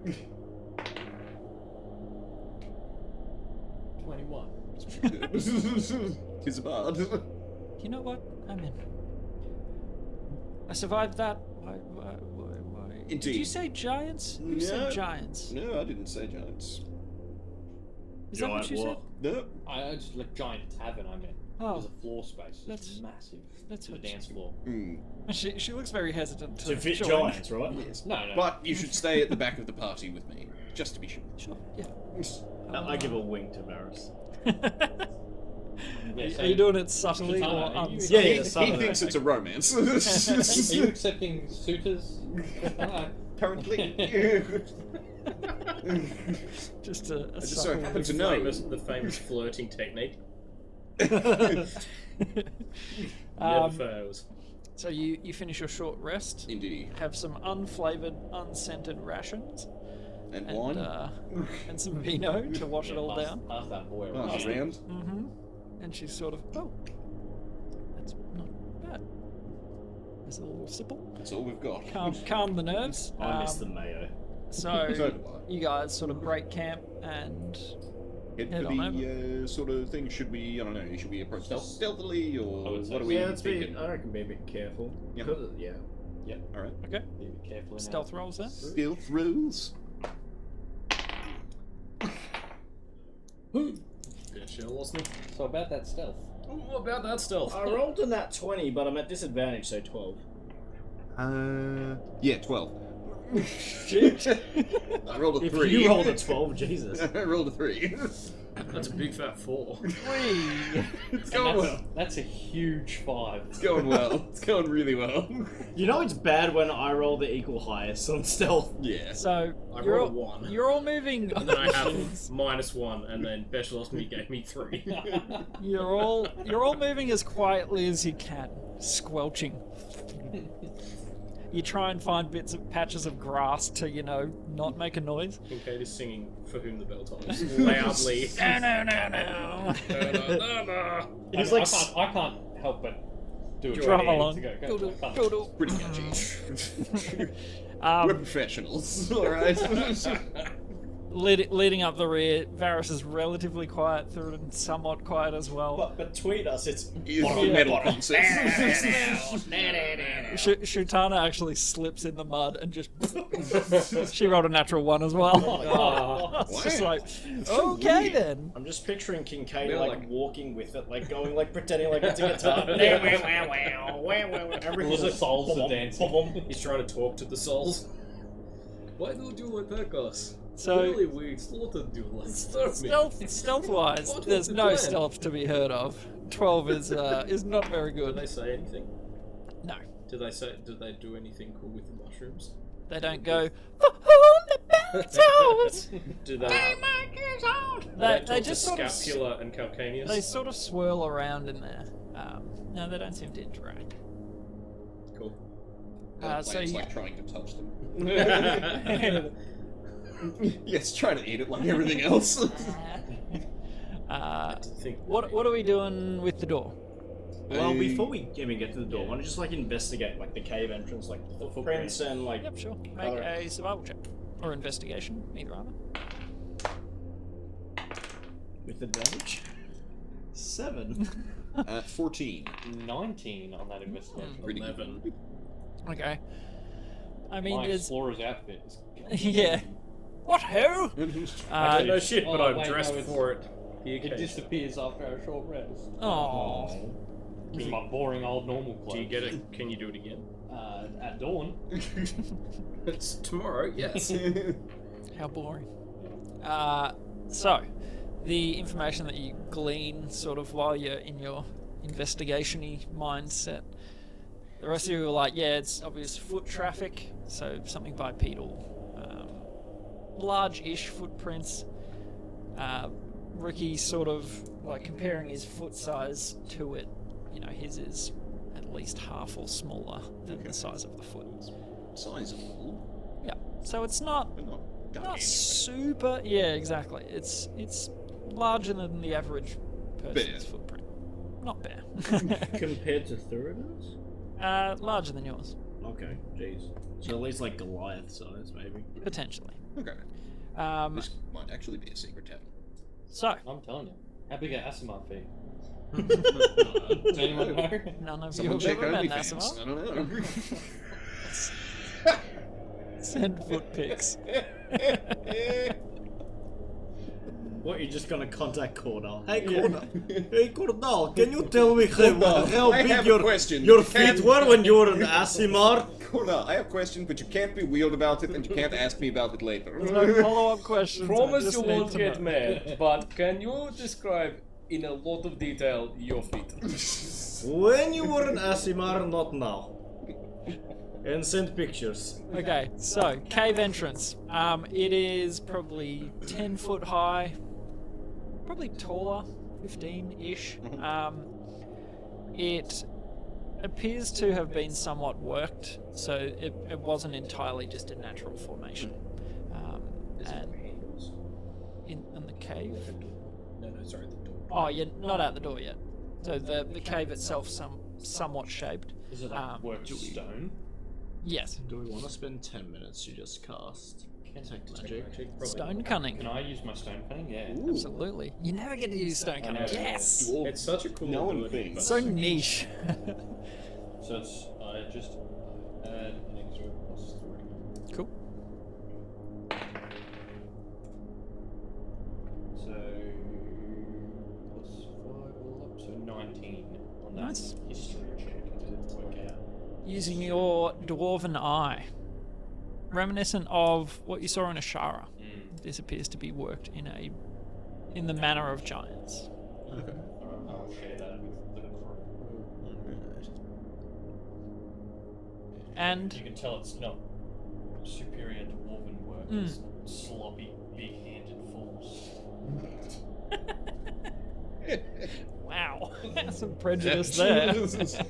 21. He's a bard. You know what? I'm in. I survived that. Why? Did Indeed. you say giants? You No. said giants. No, I didn't say giants. Is that what you said? No. I just like giant tavern. I meant. Oh. There's a floor space. That's- It's massive. that's the what dance floor. She looks very hesitant to To fit join. giants, right? Yes. No, no. But you should stay at the back of the party with me, just to be sure. Sure. Yeah. I give a wink to Varys. Yeah, so Are you doing it subtly Shetana, or are you- unsubtly? Yeah, He subtly. thinks it's a romance. Are you accepting suitors? Currently. Just a I just so subtle happen to wink. know. The famous flirting technique. Never Um, fails. so you finish your short rest. Indeed. Have some unflavored, unscented rations And and wine. and some vino to wash it all pass, down. Pass that boy Pass around. around. Mm-hmm. And she's sort of, oh, that's not bad. There's a little sipple. That's all we've got. Calm the nerves. I miss the mayo. So So do I. you guys sort of break camp and Head Head for on the sort of thing. Should we? I don't know. Should we approach stealthily, I or would say what are so. we Yeah, let's be. thinking? I reckon be a bit careful. Yeah. Yeah. All right. okay. Be a bit careful. in Stealth rolls then. Stealth rules. Yeah, sure, lost me. So about that stealth. What about that stealth? I rolled a nat 20, but I'm at disadvantage, so 12. Yeah, 12. I rolled a If 3. you rolled a 12, Jesus. I rolled a 3. That's a big fat 4. It's And going that's, well. that's a huge 5. It's going well. It's going really well. You know it's bad when I roll the equal highest on stealth. Yeah. So I you're rolled a all, 1. you're all moving. And then I have -1, and then Beshelosny gave me 3. You're all moving as quietly as you can, squelching. You try and find patches of grass to, not make a noise. Kincaid is singing For Whom the Bell Tolls loudly. No. No. He's I like, can't help but do it. Drum Yeah, along. Go. Go. Pretty catchy. We're Um, professionals, alright? leading up the rear, Varys is relatively quiet, Thuridin somewhat quiet as well. but between us, it's. Is the metal concert. Shetana actually slips in the mud and just. She rolled a natural 1 as well. It's just like, okay then. I'm just picturing Kincaid We're like like- walking with it, like going, like pretending like it's a guitar. Everything's Little like, souls are bum, dancing. bum, bum. He's trying to talk to the souls. Why don't you attack us? So- Really, we slaughtered you. Like, start me. Stealth-wise, What was there's the no plan? stealth to be heard of. 12 is not very Did good. they say anything? No, Did they do anything cool with the mushrooms? they don't go. For whom the bell tolls. Did they? They just sort of Scapula and Calcaneus. they sort of swirl around in there. No, they don't seem to interact. Cool. So Plants you- like trying to touch them. Yes, trying to eat it like everything else. I think. What are we doing with the door? Well, before we even get to the door, why don't you just like investigate like the cave entrance, like the footprints and like. Yep, sure. Make a survival check. Or investigation, either either. With advantage. 7. 14. 19 on that investigation. 11. Okay. I mean, My there's... explorer's outfit is... Yeah. What, who? I don't know shit, but Oh, I'm wait, dressed no, it's- for it. It disappears after a short rest. Oh. This is my boring old normal clothes. Do you get it? Can you do it again? At dawn. It's tomorrow, yes. How boring. So, the information that you glean sort of while you're in your investigation-y mindset, the rest of you are like, yeah, it's obvious foot traffic, so something bipedal. Large-ish footprints. Ricky's sort of like comparing his foot size to it. You know, his is at least half or smaller than the size of the foot. Sizable. Yeah. So it's not But not not super. Yeah, exactly. It's larger than the average person's footprint. Not bear. Compared to Thuridus? Larger than yours, Okay, jeez. So at least like Goliath size, maybe. potentially. Okay. This might actually be a secret tavern. So I'm telling you. How big are Asimov feet? Does anyone know? none of you Someone have check ever met OnlyFans. Nassima. I don't know. Send foot pics. What, you're just gonna contact Cordell? Hey Cordell, hey Cordell, can you tell me how I big have a your question. your You can't- feet were when you were an Asimar? Hold on, I have a question, but you can't be weird about it, and you can't ask me about it later. No follow-up questions. I Promise just you need won't to get know. mad, but can you describe in a lot of detail your feet? When you were an Asimar, not now. And send pictures. Okay, so cave entrance. It is probably 10 foot high, probably taller, 15-ish. It appears to have been somewhat worked, so it wasn't entirely just a natural formation. And in the cave. No, sorry, the door. Oh, you're not out the door yet. So the cave itself somewhat shaped. Is it like worked stone? Yes. Do we want to spend 10 minutes to just cast Detect Magic? Stone cunning. Can I use my stone cunning? Yeah. Absolutely. You never get to use stone cunning. know. Yes. It's such a cool No one ability, thinks. So niche. So it's just add an extra +3. Cool. So +5 all up, so 19 on that Nice. history check to work out. Using your dwarven eye, reminiscent of what you saw in Ashara. This appears to be worked in the manner of giants. Alright, I'll share that with the crew. And You can tell it's not superior dwarven work. It's sloppy, big-handed fools. wow, some prejudice there.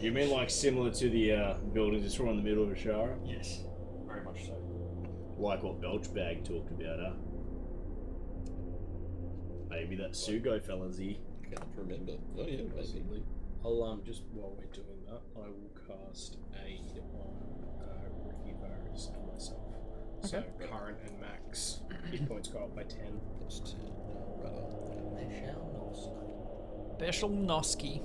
You mean like similar to the buildings you saw in the middle of Ashara? Yes, very much so. Like what Belchbag talked about, huh? Maybe that Sugo fella's here. Can't remember. Oh yeah, maybe. Possibly. I'll just while we're doing that, I will cast Aid on Ricky Varys and myself. So current and max hit points go up by 10. Special Noski.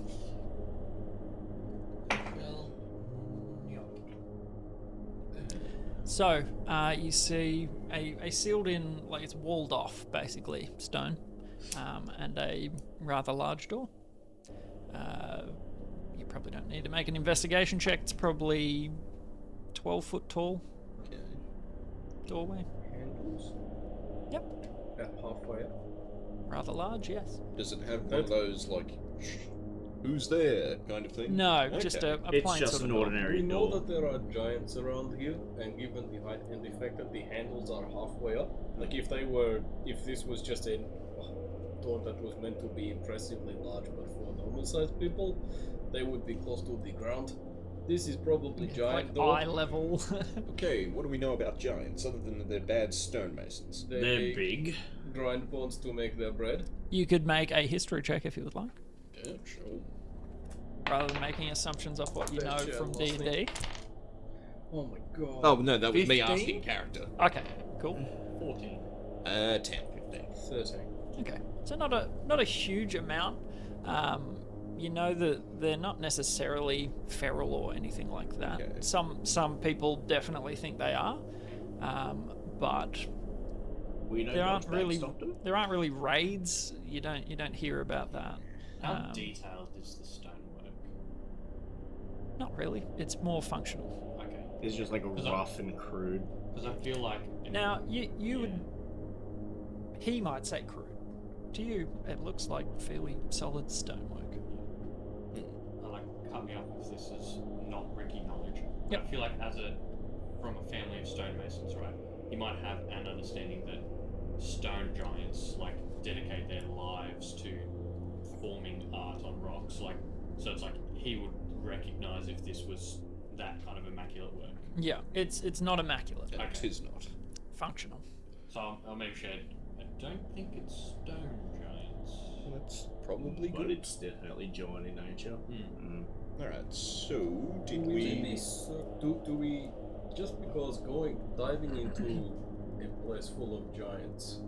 So, you see a sealed in, like it's walled off, basically, stone, and a rather large door. You probably don't need to make an investigation check. It's probably 12 foot tall Okay. doorway. Handles? Yep. About halfway up. Rather large, yes. Does it have one of those, like, who's there kind of thing? No, just Okay. a It's plain just sort an of door. ordinary We know door. that there are giants around here, and given the height and the fact that the handles are halfway up, like if this was just a door that was meant to be impressively large but for normal-sized people, they would be close to the ground. This is probably giant Like door. eye level. Okay, what do we know about giants other than that they're bad stonemasons? They're big. Grind bones to make their bread. You could make a history check if you would like. Yeah, sure. rather than making assumptions off what you know Bet you from I D lost and D. it. Oh my god. Oh no, that was me 15? asking character. Okay, cool. 14. 10, 15. 13. Okay, so not a huge amount. You know that they're not necessarily feral or anything like that. Okay. Some people definitely think they are, but We know there much aren't about really Stockton. there aren't really raids. You don't hear about that. How detailed is the stonework? Not really. It's more functional. Okay. It's just like a Is that- rough and crude. Because I feel like... Now you would. He might say crude. To you, it looks like fairly solid stonework. Cut me off if this is not Ricky knowledge. But Yep. I feel like from a family of stonemasons, right, you might have an understanding that stone giants like dedicate their lives to forming art on rocks. Like, so it's like he would recognize if this was that kind of immaculate work. Yeah, it's not immaculate. It Okay. is not. Functional. So I'll make sure. I don't think it's stone giants. That's probably But good. it's definitely joined in nature. Alright, so did Maybe we... do we just because diving into a place full of giants,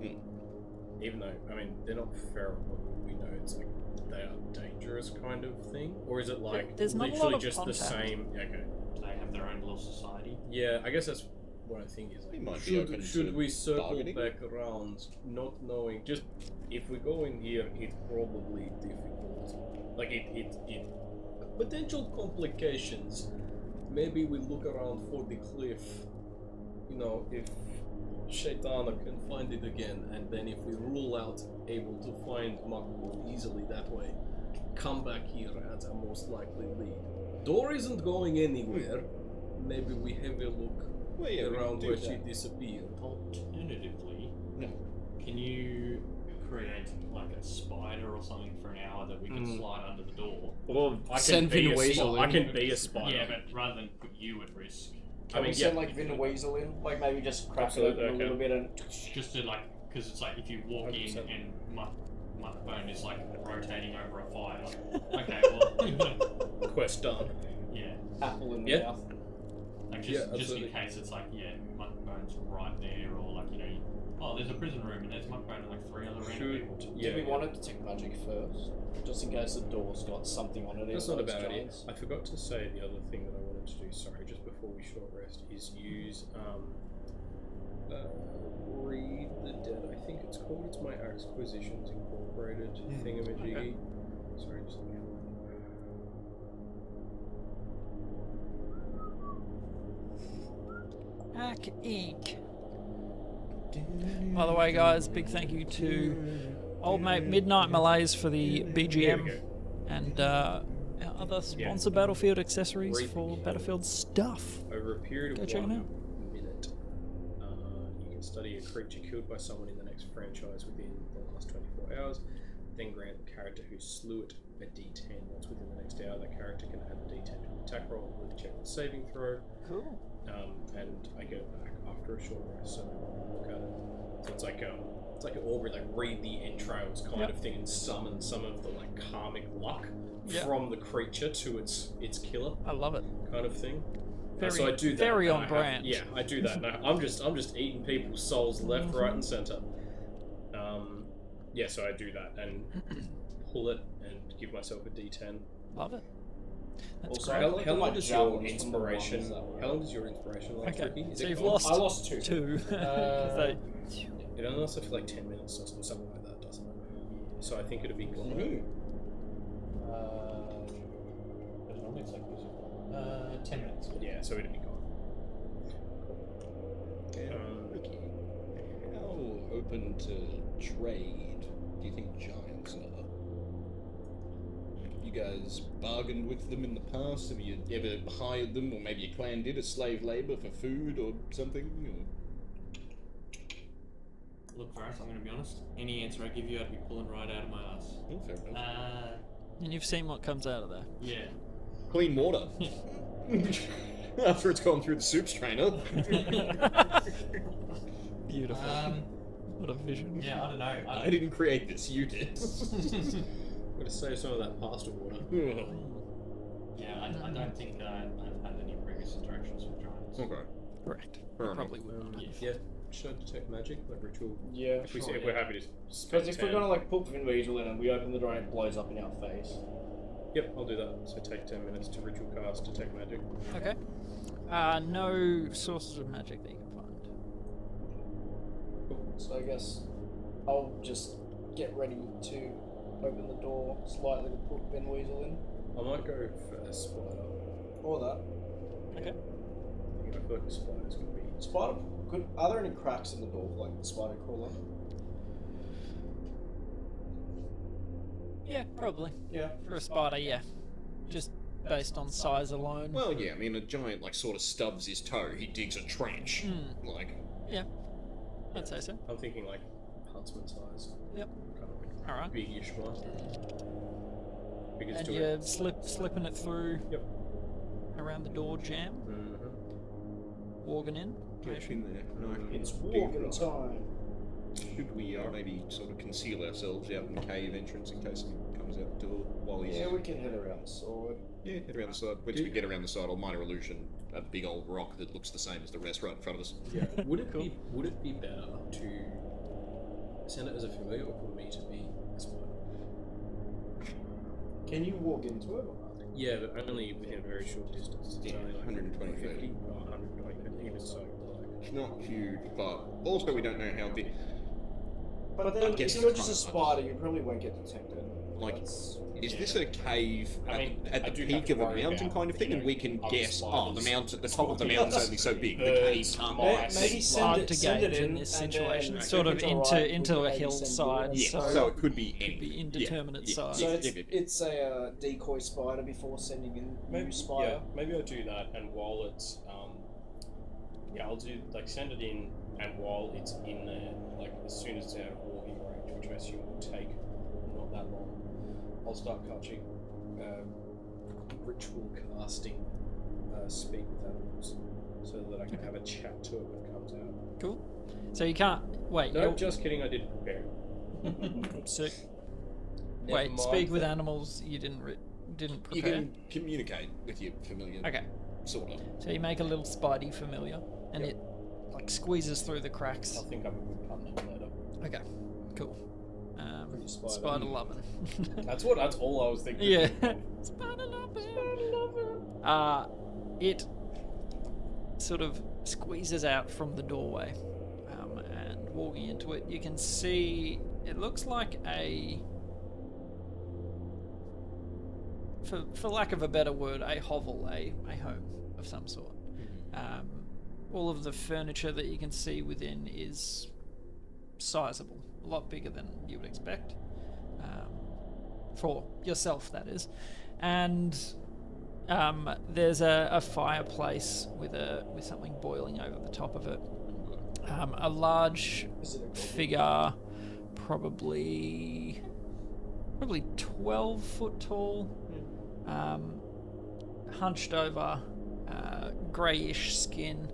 even though I mean they're not feral, but we know it's like they are dangerous kind of thing, or is it like There's not a literally lot of just contact. the same? Okay, Do they have their own little society? yeah, I guess that's what I think is We like. might be open Should to we circle bargaining. back around, not knowing just if we go in here, it's probably difficult. Like it potential complications. Maybe we look around for the cliff. You know, if Schetava can find it again, and then if we rule out able to find Makbul easily that way, come back here as a most likely lead. Door isn't going anywhere. Maybe we have a look Well, yeah, we can around do where that. she disappeared. Alternatively, No. can you create like a spider or something for an hour that we can slide under the door? Well, I send can be Vin a Weasel spider. I in. can be a spider. Yeah, but rather than put you at risk, Can we send like Vin Weasel in? Like maybe just crack it Absolutely, open a okay. little bit and just to like, because it's like if you walk in 100%. and Muckbone is like rotating over a fire. Okay, well, Quest done. yeah, apple in the Yeah. mouth. like Yeah, just in absolutely. case it's like Muckbone's right there, or like there's a prison room and there's Muckbone and like 3 other random people. Yeah, Did we want to detect magic first? Just in case the door's got something on it. That's even not a though it's bad idea. giants. I forgot to say the other thing that I wanted to do, sorry, just before we short rest, is use Read the Dead, I think it's called. It's my Acquisitions Incorporated thingamajiggy. Okay. Sorry, just looking Hack Inc. By the way, guys, big thank you to old mate Midnight Malays for the There we BGM go. and our other sponsor Battlefield accessories Read- for Battlefield stuff. Over a period Go of check 'em 1 out. minute, you can study a creature killed by someone in the next franchise within the last 24 hours. Then grant the character who slew it a D10. Once within the next hour, that character can add a D10 to an attack roll with a check the saving throw. Cool. And I go back after a short rest, so look at it. So it's like an Aubrey, like read the entrails kind Yep. of thing, and summon some of the like karmic luck Yep. from the creature to its killer I love it. kind of thing. Very, So I do that. very and on I have- brand. yeah, I do that. And I'm just eating people's souls left, right, and center. Yeah, so I do that and pull it and give myself a D10. Love it. That's Also, great. I like How the long does your javelins from the inspiration? ones that were- How long does your inspiration last, Okay, Ricky? Is so it you've gone? lost I lost 2. 2. 'Cause they- It only lasts for like 10 minutes or something like that, doesn't it? So I think it'd be gone. Because normally it's like 10 minutes. Yeah, so it'd be gone. Ricky, how open to trade do you think giants are? You guys bargained with them in the past? Have you ever hired them, or maybe your clan did, as slave labor for food or something? Look, Faris, I'm going to be honest. Any answer I give you, I'd be pulling right out of my ass. Oh, fair enough. And you've seen what comes out of there. Yeah. Clean water. After it's gone through the soup strainer. Beautiful. What a vision. Yeah, I don't know. I didn't create this, you did. I'm gonna save some of that pasta water. Yeah, I don't think I've had any previous interactions with giants. Okay. Correct. Fair Probably would. Yeah. Should I detect magic, like ritual? Yeah. If, we, Sure, if we're happy to Because if we're gonna like put Vin Weasel in and we open the door and it blows up in our face. Yep, I'll do that. So take 10 minutes to ritual cast detect magic. Okay. No sources of magic that you can find. So I guess I'll just get ready to open the door slightly to put Vin Weasel in. I might go for a spider. Or that. Okay. I feel like a spider's gonna be. Spider. Are there any cracks in the door, like the spider crawler? Yeah, probably. Yeah. For a spider, yeah. Just based on size alone. Well, yeah, I mean, a giant, like, sort of stubs his toe, he digs a trench. Like, Yeah. I'd say so. I'm thinking like huntsman size. Yep. Kind of like Alright. big-ish one. Biggest And to you're it. slipping it through Yep. around the door jam, walking in. get in there. No, It's big walking rock. time. Should we maybe sort of conceal ourselves out in the cave entrance in case he comes out the door while he's... Yeah, we can head around the sword. Yeah, head around the side. Once we get around the side, I'll minor illusion a big old rock that looks the same as the rest right in front of us. Yeah. Would it be better to send it as a familiar or for me to be a spider? Can you walk into it? Yeah, but only within a very short distance. It's Yeah, only like 120 feet. 50, 120 feet, even so. Like, It's not huge, but also we don't know how big... But then, guess if you're it's just a kind of- spider, you probably won't get detected. Like, That's- is this a cave I mean, at I the do have peak to of a worry mountain about, kind of thing, you and know, we can other guess, oh, the spiders mountain, the top of the walking mountain's past, only so big, the birds, cave can't mice. Maybe It's send hard it, to send it gauge in in this and situation. then It's sort if of it's alright, into we a can maybe send hillside, you in. Yeah, so, so it could be could any. be indeterminate Yeah, size. So yeah. it's a decoy spider before sending in new spider. yeah, maybe I'll do that, and while it's I'll do like send it in, and while it's in there, like as soon as it's out of walking range, which I assume will take not that long, I'll start catching ritual casting, speak with animals, so that I can have a chat to it when it comes out. Cool. So you can't wait. No, you're- just kidding. I didn't prepare. Sick. Never Wait, mind speak with that. animals. You didn't didn't You prepare. can communicate with your familiar, Okay. sort of. So you make a little spidey familiar, and Yep. it like squeezes through the cracks. I think I'm a good partner later. Okay. Cool. Pretty spider. Spider loving. That's all I was thinking. Yeah. Spider loving. It sort of squeezes out from the doorway, and walking into it, you can see it looks like for lack of a better word, a hovel, a home of some sort. All of the furniture that you can see within is sizable, a lot bigger than you would expect. For yourself, that is. And there's a fireplace with something boiling over the top of it. A large Is it a goblin? figure, probably 12 foot tall, hunched over, greyish skin,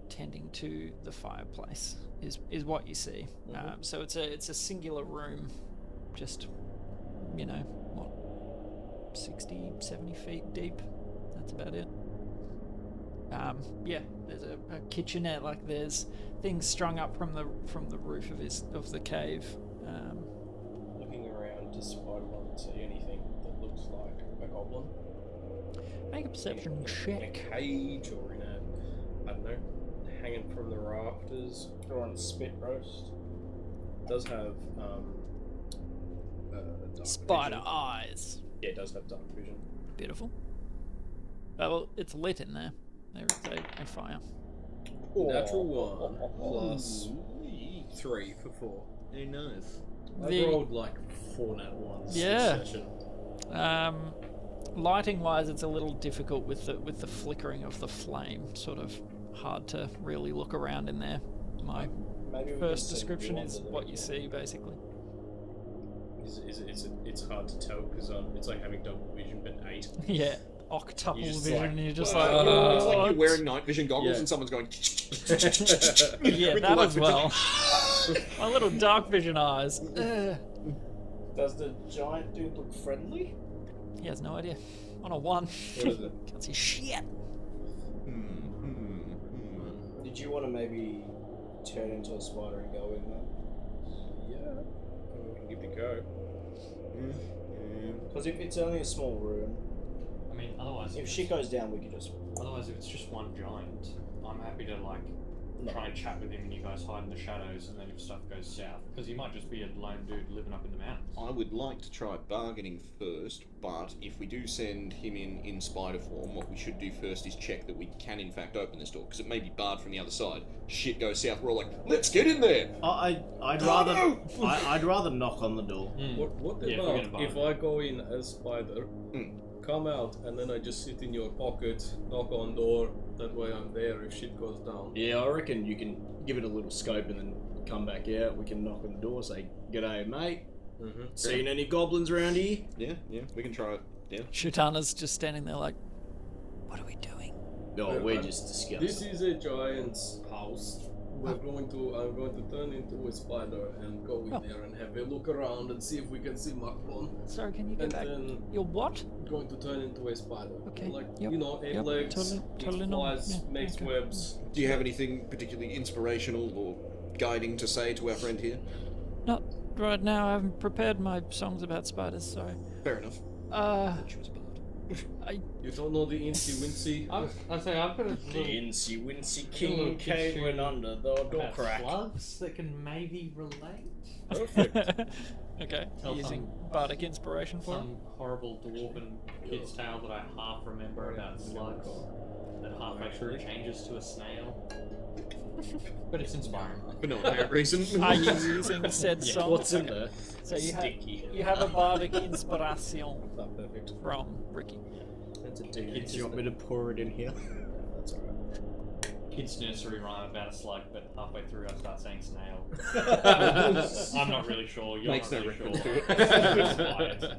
tending to the fireplace is what you see. So it's a singular room, just, you know, what, 60, 70 feet deep. That's about it. Yeah, there's a kitchenette, like there's things strung up from the roof of the cave. Looking around, does Spider-Man see anything that looks like a goblin? Make a perception In a check. cage or in a, I don't know, hanging from the rafters. Or on a spit roast. It does have dark Spider vision. eyes. Yeah, it does have dark vision. Beautiful. Well, it's lit in there. There is a fire. Natural 1 plus 3 for 4. Very nice. I've The- rolled like 4 nat 1s Yeah. this session. Lighting wise, it's a little difficult with the flickering of the flame. Sort of hard to really look around in there. My Maybe we first can send description you is onto what the- you see, basically. It's hard to tell because it's like having double vision but 8. Yeah, octuple You just vision. like, and you're just It's like, like what? you're wearing night vision goggles Yeah. and someone's going... Yeah, with that light as vision. well. My little dark vision eyes. Does the giant dude look friendly? He has no idea. On a 1. What is it? Can't see shit. Did you want to maybe turn into a spider and go in there? Yeah. We can give it a go. Because if it's only a small room, I mean, otherwise, if shit goes down, we could just. otherwise, if it's just one giant, I'm happy to like try and chat with him, and you guys hide in the shadows, and then if stuff goes south, because he might just be a lone dude living up in the mountains. I would like to try bargaining first, but if we do send him in spider form, what we should do first is check that we can in fact open this door, because it may be barred from the other side. Shit goes south, we're all like, let's get in there! I'd rather knock on the door. What Yeah, about forget about if it. I go in as spider, come out, and then I just sit in your pocket, knock on door, that way I'm there if shit goes down. Yeah, I reckon you can give it a little scope and then come back out. We can knock on the door, say, "G'day, mate. Seen any goblins around here?" Yeah, we can try it. Yeah. Shutana's just standing there like, what are we doing? No, we're just discussing. This is a giant's house. I'm going to turn into a spider and go in there and have a look around and see if we can see Makbon. Sorry, can you go And back? then You're what? going to turn into a spider. Okay, Like, yep, you know, 8 yep, legs, totally it normal, flies, yeah, makes okay. webs. Do you have anything particularly inspirational or guiding to say to our friend here? Not right now. I haven't prepared my songs about spiders, so. Fair enough. She was a bard. You don't know the Incy Wincy? I'd say I've got a The Incy Wincy little King came picture when under the door about crack. slugs that can maybe relate. Okay, Tell using bardic inspiration for it. Some horrible dwarven kid's tale that I half remember about slugs that halfway through changes to a snail. But it's inspiring. For no apparent reason. Are you using said song? What's in there? So Sticky. you have a bardic inspiration Not perfect. from Ricky. That's a Do dig. you want me to pour it in here? That's alright. Kid's nursery rhyme about a slug, but halfway through I start saying snail. I'm not really sure. You're Makes not no really reference sure. to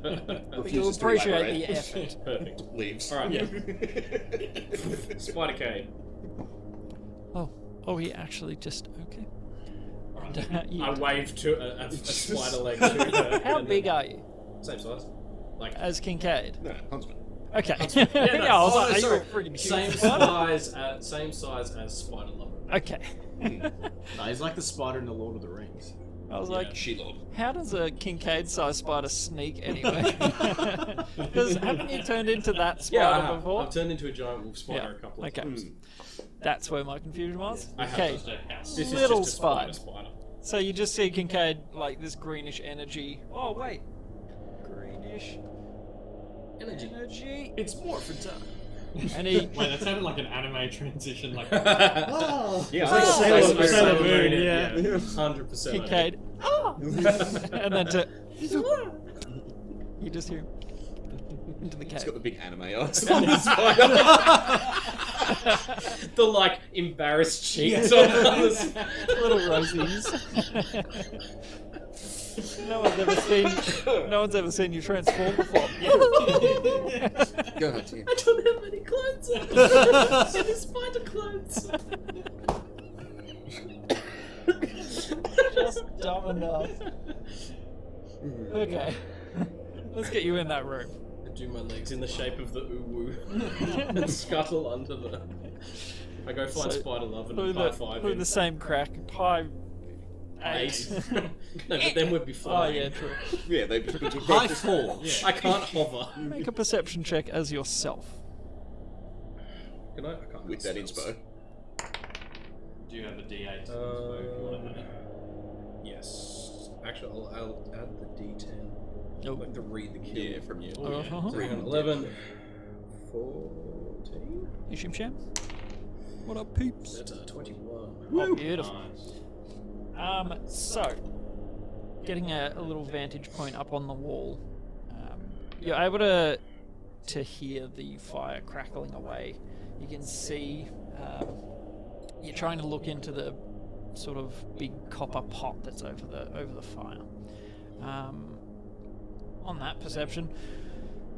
it. But you'll Refuses to appreciate elaborate. the effort. Perfect. Leaves. Alright. Spider-Cade. Oh, he actually just okay. I waved to a spider leg to her. How and big then- are you? Same size. Like As Kincaid? No, huntsman. Okay. yeah, I was like, sorry. you're pretty huge. Same size as Spider Lover. Okay. No, he's like the spider in the Lord of the Rings. I was like, She-Lord. how does a Kincaid-sized spider sneak anyway? Because haven't you turned into that spider before? I've turned into a giant wolf spider a couple of Okay. times. That's where my confusion was. I have Okay. Just a house. This Little is just a spider spider. spider. So you just see Kincaid like this greenish energy. Oh wait, greenish energy. It's morphin' time. And he Wait, that sounded like an anime transition. Like, Oh! Yeah, like Sailor Sailor Moon, Moon, yeah. yeah. 100%. Kincaid. Oh! And then to you just hear him into the He's cave. got the big anime eyes. The like embarrassed cheeks on the Little rosies. No one's ever seen you transform before. Go ahead, Tim. I don't have any clothes on. So the spider clothes. Just dumb enough. Okay. Let's get you in that room. I do my legs in the shape of the uwu and scuttle under the. I go find So, Spider Love and Through high the, five through him. the same crack. High 8. No, but then we'd be Oh flying. yeah, true. Yeah, they put into High four. I can't hover. Make a perception check as yourself. Can I? I can't. with that inspo. do you have a D8 to move if you want to do it? Yes. Actually, I'll add the D10. Oh. I'd like to read the kill. Yeah, from you. Uh-huh. So hang on, 11, 14. Ishim Sham. What up, peeps? That's a 21. Oh, beautiful. Nice. So, getting a little vantage point up on the wall, you're able to hear the fire crackling away. You can see, you're trying to look into the sort of big copper pot that's over the fire. On that perception,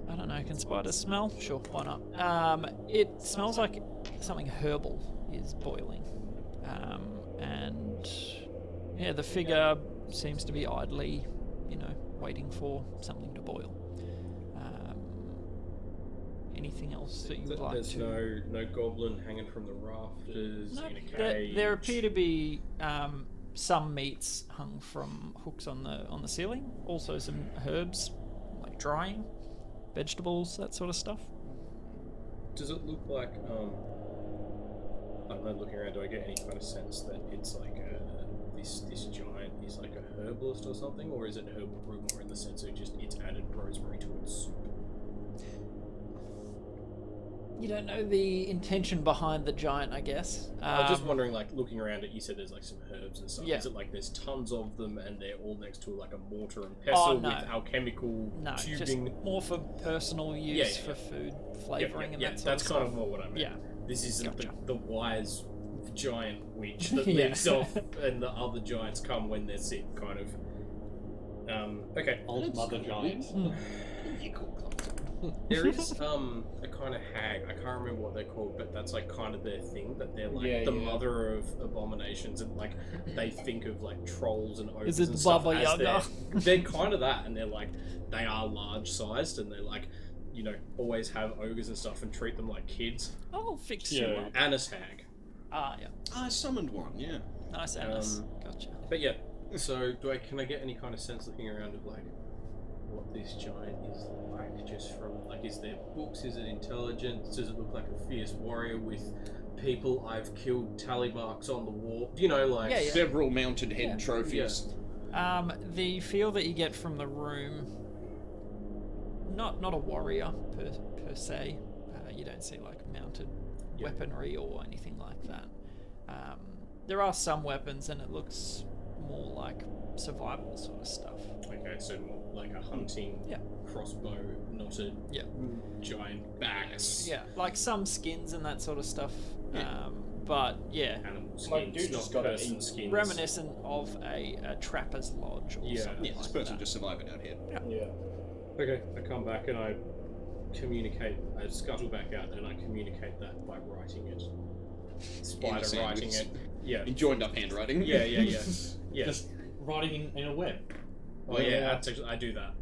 I don't know, can spiders smell? Sure, why not? It smells like something herbal is boiling. And yeah, the figure seems to be idly, waiting for something to boil. anything else that you would like There's to? no goblin hanging from the rafters No, in a there, cage. there appear to be some meats hung from hooks on the ceiling. Also some herbs, like drying, vegetables, that sort of stuff. Does it look like I don't know, looking around, do I get any kind of sense that it's like this giant is like a herbalist or something, or is it herbal brew more in the sense of just it's added rosemary to its soup? You don't know the intention behind the giant, I guess. I was just wondering, like, looking around it, you said there's like some herbs and stuff. Yeah. Is it like there's tons of them and they're all next to like a mortar and pestle no. with alchemical No, just tubing? more for personal use, Yeah, for food flavouring and yeah, that sort that's of kind stuff. of more what I meant. Yeah. This isn't Gotcha. the wise giant witch that Yeah. lives off and the other giants come when they're sick, kind of. Okay. Old mother giant. You cool. There is a kind of hag, I can't remember what they're called, but that's like kind of their thing, that they're like Yeah, the yeah. mother of abominations, and like they think of like trolls and ogres Is it and stuff Baba as Yaga? they're kind of that, and they're like, they are large sized, and they're like, you know, always have ogres and stuff and treat them like kids. I'll fix you Yeah. up. Annis hag. Ah, yeah. I summoned one, yeah. Nice, Annis. Gotcha. But yeah, so can I get any kind of sense looking around of like what this giant is like, just from like, is there books, is it intelligence, does it look like a fierce warrior with people I've killed tally marks on the wall, you know, like Yeah. Several mounted head Yeah. trophies. The feel that you get from the room, not a warrior per se. You don't see like mounted weaponry or anything like that. There are some weapons, and it looks more like survival sort of stuff. Okay, so more like a hunting Yeah. crossbow, not a Yeah. giant axe. Yeah, like some skins and that sort of stuff. Yeah. But yeah, Animal skins, Like, dude not just got it person in skins. reminiscent of a trapper's lodge or Yeah. something Yeah, this like person that. just surviving out here. Yeah. Okay, I come back and I communicate, I scuttle back out and I communicate that by writing it. Spider sand writing with- it. Yeah. In joined up handwriting. Yeah. Yeah. Just writing in a web. Oh yeah, that's actually, I do that.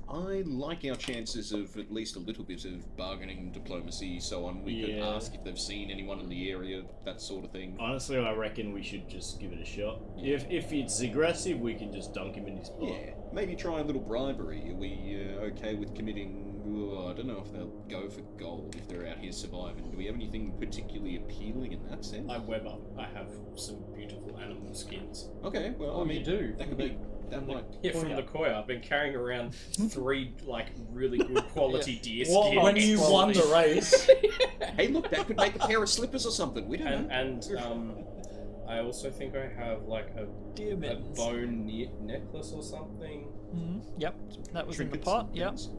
I like our chances of at least a little bit of bargaining, diplomacy, so on. We could Yeah. ask if they've seen anyone in the area, that sort of thing. Honestly, I reckon we should just give it a shot. If it's aggressive, we can just dunk him in his spot. Yeah, maybe try a little bribery. Are we okay with committing? I don't know if they'll go for gold if they're out here surviving. Do we have anything particularly appealing in that sense? I web up. I have some beautiful animal skins. Okay, well, Oh, I mean, you do? that could be. That might. Yeah, from the Koya. I've been carrying around 3 like really good quality deer Well, skins. when you won the race, Hey, look, that could make a pair of slippers or something. We don't know. and I also think I have like a Deer a mittens. bone necklace or something. Yep, that was in the Trinkets pot. and Yep. things.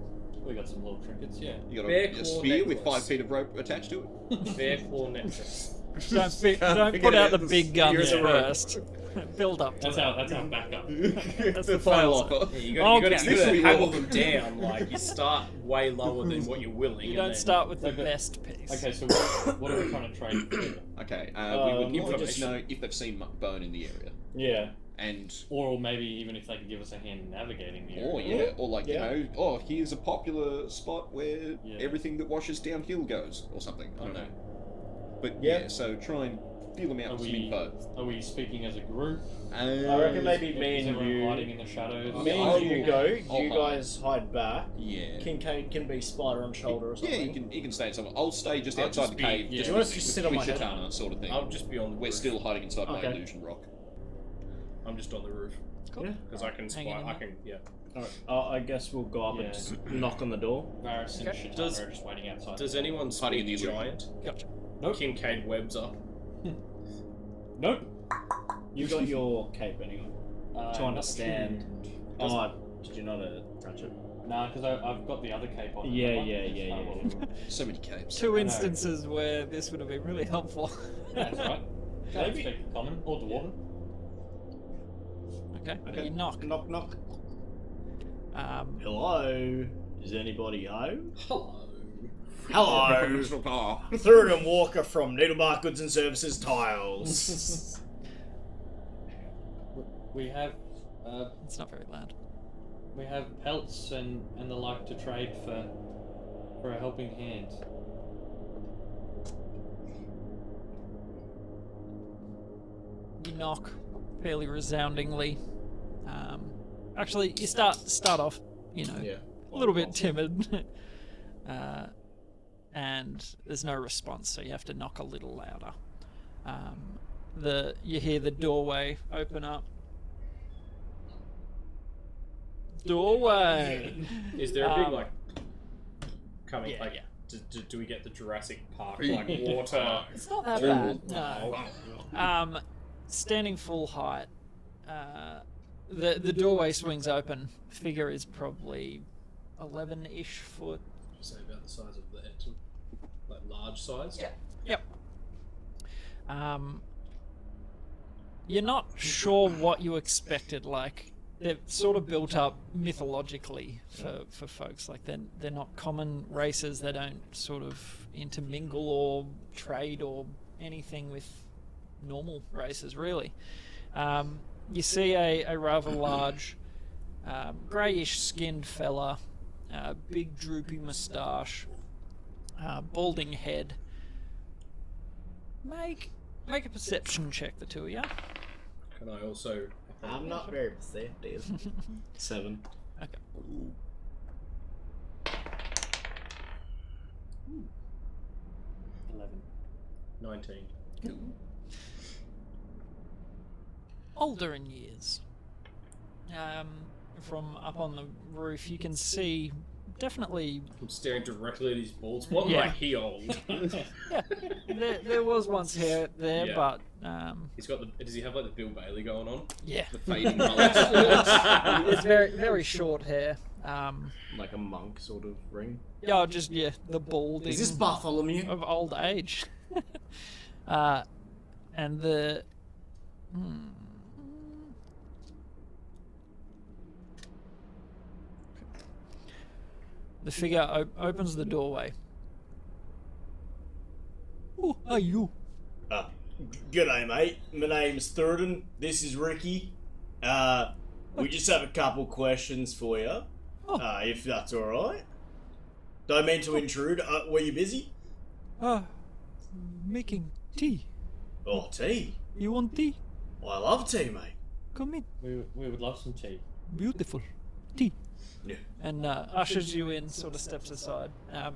We got some little trinkets, yeah. You got Bear a claw spear with necklace. 5 feet of rope attached to it. Bear claw necklace. Don't forget put out the about big the guns spears first. Build up. To That's our backup. That's the the final fail. offer. Yeah, you got Okay. to Literally haggle all. them down. Like you start way lower than what you're willing. You and don't then- start with the Okay. best piece. Okay, so what are we trying to trade for? Okay, we would we like to just- know if they've seen bone in the area. yeah. And Or maybe even if they could give us a hand in navigating the area. or yeah, or like Yeah. you know, oh, here's a popular spot where Yeah. everything that washes downhill goes, or something. I don't Okay. know. But Yeah. yeah, so try and feel them out Are with some we, info. are we speaking as a group? I reckon maybe me Is and everyone you, hiding in the shadows? me I'll- and you go. I'll You hide. guys hide back. Yeah. Kincaid can be spider on shoulder or Yeah, something. you can stay somewhere. I'll stay just I'll outside just the be- cave. yeah. Do you want us to just sit on with my head? Schetava sort of thing. I'll just be on the We're roof. still hiding inside my Okay. illusion rock. I'm just on the roof Cool. Yeah. because I can spy. Hanging in I there. can. Yeah. Alright, I guess we'll go up Yeah. and just knock on the door. Varys and Okay. Schetava are just waiting outside. Does anyone Hiding in the speak illusion. giant? Gotcha. Nope. Kincaid webs up. Nope. You got your cape anyway. To not understand. Does- Oh, did you not touch it? Nah, because I've got the other cape on. Yeah, That one. yeah, yeah, Oh, yeah. well, So many caves. Two know. instances where this would have been really helpful. That's right. Can't Maybe. speak common or dwarven. Okay. Okay. You knock. Knock, knock. Um, Hello? Is anybody home? Hello. Hello! Third and Walker from Needlebark Goods and Services Tiles. We have it's not very loud. pelts and the like to trade for For a helping hand. You knock fairly resoundingly. Actually, you start off, Yeah. a little bit timid, and there's no response, so you have to knock a little louder. You hear the doorway open up. Doorway. Is there a big coming yeah. Do we get the Jurassic Park water? It's not that bad. No. Standing full height, the doorway swings open. Figure is probably 11-ish foot. Say about the size of the Ecto, like large size. Yep. You're not sure what you expected. Like, they're sort of built up mythologically for folks. Like, they're not common races. They don't sort of intermingle or trade or anything with normal races, really. You see a rather large, greyish skinned fella, big droopy moustache, balding head. Make a perception check, the two of you. Can I also? I'm not very perceptive. 7. Okay. 11. 19. Older in years. From up on the roof, you can see definitely. I'm staring directly at his balls. What Yeah. might he hold? Yeah, there was once hair there, Yeah. but He's got the. Does he have like the Bill Bailey going on? yeah, The fading mullet. it's very short hair. Like a monk sort of ring. Yeah, just the balding. Is this Bartholomew? of old age? And the. The figure opens the doorway. Who are you? G'day, mate. My name's Thurden. This is Ricky. We just have a couple questions for you, if that's all right. Don't mean to intrude. Were you busy? Making tea. Oh, tea. You want tea? I love tea, mate. Come in. We would love some tea. Beautiful tea. Yeah. And ushers you in, sort of steps aside.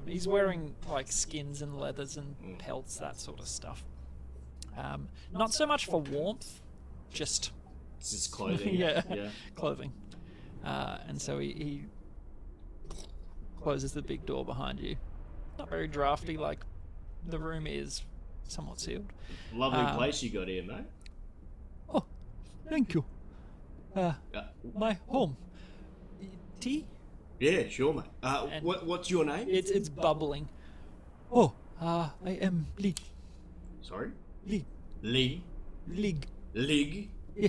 He's wearing like skins and leathers and pelts, that sort of stuff. Not so much for warmth, just It's just clothing. yeah, Yeah. clothing. And so he closes the big door behind you. Not very drafty, like the room is somewhat sealed. Lovely place you got here, mate. Oh, thank you. My home. Tea? Yeah, sure, mate. And- What's your name? It's bubbling. Oh, I am Lig. Sorry? Lig. Lee. Lig. Lig. Yeah.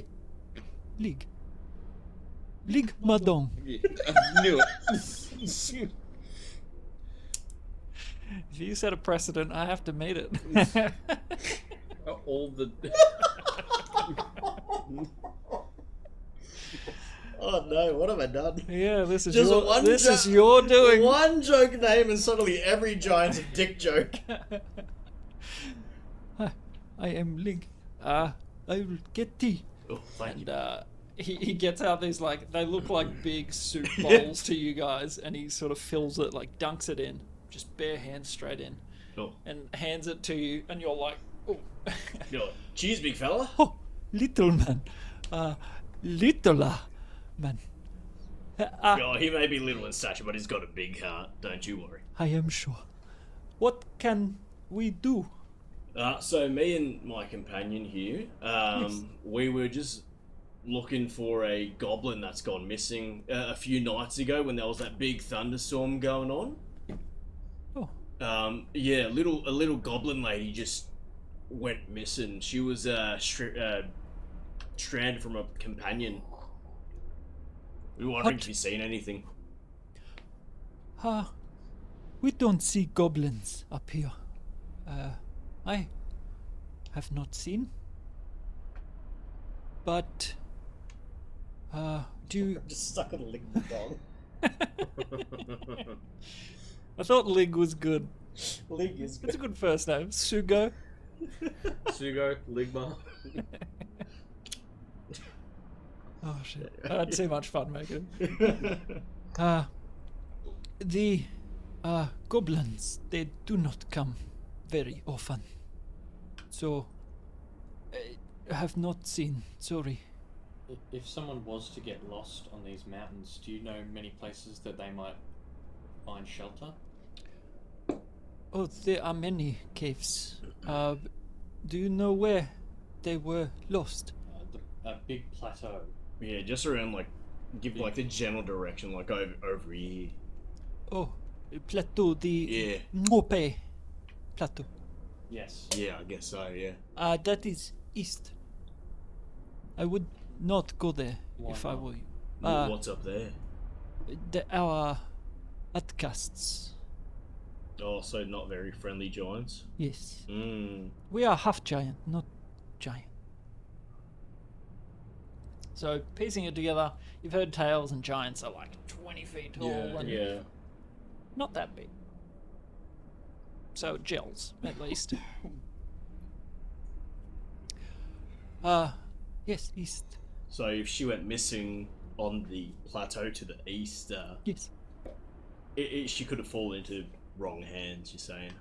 Lig. Lig Madong. I knew it. If you set a precedent, I have to meet it. All the. Oh no, what have I done? Yeah, this is Just your one this jo- is your doing. One joke name and suddenly every giant's a dick joke. Hi, I am Lig. I will get tea. Oh, thank you. And he gets out these like they look like big soup bowls to you guys, and he sort of fills it, like dunks it in, just bare hands straight in, Oh. and hands it to you, and you're like, oh, You're like, cheers, big fella. oh, little man, little man. Oh, he may be little in stature, but he's got a big heart. Don't you worry. I am sure. What can we do? So me and my companion here, we were just looking for a goblin that's gone missing a few nights ago when there was that big thunderstorm going on. Oh, Yeah, a little goblin lady just went missing. She was stranded from a companion. We were wondering What? if you've seen anything. we don't see goblins up here. I have not seen. But, do you... Just stuck on a lick the dog. I thought Lig was good. Lig is It's a good first name. Sugo. Sugo, Ligma. Oh shit! I had too much fun making. The goblins, they do not come very often, so I have not seen. Sorry. If someone was to get lost on these mountains, do you know many places that they might find shelter? Oh, there are many caves. Do you know where they were lost? A big plateau. Yeah, just around like, give like the general direction, like over here. Oh, plateau, the Yeah. Mope plateau. Yes. Yeah, I guess so. Yeah. That is east. I would not go there Why if I not? were you. What's up there? Our outcasts. Oh, so not very friendly giants. Yes. Mm. We are half giant, not giant. So, piecing it together, you've heard tales and giants are like 20 feet tall and Yeah. not that big. So, it gels, at least. Yes, east. So if she went missing on the plateau to the east, Yes. she could have fallen into wrong hands. You're saying?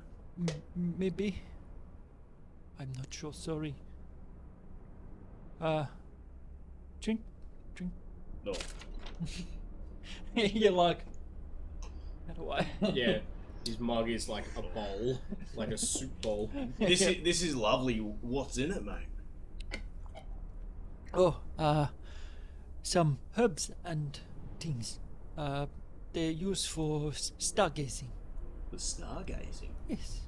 Maybe. I'm not sure, sorry. Drink. No. You're like, how do I? Yeah. His mug is like a bowl, like a soup bowl. This is lovely. What's in it, mate? Oh, some herbs and things. They're used for stargazing. The stargazing. Yes.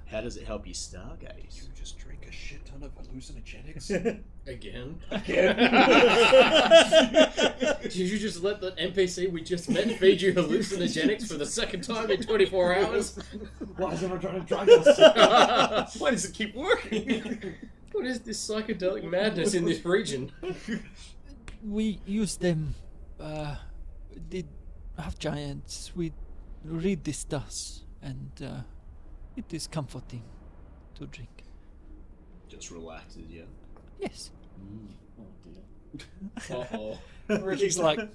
How does it help you stargaze? You just drink a shit ton of hallucinogenics. Again. Did you just let the NPC we just met feed you hallucinogenics for the second time in 24 hours? Why is everyone trying to drug us? Why does it keep working? What is this psychedelic madness in this region? We use them. The half giants. We read this dust, and it is comforting to drink. Just relaxes you. Yes. Oh dear. Uh-oh. Ricky's like, oh,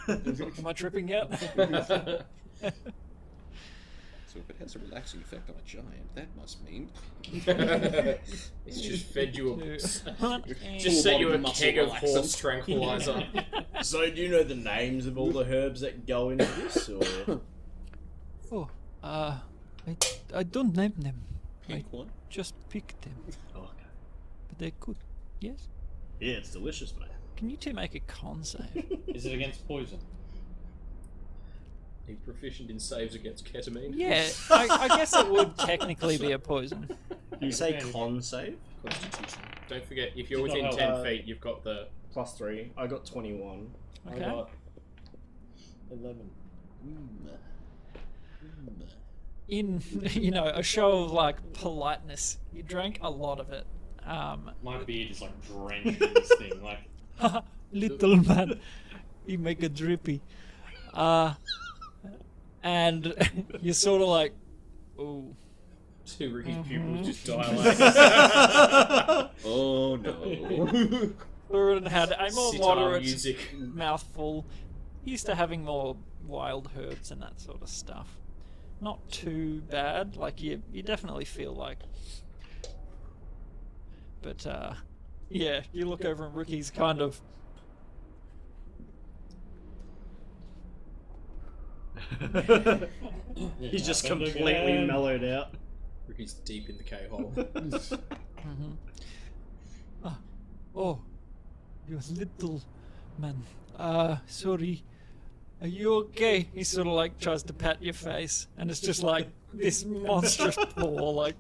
no. Am I tripping yet? So if it has a relaxing effect on a giant, that must mean It's just fed you a... Just Just set you a muscle keg of relaxant. horse tranquilizer. So do you know the names of all the herbs that go into this, or? Oh, I don't name them. pink one. Just pick them. Okay. But they're good. Yes? Yeah, it's delicious, mate. Can you two make a con save? Is it against poison? Are you proficient in saves against ketamine? Yeah, I guess it would technically be a poison. You say con save? Constitution. Don't forget, if you're Did not within help. 10 feet, you've got the... +3. I got 21. Okay. I got 11. In, a show of like politeness, you drank a lot of it. My beard is like drenched in this thing. Like, Little man, you make a drippy. And you're sort of like, ooh. Two Ricky's pupils just dilate. Oh no. Lauren had a more Sitar moderate music. mouthful. Used to having more wild herbs and that sort of stuff. Not too bad. Like you definitely feel like. But yeah, you look over and Ricky's kind of. He's just happened completely again. mellowed out. Ricky's deep in the K-hole. Oh, you little man. Sorry. Are you okay? He sort of like tries to pat your face, and it's just like this monstrous paw, like.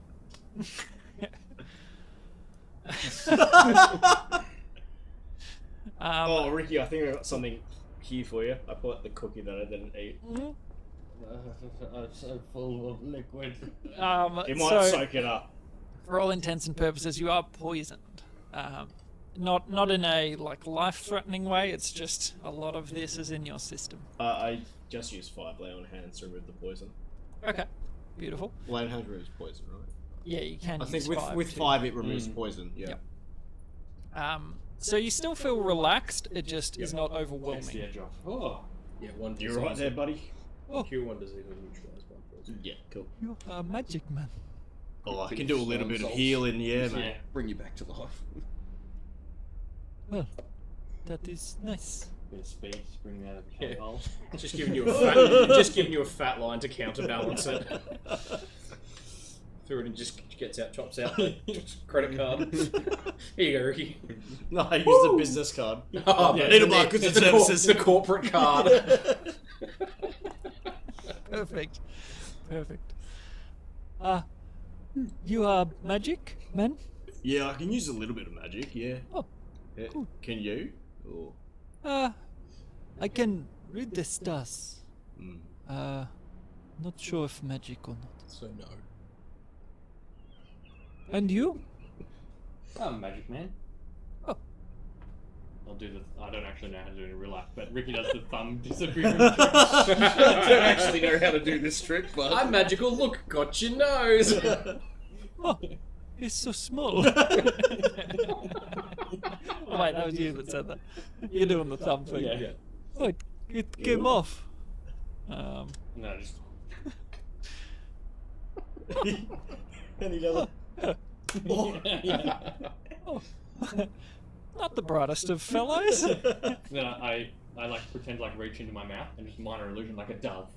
Oh, Ricky, I think I got something here for you. I put the cookie that I didn't eat. I'm so full of liquid. It might so, soak it up. for all intents and purposes, you are poisoned. not in a like life-threatening way. It's just a lot of this is in your system. I just use 5 lay on hands to remove the poison. Okay, beautiful. Lay on hands removes poison, right? Yeah, you can. I think use with too. 5 it removes poison. Yeah. Yep. So you still feel relaxed. It just is not Takes the overwhelming. edge off. Oh. Yeah, one. You right there, buddy? Q one does even neutralize one poison. Yeah, cool. You are a magic man. Oh, I can do a little bit of healing, yeah, mate. Yeah. Bring you back to life. Well, that is nice. Bit of speed, bring me out of the Yeah. hole. Just giving you a fat line to counterbalance it. Through it and just gets out, chops out. Credit card. Here you go, Ricky. No, I use the business card. Oh, Yeah, Needlebark Goods and Services. The corporate card. Perfect. Perfect. You are magic man? Yeah, I can use a little bit of magic, yeah. Oh, Yeah. cool. Can you? Or... I can read the stars. Mm. Not sure if magic or not. So no. And you? I'm a magic man. Oh. I'll do the. I don't actually know how to do it in real life, but Ricky does the thumb disappearing. I don't actually know how to do this trick, but I'm magical. Look, got your nose. Oh, it's so small. Wait, that was you that said that. You're doing the thumb thing. Yeah. Oh, it came off. No, just. Any level? Oh. Not the brightest of fellows. Then I like pretend like reach into my mouth and just minor illusion like a dove.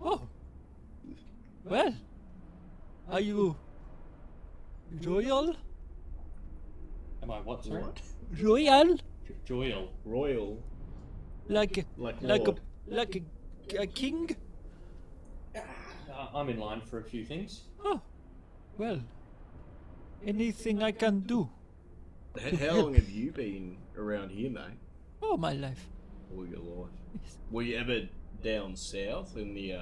Oh. Well, are you royal? Am I what? Sorry? What? Royal? Joyal. Royal. Like Like a Lord. a king? I'm in line for a few things. Oh. Well, anything I can do. How long have you been around here, mate? All my life. All your life. Yes. Were you ever down south in the,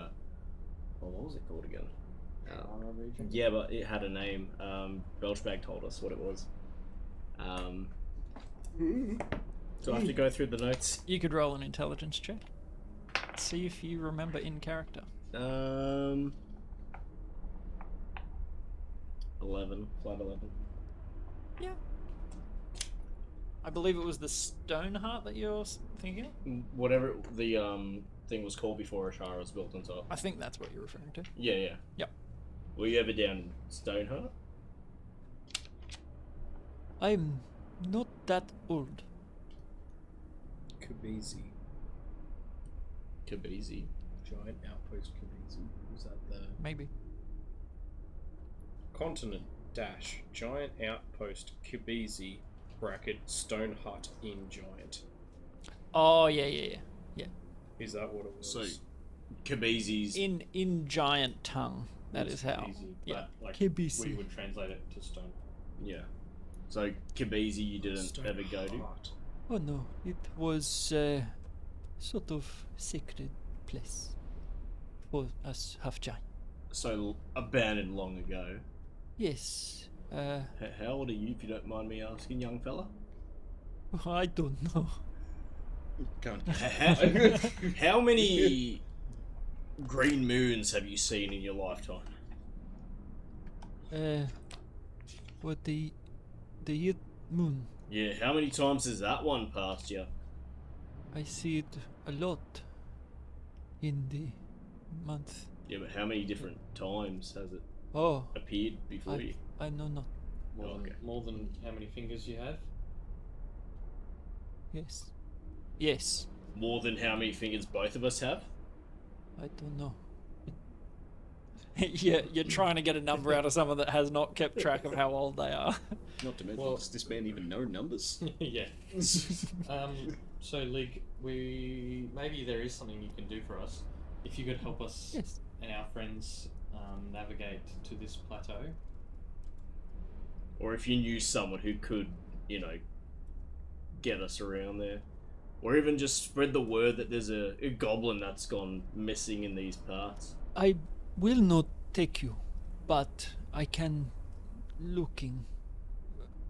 what was it called again? Region? Yeah, but it had a name. Belchbag told us what it was. Do I have to go through the notes? You could roll an intelligence check. See if you remember in character. 11. Flat 11. Yeah. I believe it was the stone heart that you're thinking of? Whatever the thing was called before Ashara was built on top. I think that's what you're referring to. Yeah, yeah. Yep. Were you ever down Stoneheart? I'm not that old. Kabizi. Kabizi. Giant outpost Kabizi. Was that the Maybe. continent dash giant outpost Kabizi bracket stone hut in giant? Oh, yeah. Is that what it was? So, Kabizi's. In giant tongue. That is how. Easy, Yeah. but, like, KBC. we would translate it to stone. Yeah. So, Kabizi you didn't Stone ever go to? hut. Oh no, it was sort of sacred place for us half giant. So, abandoned long ago. Yes. How old are you, if you don't mind me asking, young fella? I don't know. can't. How many green moons have you seen in your lifetime? What the moon? Yeah, how many times has that one passed you? I see it a lot in the month. Yeah, but how many different times has it Oh, appeared before you? I know not. More than how many fingers you have? Yes. Yes. More than how many fingers both of us have? I don't know. Yeah, you're trying to get a number out of someone that has not kept track of how old they are. Not to mention, Well- does this man even know numbers? Yeah. So, League, maybe there is something you can do for us. If you could help us Yes. and our friends navigate to this plateau. Or if you knew someone who could, get us around there. Or even just spread the word that there's a goblin that's gone missing in these parts. I will not take you, but I can looking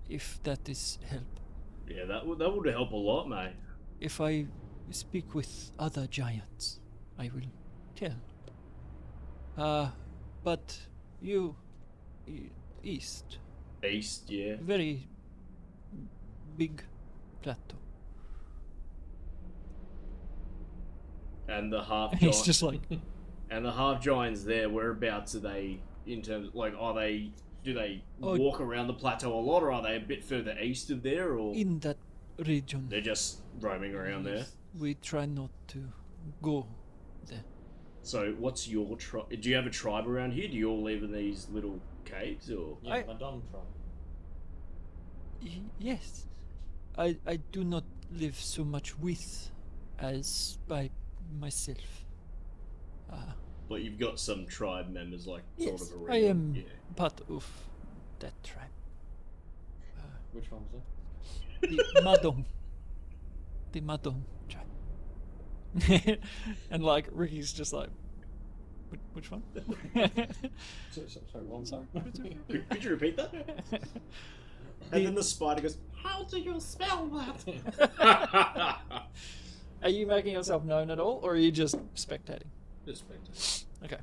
if that is help. Yeah, that would help a lot, mate. If I speak with other giants, I will tell. But you, east, East, yeah. very big plateau. And the half He's giant. just like, And the half giants there. Whereabouts are they in terms? Like, are they? Do they Oh. walk around the plateau a lot, or are they a bit further east of there, or in that region. they're just roaming around there? We try not to go there. So, what's your tribe? Do you have a tribe around here? Do you all live in these little caves, or? Yeah, I- my dom tribe. Yes. I do not live so much with as by myself. But you've got some tribe members, like Yes, sort of around. I am Yeah. part of that tribe. Which one was that? The Madon. The Madon tribe. And like Ricky's just like, which one? Sorry, one. Sorry. Could you repeat that? And then the spider goes, "How do you spell that?" Are you making yourself known at all, or are you just spectating? Respect. Okay.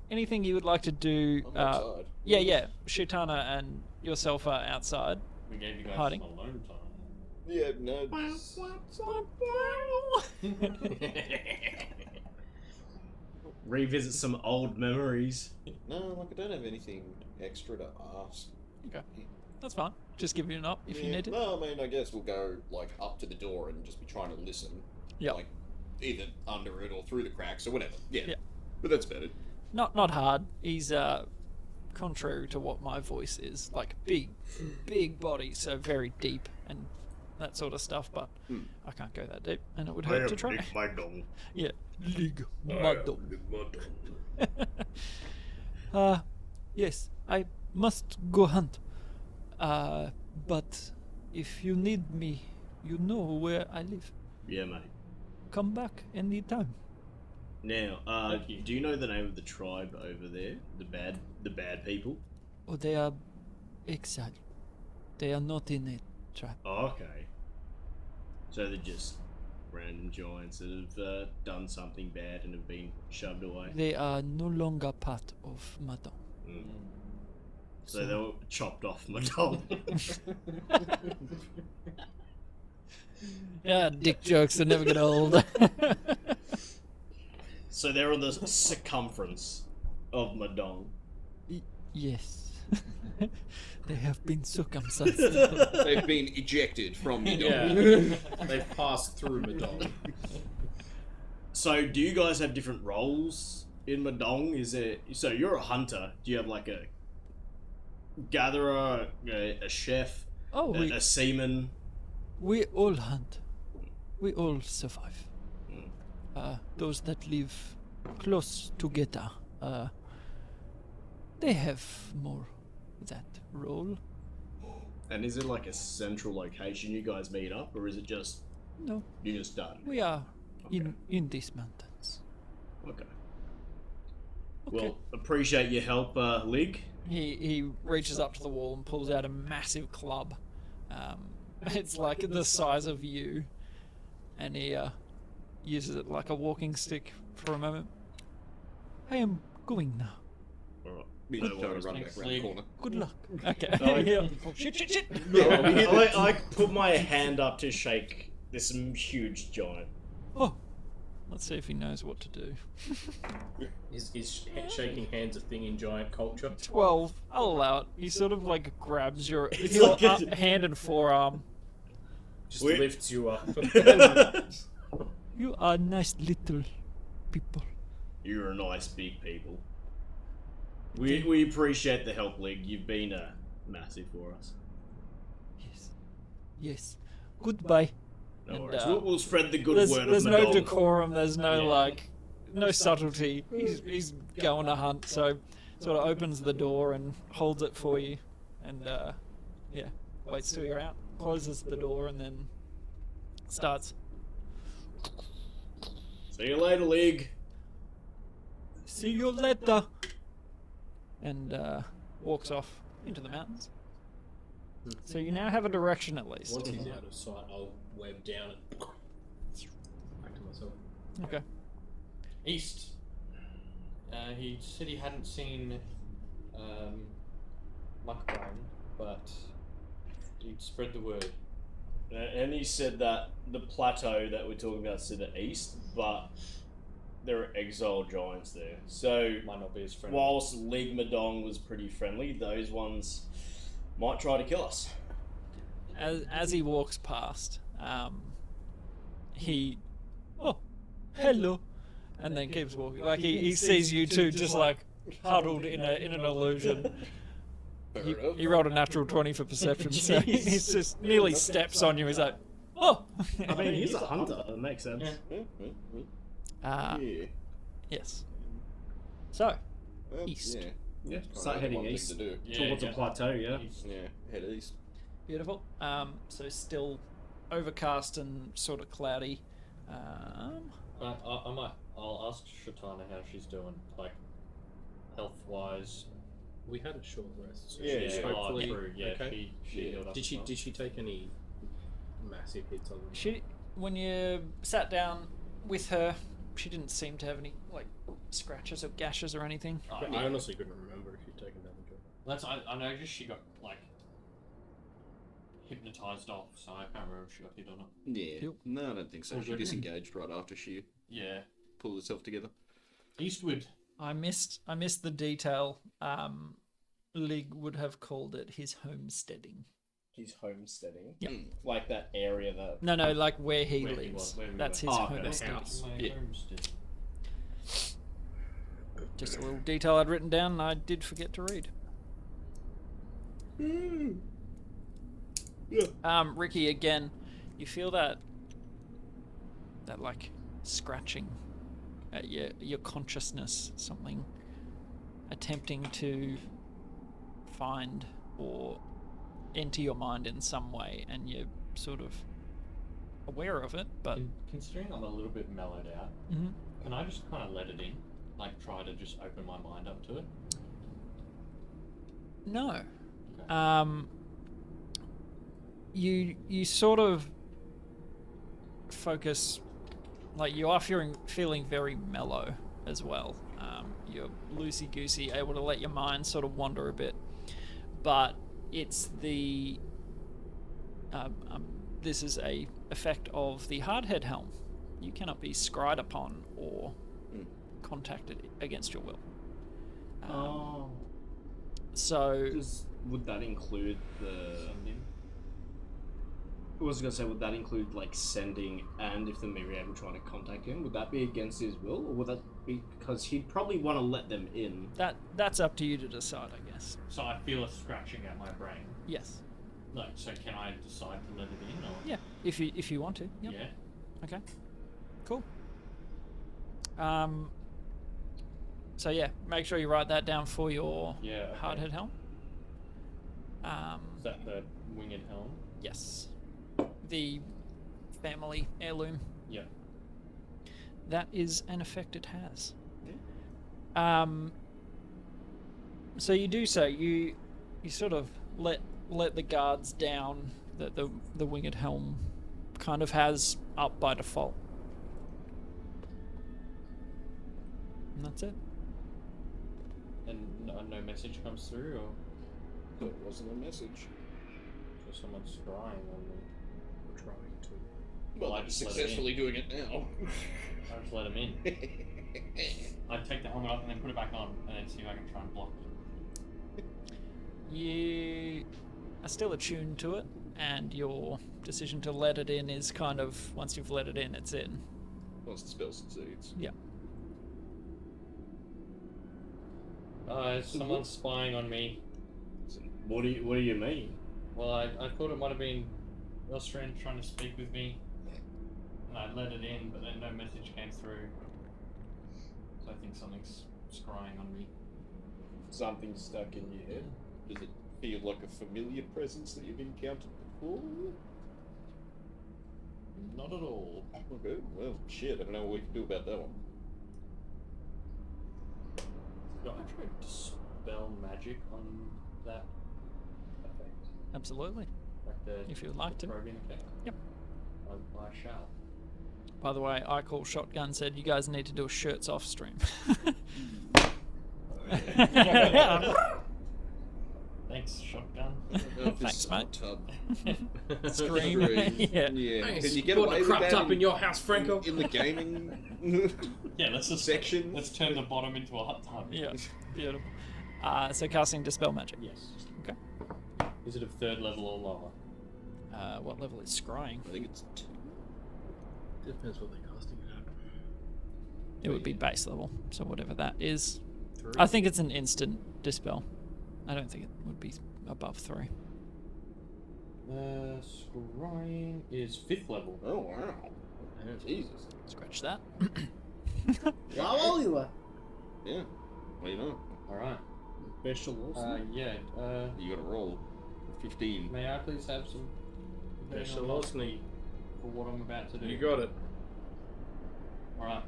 Anything you would like to do? I'm outside. Yeah. Shutana and yourself are outside. We gave you guys Hiding. some alone time. Yeah, no. Revisit some old memories. No, like I don't have anything extra to ask. Okay. That's fine. Just give you an up if you Yeah, need it. No, I mean, I guess we'll go like up to the door and just be trying to listen. Yeah. Like either under it or through the cracks or whatever. Yeah. Yeah. But that's better. Not hard. He's contrary to what my voice is, like big body, so very deep and that sort of stuff. But I can't go that deep, and it would hurt to try. Yeah, Lig Madon. Yes, I must go hunt. But if you need me, you know where I live. Yeah, mate. Come back anytime. Now, Thank you. do you know the name of the tribe over there? The bad people? Oh, they are exiled. They are not in a trap. Oh, okay. So they're just random giants that have done something bad and have been shoved away. They are no longer part of Madon. So they were chopped off Madonna. Yeah, dick jokes that never get old. So they're on the circumference of Madonna. Yes. They have been circumcised. They've been ejected from the door. Yeah. They've passed through Madonna. So do you guys have different roles in Madong? Is it so you're a hunter? Do you have like a gatherer, a chef, Oh, a seaman? we all hunt. We all survive. Those that live close together, they have more that role. And is it like a central location you guys meet up, or is it just No, you just done? we are in these mountains. Okay. Okay. Well, appreciate your help, Lig. He reaches up to the wall and pulls out a massive club. It's like the size of you, and he uses it like a walking stick for a moment. I am going now. All right. We No just trying worries. to run back around the corner. Good luck. Okay. Oh, Yeah. Shit. I put my hand up to shake this huge giant. Oh, let's see if he knows what to do. Is shaking hands a thing in giant culture? 12. I'll allow it. He sort of like grabs your like a- hand and forearm. Just Wait. lifts you up. You are nice little people. You're a nice big people. We appreciate the help, Lig. You've been massive for us. Yes. Goodbye. No And, worries. We'll spread the good There's, word there's of no Madonna. decorum. There's no Yeah. no subtlety. He's going to hunt, so sort of opens the door and holds it for you, and waits till you're out. Closes the door and then starts. See you later, Lig. See you later. And walks off into the mountains. So you now have a direction at least. Once he's out of sight, I'll web down and back to myself. Okay. East. He said he hadn't seen Muckbrain, but he'd spread the word. And he said that the plateau that we're talking about is to the east, but there are exiled giants there. So, Might not be as friendly. whilst League Madong was pretty friendly, those ones might try to kill us. As he walks past, he, oh, hello, and then keeps walking. Like he sees you two just like huddled in an illusion. He rolled a natural 20 for perception, so he's just nearly steps on you. He's like, oh. I mean, he's a hunter. That makes sense. Yeah. Yes. So, Well, East. Yeah. Yeah, Kinda start like heading one thing east to do. towards a plateau. Yeah. Yeah, head east. beautiful. So still overcast and sort of cloudy. I'll ask Shetana how she's doing, like health-wise. We had a short rest, so Yeah, she's yeah. hopefully True. Yeah, okay. she Yeah. healed up. Did she as well. did she take any massive hits on them? When you sat down with her, she didn't seem to have any like scratches or gashes or anything. Oh, I honestly couldn't remember if she'd taken damage or not. I know just she got like hypnotized off, so I can't remember if she got hit or not. Yeah. Yep. No, I don't think so. Oh, She good. disengaged right after she Yeah. pulled herself together. Eastward. I missed the detail. Lig would have called it his homesteading. He's homesteading. Yep. Like that area that. No, like where he Where he lives. was, where we That's were. his Oh, okay. homesteading. House. My Yeah. homestead. Just a little detail I'd written down and I did forget to read. Ricky, again, you feel that like scratching at your consciousness, something attempting to find or enter your mind in some way, and you're sort of aware of it, but Considering I'm a little bit mellowed out, Mhm. can I just kind of let it in? Like try to just open my mind up to it? no. Okay. You sort of focus, like you are feeling very mellow as well. You're loosey goosey, able to let your mind sort of wander a bit, but it's the this is a effect of the hardhead helm. You cannot be scryed upon or contacted against your will. Oh. So Would that include the? Sending? I was gonna say, would that include like sending and if the Myriad were trying to contact him, would that be against his will, or would that be because he'd probably want to let them in? that's up to you to decide, I guess. So I feel a scratching at my brain. Yes. Like, so can I decide to let it in, or? Yeah. If you want to. Yep. Yeah. Okay. Cool. So yeah, make sure you write that down for your Yeah. Okay. hardhead helm. Is that the winged helm? Yes. The family heirloom. Yeah. That is an effect it has. So you do so. You sort of let the guards down that the winged helm kind of has up by default. And that's it. And no message comes through, or There wasn't a message. so someone's scrying on me. We're trying to. Well, I I'm just let it successfully doing it now. I just let him in. I take the helmet off and then put it back on, and then see if I can try and block it. You are still attuned to it, and your decision to let it in is kind of, once you've let it in, it's in. Once the spell succeeds. Yeah. Someone's spying on me. What do you mean? Well, I thought it might have been Australian trying to speak with me, and I let it in, but then no message came through. So I think something's scrying on me. Something stuck in your head. Does it feel like a familiar presence that you've encountered before? Not at all. Okay, well, shit, I don't know what we can do about that one. No, I tried to dispel magic on that effect. Absolutely. Like the If you would like to. probing effect? Yep. I shall. By the way, I Call Shotgun said you guys need to do a shirts off stream. Thanks, shotgun. Thanks, mate. Tub. Scream. Yeah. yeah. Thanks. Can you get Got away the with crapped that up in your house, Franco? in the gaming Yeah, let's just section? Let's turn the bottom into a hot tub. Yeah. Beautiful. So casting Dispel Magic. Yes. Okay. Is it of 3rd level or lower? What level is Scrying? I think it's 2. Depends what they're casting it at. It would be base level, so whatever that is. 3. I think it's an instant Dispel. I don't think it would be above 3. Scrying is 5th level. Oh, wow. Jesus. Scratch that. How you were? Yeah. Well, you know. Alright. Special also. Yeah. You gotta roll. 15. May I please have some Special Aussie. for what I'm about to do? You got it. Alright.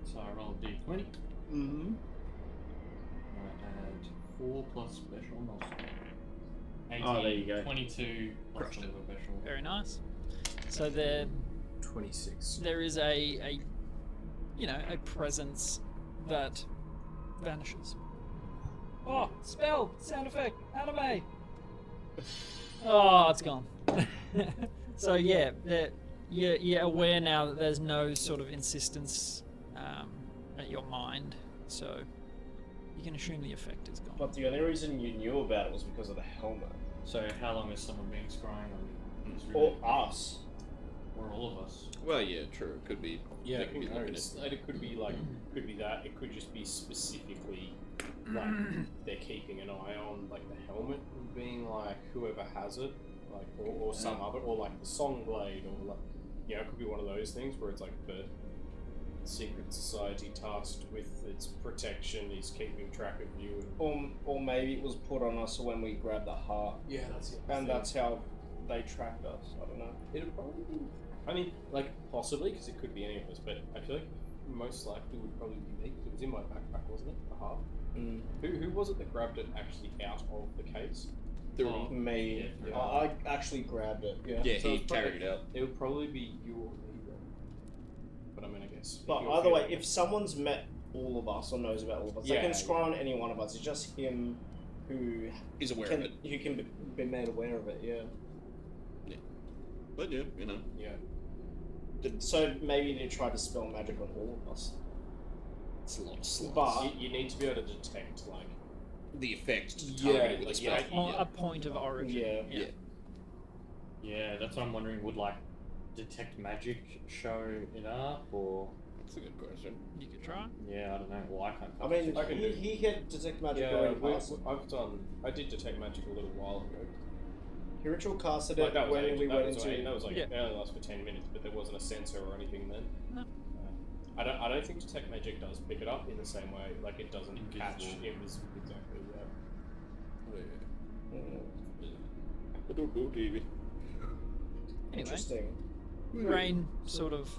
So I roll a d20. Mm-hmm. And 4 plus special knowledge. 18, Oh, there you go. 22 plus Crushed it. special. Very nice. So there 26. is a a presence that vanishes. Oh, spell, sound effect, anime. Oh, it's gone. So yeah, you're aware now that there's no sort of insistence at your mind, so you can assume the effect is gone. But the only reason you knew about it was because of the helmet. So how long has someone been scrying on this Or room? us. Or all of us? Well, yeah, true. It could be. Yeah, they could be looking at. it could be like, could be that. It could just be specifically like they're keeping an eye on like the helmet being like whoever has it, like or some other, or like the song blade, or like it could be one of those things where it's like the secret society tasked with its protection is keeping track of you. Or maybe it was put on us when we grabbed the heart. Yeah, that's it. And that's how they tracked us. I don't know. It'd probably be. I mean, like possibly because it could be any of us, but I feel like most likely would probably be me. 'Cause it was in my backpack, wasn't it? The heart. Mm. Who was it that grabbed it actually out of the case? Oh, Me. Yeah. I actually grabbed it. Yeah. Yeah, So he it's probably- carried it out. It would probably be you or me, bro. But I mean, I guess. But you're either way, feeling if someo's met all of us or knows about all of us, Yeah, they can yeah. scry on any one of us. It's just him who He's aware can of it. who can be made aware of it. Yeah. But yeah, you know. Yeah. So maybe they try to spell magic on all of us. It's a lot of slots. But You need to be able to detect like. the effect to Yeah, target it with like, a yeah, spell. A point of origin. yeah. Yeah. Yeah, that's what I'm wondering. Would like detect magic show it up, or That's a good question. You could try. yeah, I don't know. Well, I can't. I mean, I can do- he had detect magic Yeah, already. Past. I did detect magic a little while ago. He ritual casted Like it that was when ages- we that went was into. that was like Yeah. it only lasts for 10 minutes, but there wasn't a sensor or anything then. No. I don't think detect magic does pick it up in the same way. Like it doesn't catch Invisible. invisible exactly. Yeah. Mm, I don't know, David. Anyway, Interesting. rain sort of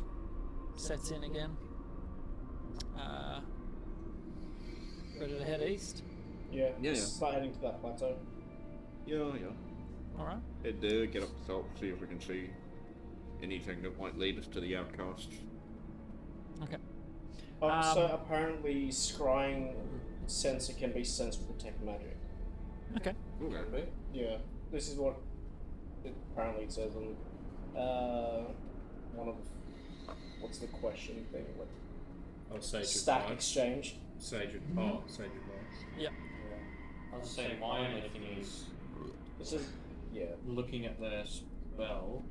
sets in again. Ready to head east. Yeah. Yeah, yeah. Start heading to that plateau. Yeah, yeah. All right. Head there, get up the top, see if we can see anything that might lead us to the outcasts. Okay. So apparently, scrying sensor can be sensed with detect magic. Okay. Okay. Yeah. This is what it apparently it says on one of the, what's the question thing? What, Oh, Sage stack advice. exchange. Sage advice. Oh, Sage advice. Yep. I'll say my only thing is This is yeah. looking at the spell.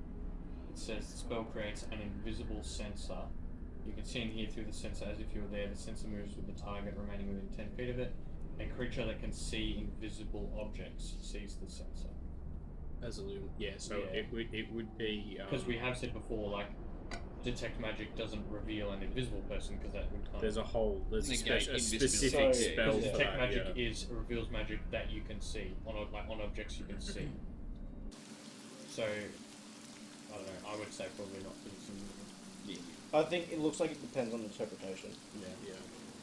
It says the spell creates an invisible sensor. You can see and hear through the sensor as if you were there. The sensor moves with the target remaining within 10 feet of it. A creature that can see invisible objects sees the sensor. As a lumen. Yeah. So Yeah. it would be. Because we have said before, like, detect magic doesn't reveal an invisible person because that would kind There's a whole. There's a, Negate specific invisibility. spell because for detect that. magic Yeah. is reveals magic that you can see on on objects you can see. So I don't know. I would say probably not for this invisible. I think it looks like it depends on interpretation. Yeah. Yeah.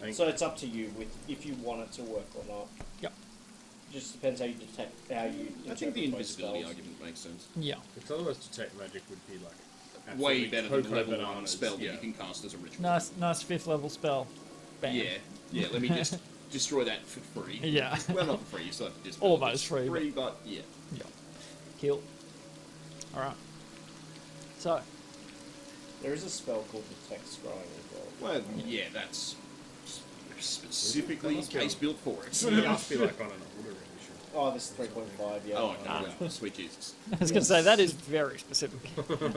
I think So it's up to you with if you want it to work or not. Yep. just depends how you detect, how you. I think the interpret both invisibility spells. argument makes sense. Yeah. Because otherwise, detect magic would be like Way absolutely better than the cocoa level 1 bananas, spell that yeah. you can cast as a ritual. Nice 5th level spell. Bam. Yeah, let me just destroy that for free. Yeah. Well, not for free, you still have to dispel it. Almost It's free, free, but yeah. Yeah. Kill. Alright. So, There is a spell called Detect Scrying as well. Well, yeah, that's specifically That must be case built for it. It must be like on an older edition. Oh, this is 3.5, yeah. Oh, no, well, sweet Jesus. I was going to say, that is very specific.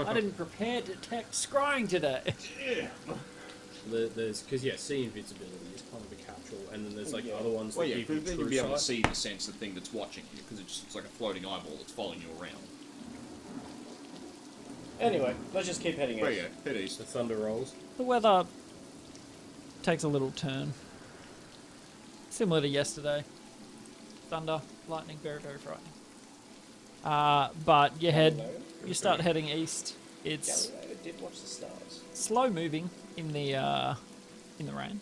I didn't prepare to detect scrying today. There's because see invisibility is kind of a catch-all, and then there's like Yeah. other ones that Well, yeah, give you because then true you'll be able to sight. see the sense of thing that's watching you, because it's just like a floating eyeball that's following you around. Anyway, let's just keep heading There east. you go, head east. The thunder rolls. The weather takes a little turn. Similar to yesterday. Thunder, lightning, very, very frightening. But you start heading east. It's Galileo did watch the stars. slow moving in the rain.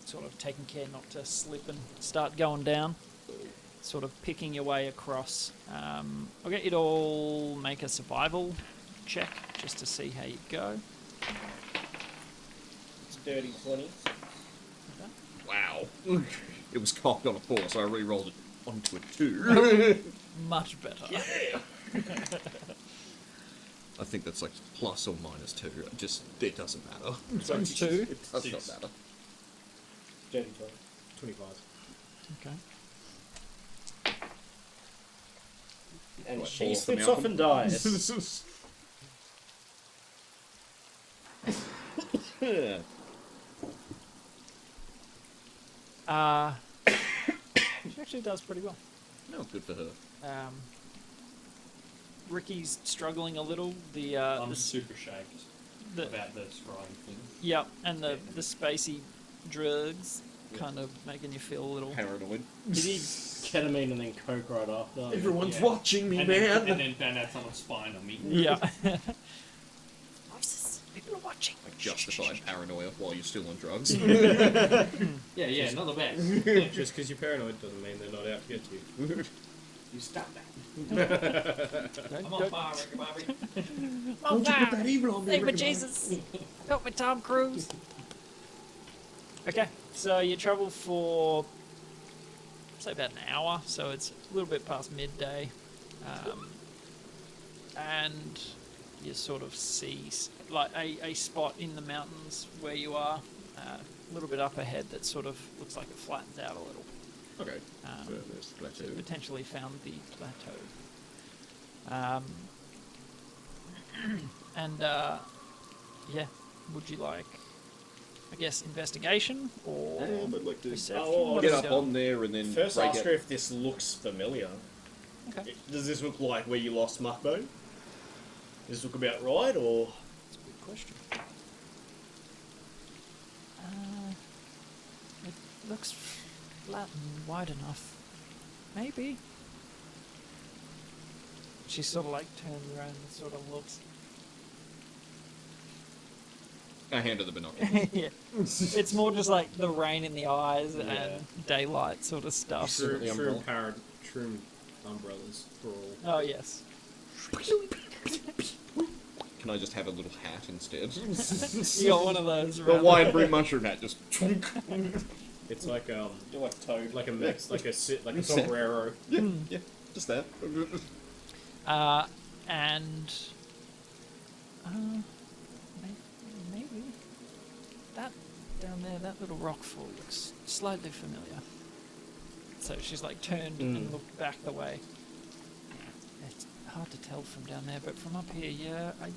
Sort of taking care not to slip and start going down. Sort of picking your way across. I'll get you to all make a survival check just to see how you go. It's a dirty 20. Wow. It was cocked on a 4, so I re-rolled it onto a 2. Much better. I think that's like plus or minus 2. It doesn't matter. Times 2. It does not matter. Dirty 20. 25. Okay. And Right, she fall off the slips off mountain. and dies. She actually does pretty well. No, good for her. Ricky's struggling a little. I'm super shanked the about the scrying thing. Yep, and the spacey drugs kind of making you feel a little. Paranoid. It is. Ketamine and then coke right after. Everyone's Yeah. watching me, And man! then found out someone's spying on me. Yeah. Voices. People are watching. Like justified paranoia while you're still on drugs. Yeah, not the best. Just because you're paranoid doesn't mean they're not out to get you. You stop that. Don't, I'm on fire, Ricky Bobby. Don't you put that evil on Save me, Jesus. Help me, Tom Cruise. Okay, so you travel for, say, about an hour, so it's a little bit past midday. And you sort of see like a spot in the mountains where you are, a little bit up ahead that sort of looks like it flattens out a little. Okay. So there's the plateau. potentially found the plateau. Yeah, would you like, I guess, investigation or I'd like to perception? Oh, What get are we up doing? on there and then First, break ask out. her if this looks familiar. Okay. Does this look like where you lost Muckbone? Does this look about right, or...? That's a good question. It looks flat and wide enough. Maybe. She sort of like turns around and sort of looks. I hand her the binoculars. Yeah. It's more just like the rain in the eyes and daylight sort of stuff. True, the true, umbrella. true umbrellas for all. Oh, yes. Can I just have a little hat instead? You got one of those. The around wide brim mushroom hat, just. It's like You're like Toad. like a mix, like a Makes sense. sombrero. Yeah, yeah, just that. And maybe that down there, that little rock fall looks slightly familiar. So she's like turned and looked back the way. It's hard to tell from down there, but from up here, yeah, I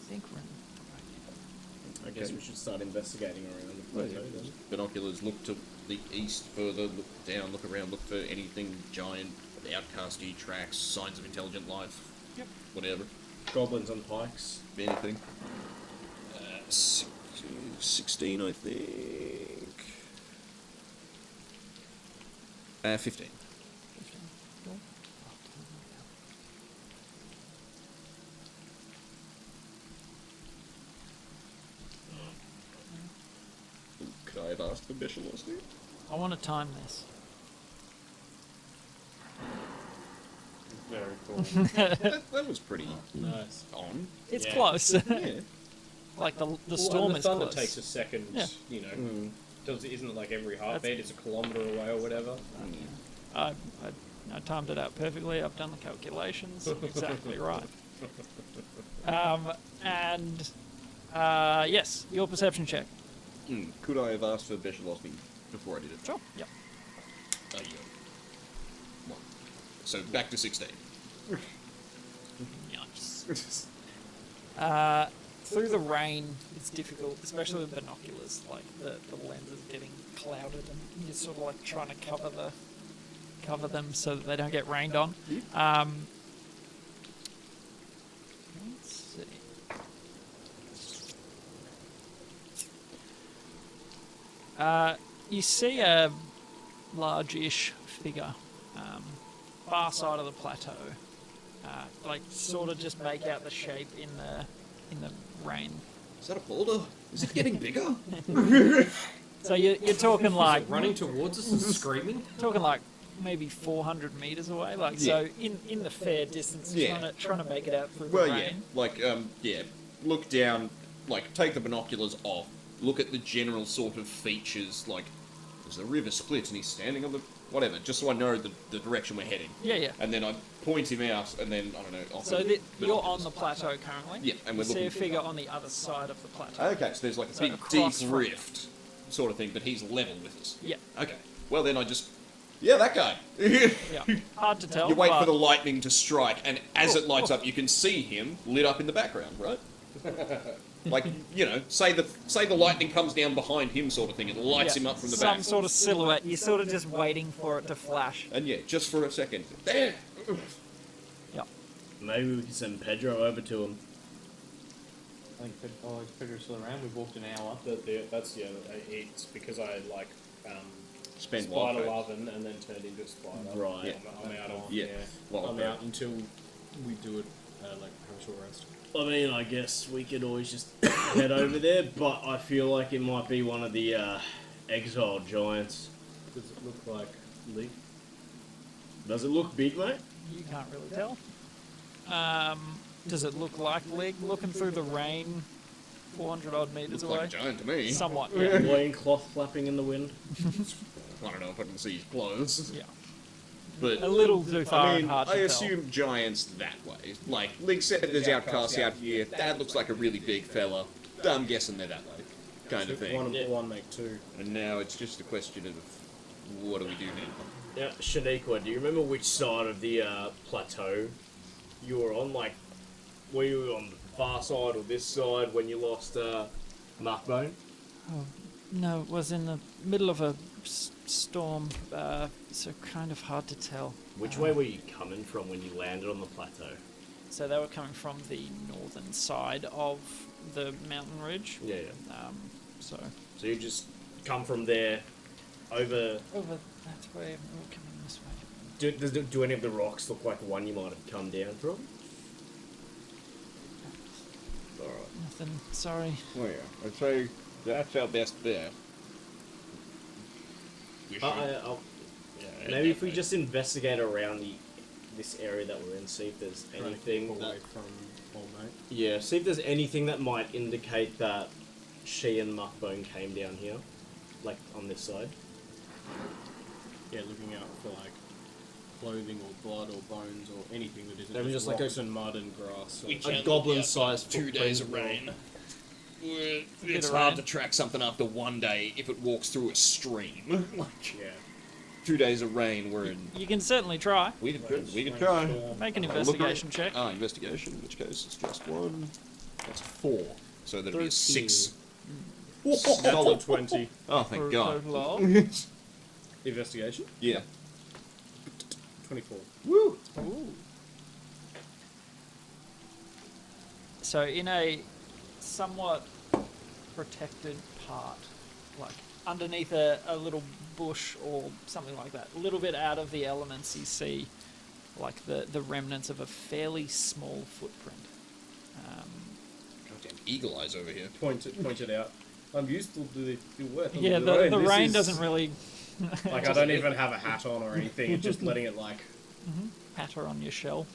think we're in the right I guess we should start investigating around the plateau then. Binoculars, look to the east further, look down, look around, look for anything giant, outcasty tracks, signs of intelligent life. Yep. Whatever. Goblins on pikes. Anything. 16, I think. 15. Cool. Could I have asked for special honesty? I want to time this. That was pretty Nice. on. It's Yeah. close. Yeah. Like the Well, storm and the is thunder close. takes a second, Yeah. you know. Does it isn't like every heartbeat, it's a kilometre away or whatever. I timed it out perfectly. I've done the calculations. Exactly right. And yes, your perception check. Could I have asked for Beshalosny before I did it? Sure. Yep. Yeah. One. So back to 16. Nice. Through the rain, it's difficult, especially with binoculars. Like the lens is getting clouded, and you're sort of like trying to cover them so that they don't get rained on. Let's see. You see a large-ish figure, far side of the plateau. Like sort of just make out the shape in the rain. Is that a boulder? Is it getting bigger? So you're talking like Running towards us and screaming? maybe 400 meters away. Like Yeah. so in the fair distance, Yeah. trying to make it out through Well, the yeah. rain. Like, look down, like, take the binoculars off, look at the general sort of features, like, there's the river splits and he's standing on the, whatever, just so I know the direction we're heading. Yeah, yeah. And then I point him out, and then, I don't know, offer So you're binoculars. on the plateau currently. Yeah, and we're you see looking- a figure on the other side of the plateau. Okay, so there's like a So big, across deep from- rift sort of thing, but he's level with us. Yeah, Okay, well then I just, yeah, that guy. yeah. Hard to tell. You wait but for the lightning to strike, and as it lights up, you can see him lit up in the background, right? Like, you know, say the lightning comes down behind him, sort of thing. It lights him up from the some back. sort of silhouette. You're sort of just waiting for it to flash. And yeah, just for a second. There. Yeah. Maybe we can send Pedro over to him. I think Pedro's still around. We've walked an hour. It's because I like Spend spider wild loving and then turned into a spider. Right. Yeah. I'm out of Yeah. Wild I'm card. out until we do it like have a short rest. I mean, I guess we could always just head over there, but I feel like it might be one of the exiled giants. Does it look like Lee? Does it look big, mate? You can't really tell. Does it look like Leg looking through the rain, 400 odd meters Looks away? like a giant to me. Somewhat. Yeah. Loincloth flapping in the wind. I don't know if I can see his clothes. Yeah. But A little too far I and mean, hard to I tell. assume giants that way. Like, Lig said there's outcasts out here. That looks like a really big fella. I'm guessing they're that way. Kind of thing. One make two. And now it's just a question of what do we do now? Yeah, Shaniqua, do you remember which side of the plateau you were on? Like, were you on the far side or this side when you lost Muckbone? Oh, no, it was in the middle of a storm, so kind of hard to tell. Which way were you coming from when you landed on the plateau? So they were coming from the northern side of the mountain ridge. Yeah. So So you just come from there over. over that way, we're coming this way. Do any of the rocks look like the one you might have come down from? Alright. Nothing. Sorry. Well, yeah, I'd say that's our best bet. We should- Maybe if we just investigate around this area that we're in, see if there's anything away that, from old mate. yeah, see if there's anything that might indicate that she and Muckbone came down here, like on this side. Yeah, looking out for like clothing or blood or bones or anything that isn't Maybe just like rocks and mud and grass. A goblin-sized 2 days of rain. It's of hard rain. to track something after 1 day if it walks through a stream. Like, Yeah. 2 days of rain, we're in. You can certainly try. We could try. Make an Look investigation at- check. Investigation, in which case it's just 1. That's a 4. So that'd be a 6. Solid 20. Oh, For thank a God. total of- Investigation? Yeah. 24. Woo! Ooh. So in a somewhat protected part, like underneath a little bush or something like that, a little bit out of the elements, you see like the remnants of a fairly small footprint. Goddamn eagle eyes over here. Point it out. I'm used to the work. Yeah, the rain doesn't really Like, I don't even have a hat on or anything, it's just letting it, like, patter on your shell.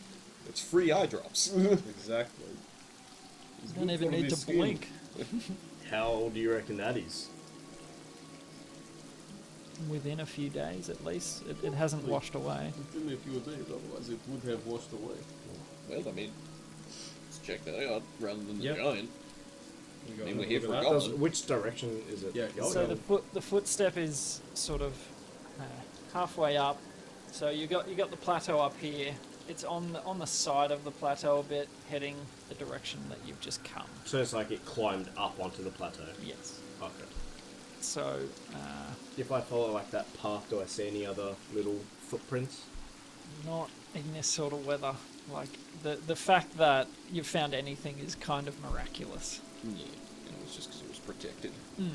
It's free eye drops. Exactly. You don't even need to blink. How old do you reckon that is? Within a few days, at least, it hasn't washed away. It's been there a few days, otherwise it would have washed away. Well, I mean, let's check that out rather than the Yep. giant. You I mean, got we're here look for at a that. goblin. Which direction is it? Yeah, going? So the footstep is sort of halfway up. So you got the plateau up here. It's on the side of the plateau a bit, heading the direction that you've just come. So it's like it climbed up onto the plateau. Yes. Okay. So If I follow like that path, do I see any other little footprints? not in this sort of weather. Like the fact that you've found anything is kind of miraculous. Yeah, and it was just because it was protected. Mm.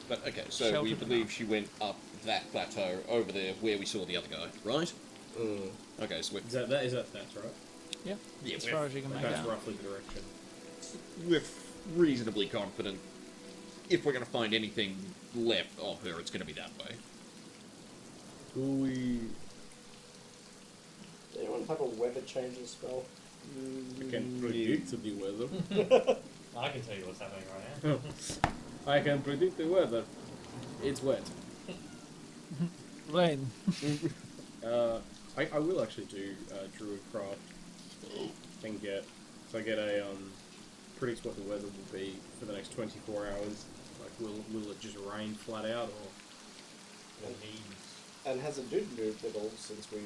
But okay, so Sheltered we believe enough. she went up that plateau over there where we saw the other guy, right? Mm. Okay, so That's right? Yeah. Yeah, As far as you can make That's out. roughly the direction. we're reasonably confident if we're going to find anything left of her, it's going to be that way. Do we... Does anyone have a weather changing spell? I can predict the weather. I can tell you what's happening right now. I can predict the weather. It's wet. Rain. I will actually do Druid Craft and get... So I get a... predicts what the weather will be for the next 24 hours. Like, will it just rain flat out, or... And has it moved at all since we...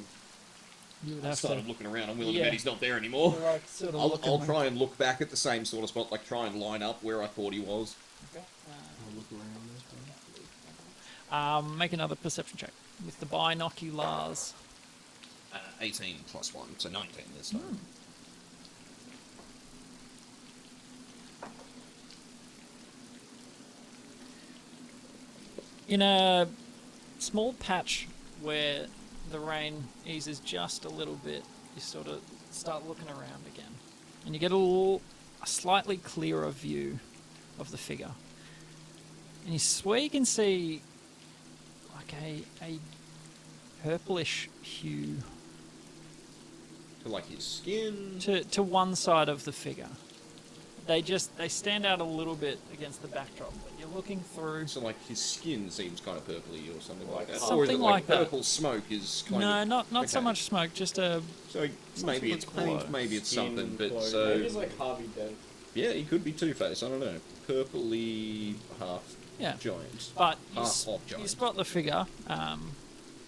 You would I have started to. looking around. I'm willing Yeah. to bet he's not there anymore. Like, sort of I'll looking try and look back at the same sort of spot, like try and line up where I thought he was. Okay. I'll look around this Make another perception check with the binoculars. 18 plus 1, so 19 this time. In a small patch where the rain eases just a little bit, you sort of start looking around again, and you get a slightly clearer view of the figure. And you swear you can see like a purplish hue To like his skin. to one side of the figure. They stand out a little bit against the backdrop, but you're looking through. So like his skin seems kind of purpley or something like that. Something or is it like that. purple smoke is kind No, of... not so okay. much smoke, just a So maybe it's sort of paint, glow. maybe it's Skin something, but glow. so... Maybe it's like Harvey Dent. Yeah, he could be Two-Face, I don't know. Purpley half yeah. giant. But Half of you giant. spot the figure,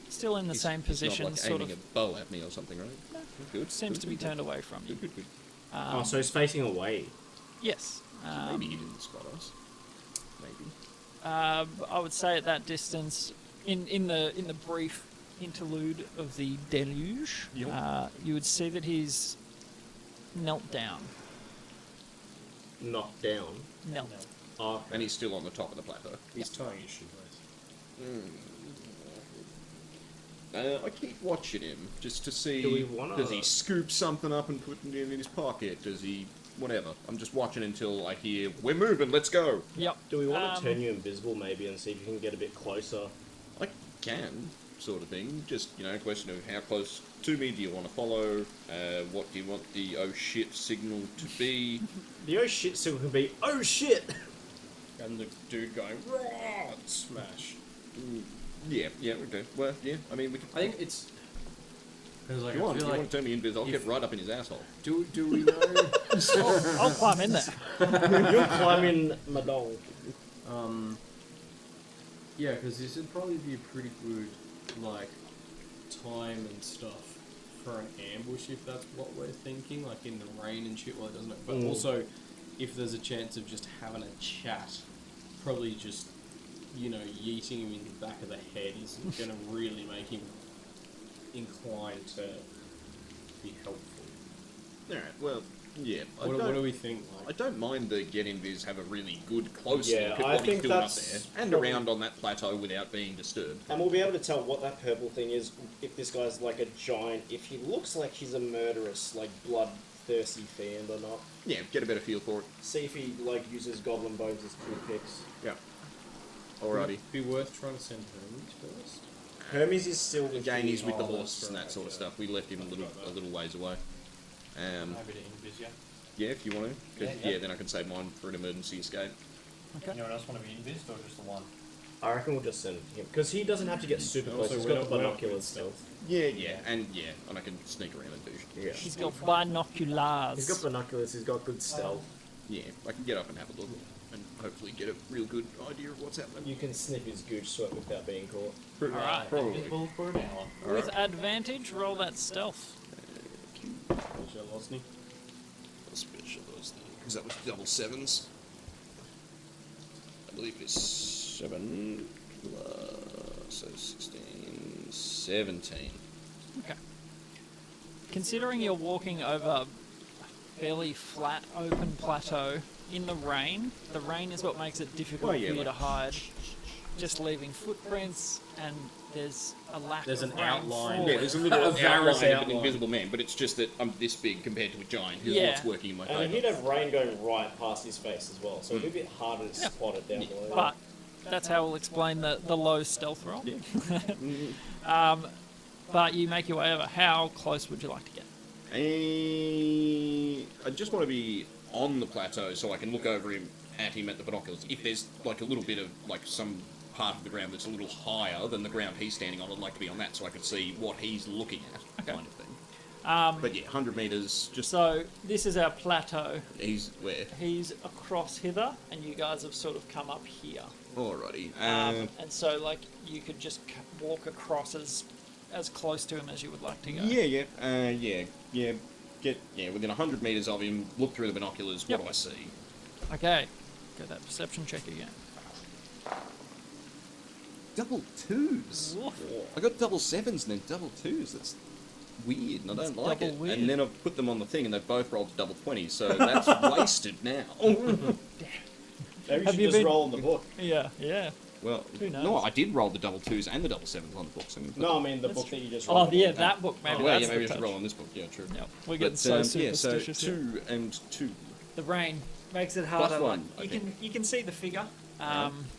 still in the same He's position, not like sort aiming of a bow at me or something, right? No. Good. seems good, to be good, turned away from you. Good, good, good. Oh, so he's facing away. Yes. Maybe he didn't spot us. Maybe. I would say at that distance, in the brief interlude of the deluge, Yep. you would see that he's knelt down. Knocked down. Knelt. Oh, And he's still on the top of the plateau. He's tying his shoelace. I keep watching him just to see. Do we wanna- Does he scoop something up and put it in his pocket? Does he? Whatever. I'm just watching until I hear, "We're moving. Let's go." Yep. do we want to turn you invisible maybe and see if you can get a bit closer? I can, sort of thing. Just question of how close to me do you want to follow? What do you want the oh shit signal to be? The oh shit signal can be oh shit. And the dude going, raw, smash. Yeah. Okay. Well, yeah. I mean, we can. I think it's... Because like, If you I want, feel if you like... want to turn me invisible, I'll if- get right up in his asshole. Do we know... I'll climb in there. You're climbing Madong. Yeah, because this would probably be a pretty good, like, time and stuff for an ambush, if that's what we're thinking, like in the rain and shit while it doesn't... But also, if there's a chance of just having a chat, probably just, yeeting him in the back of the head isn't going to really make him inclined to be helpful. Alright, well, yeah. What do we think? I Like, don't mind the get invis have a really good close Yeah, look at I what he's think doing up that's there and probably- around on that plateau without being disturbed. And we'll be able to tell what that purple thing is if this guy's like a giant, if he looks like he's a murderous, like bloodthirsty fiend or not. Yeah, get a better feel for it. See if he like uses goblin bones as toothpicks. Yeah. Alrighty. be worth trying to send Hermes first. Hermes is still with Again, he's with the oh, horse and that sort of stuff. We left him a little ways away. Maybe to invis you. Yeah, if you want to. 'Cause, Yeah. yeah, then I can save mine for an emergency escape. Anyone else want to be invised or just the one? I reckon we'll just send him because he doesn't have to get super close. Also, He's we're got the not binoculars stealth. Yeah, and I can sneak around and do shit. Yeah. He's got binoculars. He's got binoculars. He's got good stealth. Yeah, I can get up and have a look and hopefully get a real good idea of what's happening. You can sniff his gooch sweat without being caught. Alright. Probably. Invisible for an hour. With advantage, roll that stealth. Specialist, because that was double sevens. I believe it's 7 plus, so 16, 17. Okay. Considering you're walking over a fairly flat, open plateau in the rain is what makes it difficult Oh, yeah, for you like- to hide. Just leaving footprints, and there's a lack There's of an rain outline. falling. Yeah, there's a little A various outline of an outline. invisible man, but it's just that I'm this big compared to a giant. Who's Yeah. what's working in my And favour. he'd have rain going right past his face as well, so it'd be a bit harder to spot it down below. But that's how we'll explain the low stealth roll. Yeah. But you make your way over. How close would you like to get? I just want to be on the plateau so I can look over him at him at the binoculars. If there's like a little bit of like some part of the ground that's a little higher than the ground he's standing on, I'd like to be on that so I can see what he's looking at, kind of thing. But yeah, 100 meters. Just So this is our plateau. he's where? He's across hither, and you guys have sort of come up here. Alrighty. And so, like, you could just walk across as close to him as you would like to go. Yeah. Get within 100 meters of him. Look through the binoculars. Yep. What do I see? Okay. Go that perception check again. Double twos. Woof. I got double sevens and then double twos. That's weird, and I don't like double it. weird. And then I've put them on the thing, and they've both rolled double 20s, so that's wasted now. Maybe you Have should you just been- roll in the book. Yeah, yeah. Well, Who knows? no, I did roll the double twos and the double sevens on the book. So I'm gonna put No, I mean the That's book true. that you just Oh, rolled. yeah, that book, maybe well, that's yeah, maybe I the should touch. roll on this book. Yeah, true. Yep. We're getting But so yeah, so superstitious here. 2 and 2. The rain makes it Plus harder. one, I you think. can see the figure.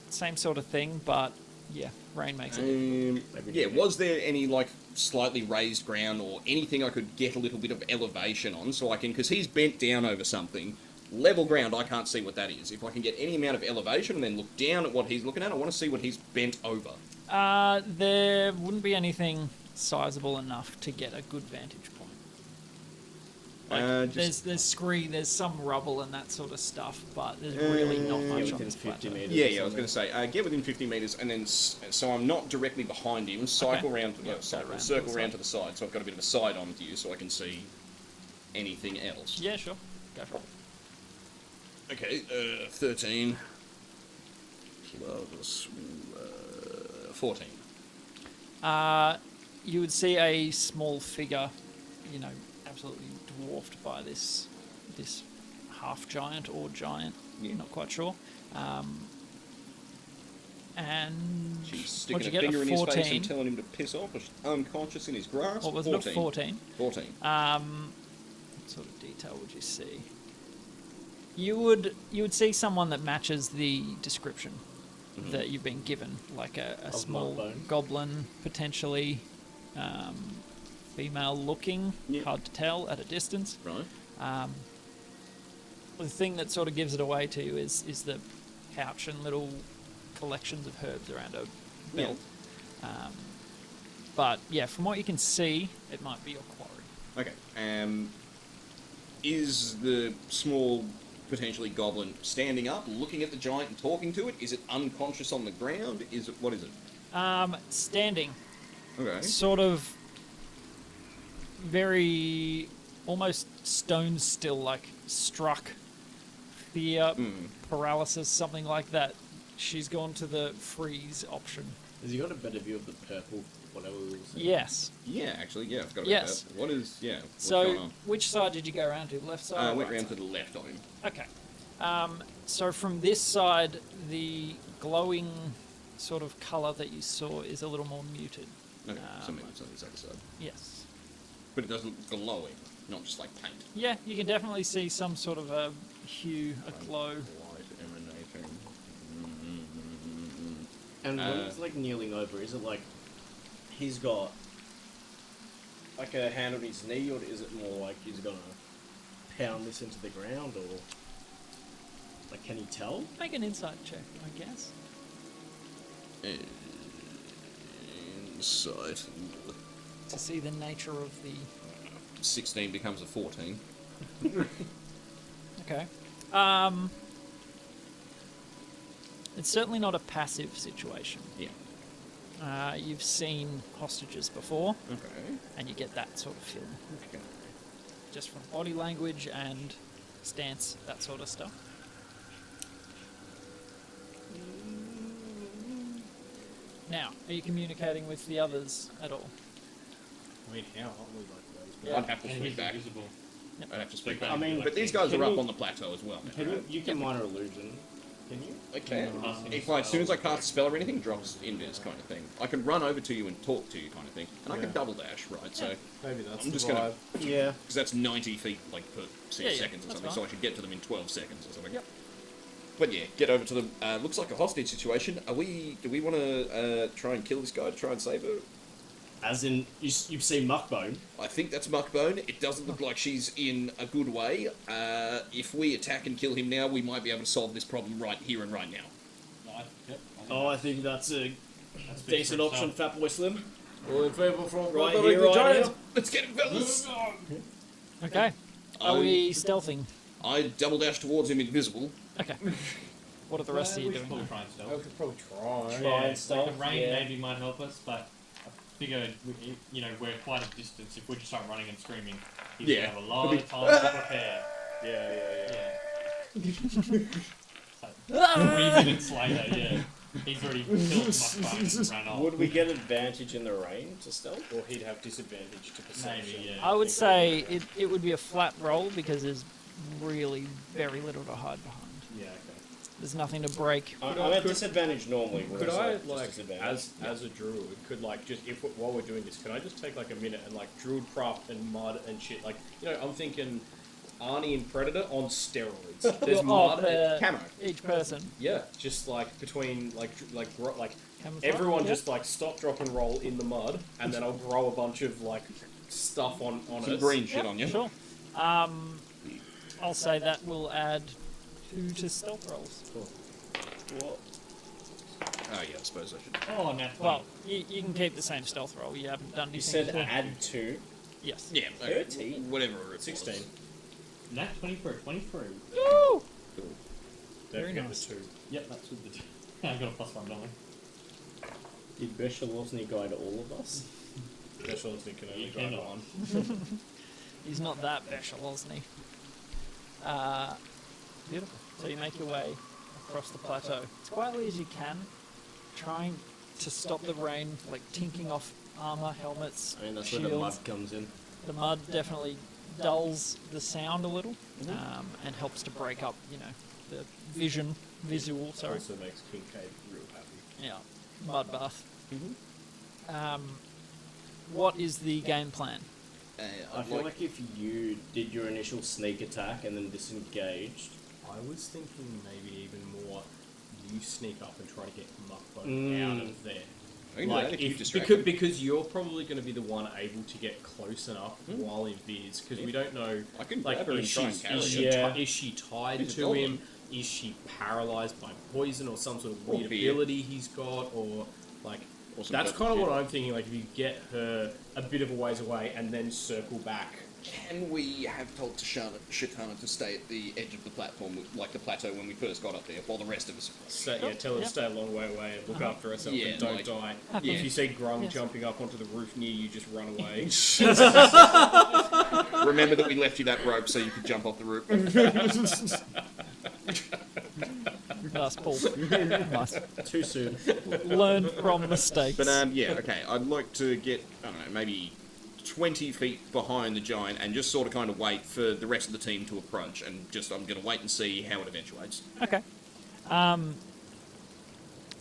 Same sort of thing, but yeah, rain makes it. Yeah, was there any like slightly raised ground or anything I could get a little bit of elevation on so I can, because he's bent down over something. Level ground, I can't see what that is. If I can get any amount of elevation and then look down at what he's looking at, I want to see what he's bent over. There wouldn't be anything sizable enough to get a good vantage point. Like, there's some rubble and that sort of stuff, but there's really not much on within this 50 plateau. meters. Yeah, I was going to say, get within 50 metres and then, so I'm not directly behind him, cycle round, Yeah, go round to circle the round side. to the side, so I've got a bit of a side on to you so I can see anything else. Yeah, sure. Go for it. Okay, 13 plus 14. You would see a small figure, absolutely dwarfed by this half giant or giant. Yeah. Not quite sure. And She's what'd sticking you a get? finger in his face 14. and telling him to piss off, or she's unconscious in his grasp. What was it? 14. 14. What sort of detail would you see? You would see someone that matches the description that you've been given, like a small Mudbone. goblin, potentially female-looking, Yeah. hard to tell at a distance. Right. The thing that sort of gives it away to you is the pouch and little collections of herbs around her Yeah. belt. But yeah, from what you can see, it might be your quarry. Okay. Is the small, potentially goblin standing up, looking at the giant and talking to it? Is it unconscious on the ground? What is it? Standing, Okay. sort of very almost stone still, like struck, fear, paralysis, something like that. She's gone to the freeze option. Has he got a better view of the purple, whatever we were saying? Yes. Yeah, actually, yeah, I forgot about Yes. that. What is, what's going So, on? which side did you go around to? Left side? I or went right round to side? the left of him. Okay. So from this side, the glowing sort of colour that you saw is a little more muted. Okay, so maybe it's on this other side. Yes. But it doesn't glowing, not just like paint. Yeah, you can definitely see some sort of a hue, a glow. Light emanating. And when he's like kneeling over, is it like he's got like a hand on his knee, or is it more like he's got pound this into the ground, or like, can he tell? Make an insight check, I guess. Insight. To see the nature of the... 16 becomes a 14. Okay. It's certainly not a passive situation. Yeah. You've seen hostages before, Okay. and you get that sort of feeling. Okay. Just from body language and stance, that sort of stuff. Now, are you communicating with the others at all? I mean, how aren't we like those? Yeah. I'd have to And speak he's back. invisible. I'd have to speak I back. mean, but these guys can are up you- on the plateau as well. now, Can right? you can minor illusion? Can you? Okay. Casting If I, as soon as I spells. cast a spell or anything, drops invis kind of thing. I can run over to you and talk to you kind of thing, and I can double dash, right? So Maybe that's I'm the just gonna- vibe. Yeah. because that's 90 feet like per 6 Yeah, yeah, seconds or that's something, fine. so I should get to them in 12 seconds or something. Yep. But yeah, get over to them. Looks like a hostage situation. Do we want to try and kill this guy to try and save her? As in, you've seen Muckbone. I think that's Muckbone. It doesn't look like she's in a good way. If we attack and kill him now, we might be able to solve this problem right here and right now. Yep. Oh, I think that's a That's big decent for option, himself. Fatboy Slim. All in favour from Right here, right now. Let's get him, fellas! Okay. Are we stealthing? I double dash towards him invisible. Okay. What are the rest of you We should doing? probably try and stealth. I could probably try. Try and Like stealth, the rain yeah. maybe might help us, but I figure we're quite a distance. If we just start running and screaming, he's Yeah. gonna have a lot of time to prepare. Yeah. Like, 3 minutes later, yeah, he's already killed Muckbone and ran off. Would we get advantage in the rain to stealth? Or he'd have disadvantage to perception. Maybe, yeah. I would say it would be a flat roll because there's really very little to hide behind. Yeah, okay. There's nothing to break. I'm at disadvantage normally. Could whereas, I, just like, disadvantage. as a druid, could, like, just, while we're doing this, could I just take, like, a minute and, like, druid craft and mud and shit? Like, I'm thinking Arnie and Predator on steroids. There's mud and Camo. Each person. yeah, just, like, between, like, Camouflage? everyone Yeah. just, like, stop, drop, and roll in the mud, and then I'll grow a bunch of, like, stuff on Some it. green shit Yep, on you. Sure. I'll say that will add 2 to stealth rolls. What? Oh yeah, I suppose I should. Oh, now Well, you can keep the same stealth roll. You haven't done anything. You said to- add 2. Yes. Yeah, okay. 13? Whatever. It was. 16. nat 20 for a 23. Woo! Cool. Very Don't forget nice. the 2. Yep, that's with the 2. I got a +1, don't I? Did Beshalosny guide all of us? Special instinct can only You drive cannot. one. He's not that special, isn't he? Beautiful. So you make your way across the plateau as quietly as you can, trying to stop the rain, like tinking off armor, helmets, I mean, that's shields. where the mud comes in. The mud definitely dulls the sound a little, and helps to break up, the visual. Sorry. Also makes Kincaid real happy. Yeah, mud bath. What is the game plan? I feel like if you did your initial sneak attack and then disengaged, I was thinking maybe even more you sneak up and try to get Muckbone out of there. I can do that if you distract because, him. because you're probably going to be the one able to get close enough while in Viz, because we don't know. I can Like, grab her and is try she, and carry is, her. she Yeah. is she tied She's a to goblin. him? Is she paralyzed by poison or some sort of Or weird fear. ability he's got, or like? Or some That's type kind of of what fear. I'm thinking. Like, if you get her a bit of a ways away and then circle back. Can we have told Schetava to stay at the edge of the platform, like the plateau when we first got up there, while the rest of us... Tell her Yep. to stay a long way away and look after herself Yeah, and don't like- die. Yeah. If you see Grung Yes. jumping up onto the roof near you, just run away. Remember that we left you that rope so you could jump off the roof. Nice, Paul. Nice. too soon. Learn from mistakes. But yeah, okay. I'd like to get, I don't know, maybe 20 feet behind the giant and just sort of kind of wait for the rest of the team to approach, and just I'm going to wait and see how it eventuates. Okay.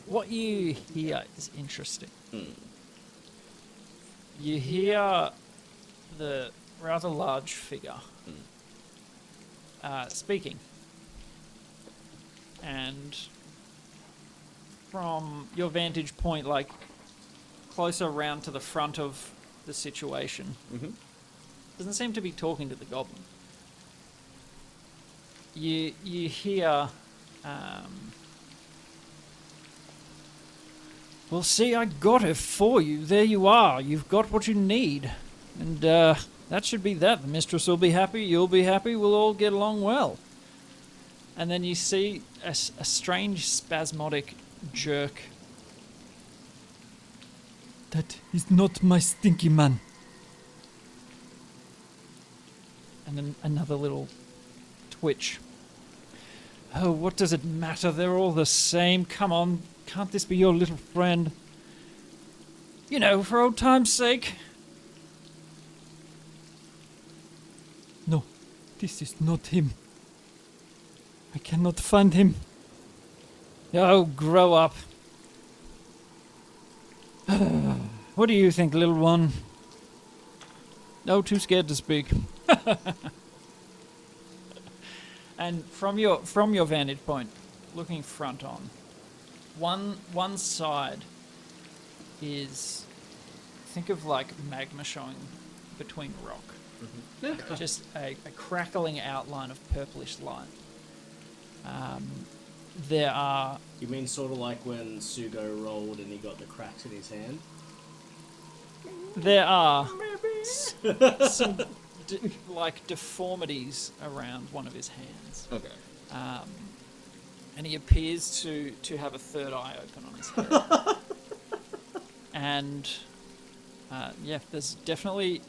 What you hear is interesting. You hear the rather large figure speaking. And from your vantage point, like closer round to the front of the situation, doesn't seem to be talking to the goblin. you hear. Well, see, I got it for you. There you are. You've got what you need, and that should be that. The mistress will be happy. You'll be happy. We'll all get along well. And then you see a strange spasmodic jerk. That is not my stinky man. And then another little twitch. Oh, what does it matter? They're all the same. Come on, can't this be your little friend? You know, for old time's sake. No, this is not him. I cannot find him. Oh, grow up. What do you think, little one? No, too scared to speak. And from your vantage point, looking front on, one side is, think of like magma showing between rock. Mm-hmm. Just a crackling outline of purplish light. There are... You mean sort of like when Sugo rolled and he got the cracks in his hand? There are some like deformities around one of his hands. Okay. And he appears to have a third eye open on his head. And yeah, there's definitely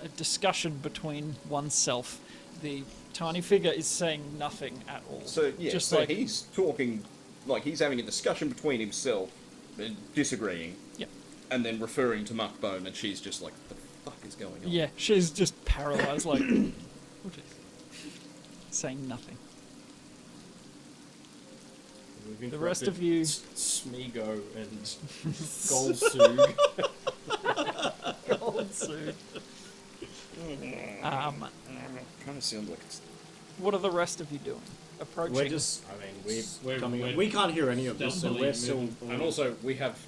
a discussion between oneself. The tiny figure is saying nothing at all. So, yeah, just so like, he's talking, like he's having a discussion between himself, disagreeing, Yep. and then referring to Muckbone, and she's just like, the fuck is going on? Yeah, she's just paralyzed, like, oh, jeez. Saying nothing. The rest of you... Smigo and Goldsug. Goldsug. Kind of sounds like it's... What are the rest of you doing? Approaching... We're just I mean, we're coming. we're We can't hear any of this, so stealthily we're still. moving. And also, we have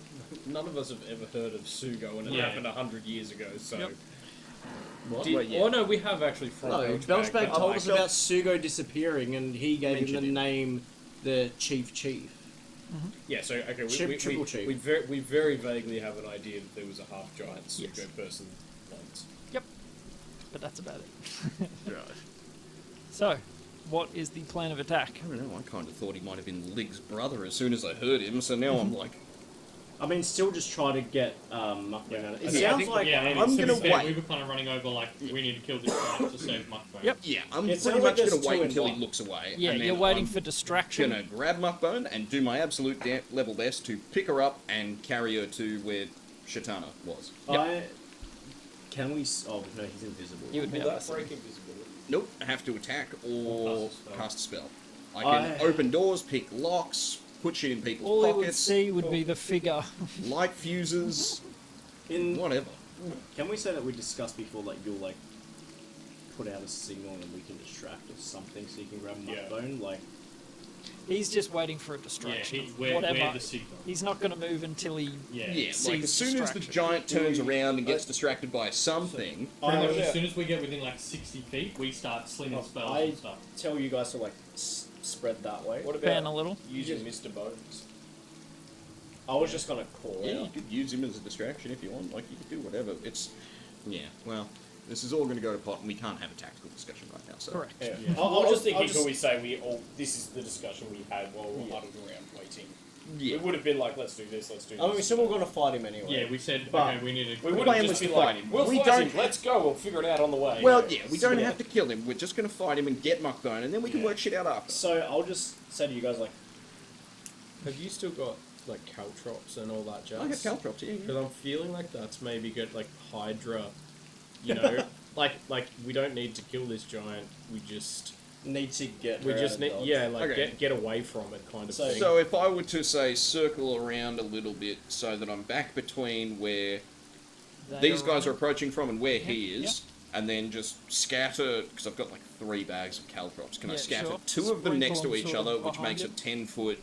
none of us have ever heard of Sugo, and it Yeah. happened 100 years ago. So, Yep. What? Wait, yeah. oh no, we have actually from No, Belchbag, Belchbag but- told us about Sugo disappearing, and he gave him the Mentioned it. name the Chief. Yeah, so okay, Triple chief. we very vaguely have an idea that there was a half giant Sugo Yes. person once. Yep. But that's about it. Right. So, what is the plan of attack? I don't know, I kind of thought he might have been Lig's brother as soon as I heard him, so now I'm like, I mean, still just try to get Muckbone out. It Yeah, I sounds think- like yeah, I'm to be gonna fair, wait. We were kind of running over like we need to kill this guy to save Muckbone. Yep. yeah, I'm It pretty sounds like much there's going to wait two in until he one. looks away. Yeah, and then you're waiting I'm for distraction. gonna grab Muckbone and do my absolute level best to pick her up and carry her to where Schetava was. Can we? Oh no, he's invisible. You would be Will able that to break invisibility? Nope, I have to attack or cast a spell. I can I- open doors, pick locks, put shit in people's All he would pockets, see would be the figure. light fuses, In whatever. Can we say that we discussed before, like you'll like put out a signal and we can distract or something so you can grab Yeah. Muckbone? Like, He's just waiting for a Yeah, distraction. we're Whatever. the signal. He's not going to move until he... Yeah. Yeah, sees like as soon as the distraction. giant turns around and gets distracted by something, Pretty much yeah. as soon as we get within like 60 feet, we start slinging spells I and stuff. tell you guys to like spread that way. What Pan about a little. using Mr. Bones? I was just gonna call yeah, you out. could use him as a distraction if you want. Like, you could do whatever. It's, yeah, well, this is all going to go to pot, and we can't have a tactical discussion right now, so... Correct. Yeah. Yeah. I was just thinking, I'll just- could we say we all? This is the discussion we had while we were huddled around waiting. Yeah. We would have been like, let's do this, let's do this. I mean, we're still gonna fight him anyway. Yeah, we said, But okay, we need to... we would plan have was just to been fight like, him. we'll We fight don't- him, let's go, we'll figure it out on the way. Well, yeah, we don't Yeah. have to kill him. We're just going to fight him and get Muckbone, and then we can work shit out after. So I'll just say to you guys, like, Have you still got like caltrops and all that jazz? I have caltrops, yeah. Because I'm feeling like that's maybe good, like Hydra. You know, like we don't need to kill this giant. We just need to get. we her just out need of dodge. like Okay. get away from it kind of thing. So if I were to, say, circle around a little bit so that I'm back between where these guys are approaching from and where he is, and then just scatter, because I've got like 3 bags of caltrops, can I Yeah, scatter sure. 2 of them next to Sprinkle each them sort other, of which behind makes a it. 10-foot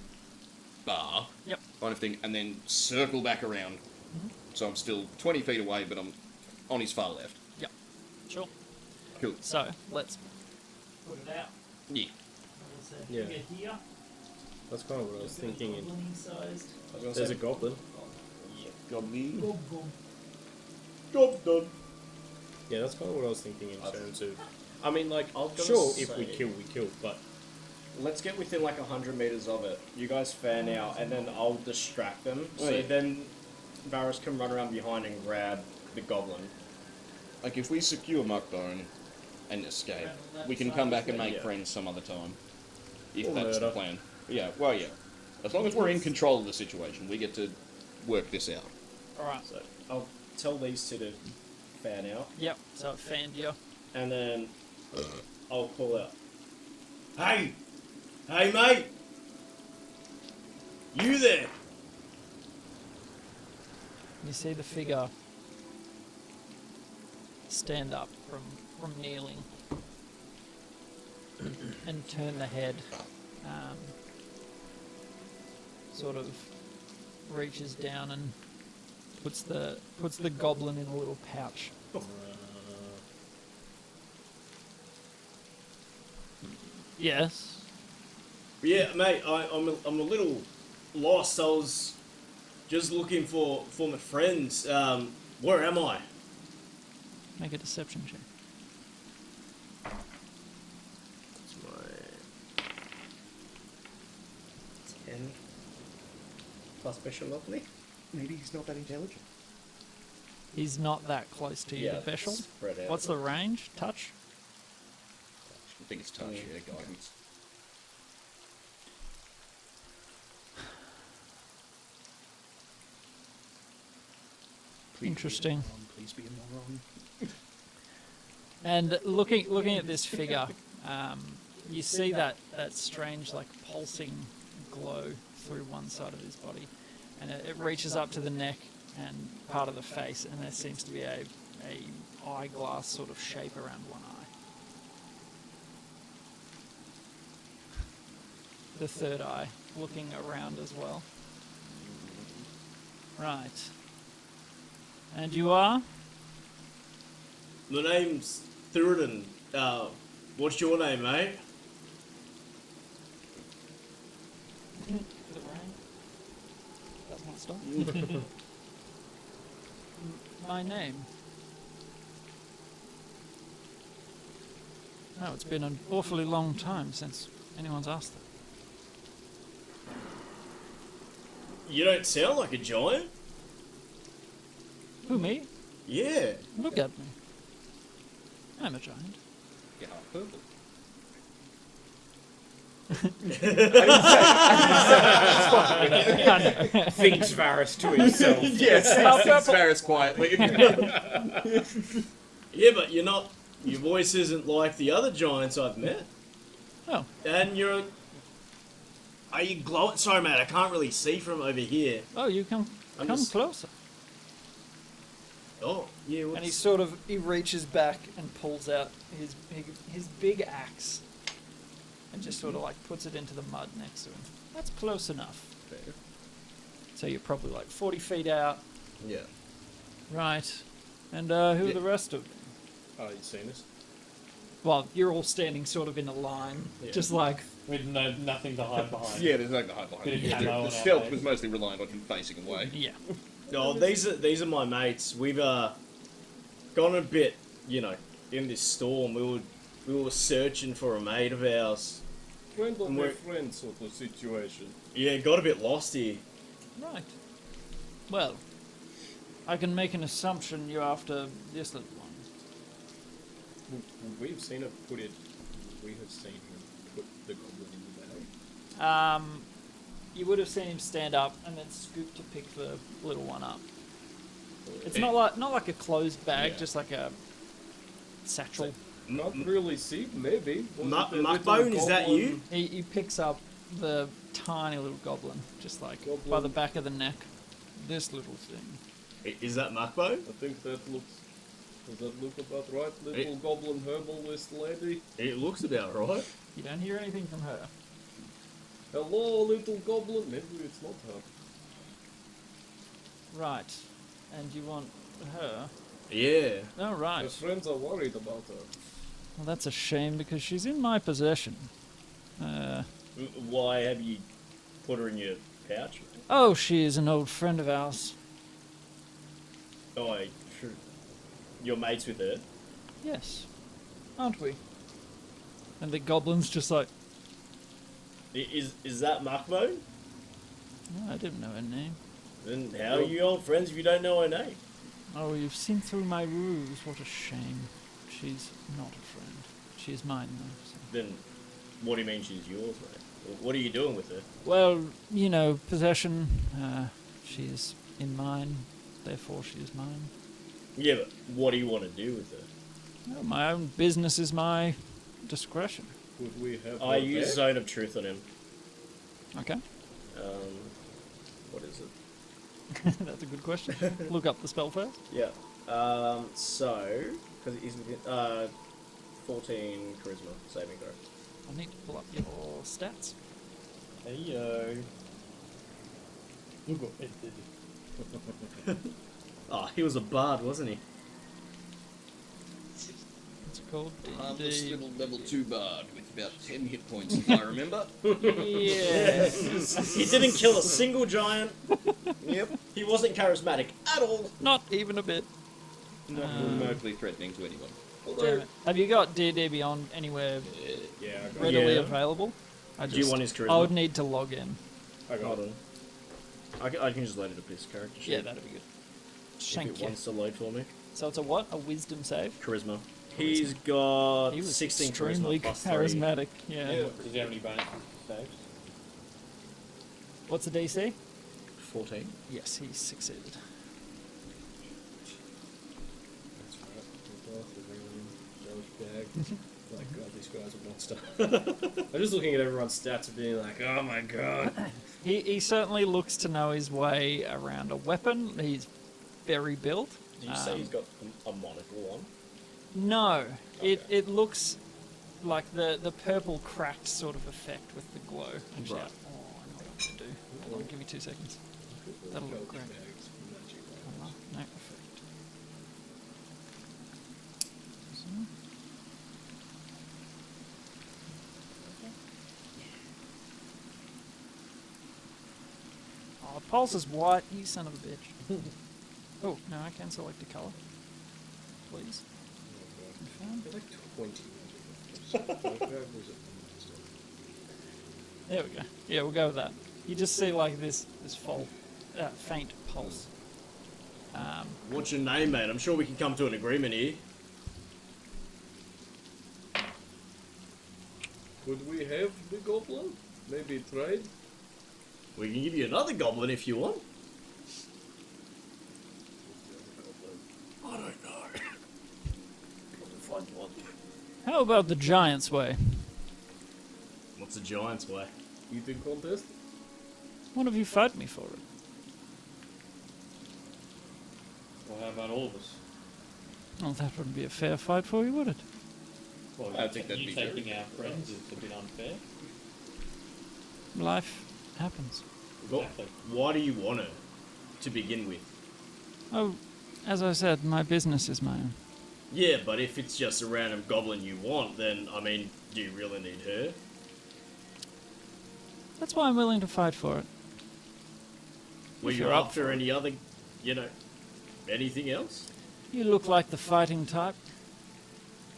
bar Yep. kind of thing, and then circle back around. So I'm still 20 feet away, but I'm on his far left. Yep. Sure. Cool. So, let's put it out. Yeah. Yeah. figure here. That's kind of what I was thinking. Goblin sized. There's a goblin. Goblin. Gob. Yeah, that's kind of what I was thinking in terms of. I mean, like, I was gonna sure, if say- we kill, we kill, but Let's get within like 100 meters of it. You guys fan out, and then I'll distract them. Oh, So yeah. then Varus can run around behind and grab the goblin. Like, if we secure Muckbone and escape, we can come back and make Yeah. friends some other time. If Or that's the murder. plan. Yeah, well, yeah. As long as we're in control of the situation, we get to work this out. Alright. So I'll tell these two to fan out, Yep, so it fanned you. and then I'll call out. Hey! Hey, mate! You there? You see the figure stand up from kneeling and turn the head. Sort of reaches down and puts the goblin in a little pouch. Yes. Yeah, mate. I'm a little lost. I was just looking for my friends. Where am I? Make a deception check. It's my 10 plus special lovely. Maybe he's not that intelligent. He's not that close to you, Yeah, Veshel. spread out. What's the range? Touch? I think it's touch, yeah, guidance. Interesting. Please be a moron. And looking at this figure, you see that strange like pulsing glow through one side of his body, and it reaches up to the neck and part of the face, and there seems to be a eyeglass sort of shape around one eye. The third eye looking around as well. Right. And you are? My name's Thuridin. What's your name, mate? Does not stop. My name. Oh, it's been an awfully long time since anyone's asked that. You don't sound like a giant. Who, me? Yeah. Look at me. I'm a giant. Yeah, purple. Thinks Varus to himself. Yes, thinks Varus quietly. Yeah, but you're not. Your voice isn't like the other giants I've met. Oh, And you're. Are you glowing? Sorry, mate. I can't really see from over here. oh, you come I'm come just- closer. Oh, yeah. What's... And he reaches back and pulls out his big axe, and just sort of like puts it into the mud next to him. That's close enough. So you're probably like 40 feet out. Yeah. Right. And who are Yeah. the rest of them? Oh, you seen us? Well, you're all standing sort of in a line, Yeah. just like With nothing to hide behind. Yeah, there's nothing to hide behind. Bit of Yeah, camo the on stealth our was mostly reliant on him facing away. yeah. Oh, these are my mates. We've gone a bit, in this storm. We were searching for a mate of ours. Friend of And my we're- friend sort of situation. Yeah, got a bit lost here. Right. Well, I can make an assumption you're after this little one. We've seen it put it. We have seen him put the goblin in the bag. You would have seen him stand up and then scoop to pick the little one up. It's Eh. not like a closed bag, Yeah. just like a satchel. Not really. See, maybe. Was Ma- it the Muckbone, little is that goblin? you? He picks up the tiny little goblin, just like by Goblin. the back of the neck. This little thing. Is that Muckbone? I think that looks. Does that look about right? Little goblin herbalist lady. It looks about right. You don't hear anything from her. Hello, little goblin. Maybe it's not her. Right. And you want her? Yeah. Oh, right. Her friends are worried about her. Well, that's a shame because she's in my possession. Why have you put her in your pouch? Oh, she is an old friend of ours. Oh, true. You're mates with her? Yes, aren't we? And the goblin's just like, Is that Muckbone? no, I didn't know her name. Then how are you old friends if you don't know her name? Oh, you've seen through my ruse. What a shame. She's not a friend. She's mine, though. So. Then what do you mean she's yours, mate? What are you doing with her? Well, you know, possession. She is in mine, therefore she is mine. Yeah, but what do you want to do with her? Well, my own business is my discretion. Would we have I her use back? Zone of Truth on him. Okay, What is it? that's a good question. Look up the spell first. Yeah. So, because he's within 14 charisma saving throw. I need to pull up your stats. Hey yo. Oh, he was a bard, wasn't he? What's it called? Harmless D&D. little level 2 bard with about 10 hit points, if I remember. Yes. He didn't kill a single giant. Yep. He wasn't charismatic at all. Not even a bit. Not remotely threatening to anyone. Damn Although, it. Have you got D&D Beyond anywhere yeah, I got readily Yeah. available? Do you want his charisma? I would need to log in. Hold on. I can just load it up his character sheet. Yeah, that'd be good. If Thank it you. wants to load for me. So it's a what? A wisdom save? Charisma. He's got He was 16 extremely charisma plus 3. charismatic. Yeah. Does he have any bonuses to saves? What's the DC? 14. Yes, he succeeded. That's right. We're both the ring, Joe's bag. Like, God, these guys are monster. I'm just looking at everyone's stats and being like, oh my god. He certainly looks to know his way around a weapon. He's very built. Did you say he's got a monocle on? No, Okay. it looks like the purple cracked sort of effect with the glow. Actually, Right. oh, I know what I'm going to do. Hold on, give me 2 seconds. That'll look great. No effect. Oh, pulse is white, you son of a bitch. Oh, no, I can select a colour. Please. Confirm. They're like 20. There we go. Yeah, we'll go with that. You just see like this faint pulse. What's your name, mate? I'm sure we can come to an agreement here. Could we have the goblin? Maybe trade? We can give you another goblin if you want. I don't know. How about the giant's way? What's the giant's way? Eating contest? One of you fight me for it. Well, how about all of us? Well, that wouldn't be a fair fight for you, would it? Well, I think that'd you be very taking our friends is a bit unfair. Life happens. Well, Exactly. why do you want her to begin with? Oh, as I said, my business is my own. Yeah, but if it's just a random goblin you want, then, I mean, do you really need her? That's why I'm willing to fight for it. Were If you you're up after for it. any other, anything else? You look like the fighting type.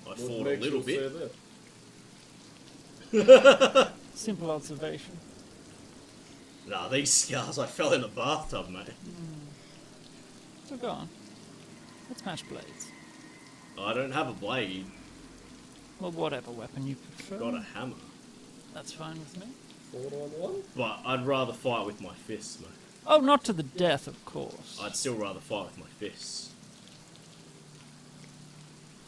I What fought a makes little you bit. say that? Simple observation. Nah, these scars, I fell in a bathtub, mate. So go on. Let's match blades. I don't have a blade, Well, whatever weapon you prefer. got a hammer. That's fine with me. 4-on-1? But I'd rather fight with my fists, mate. Oh, not to the death, of course. I'd still rather fight with my fists.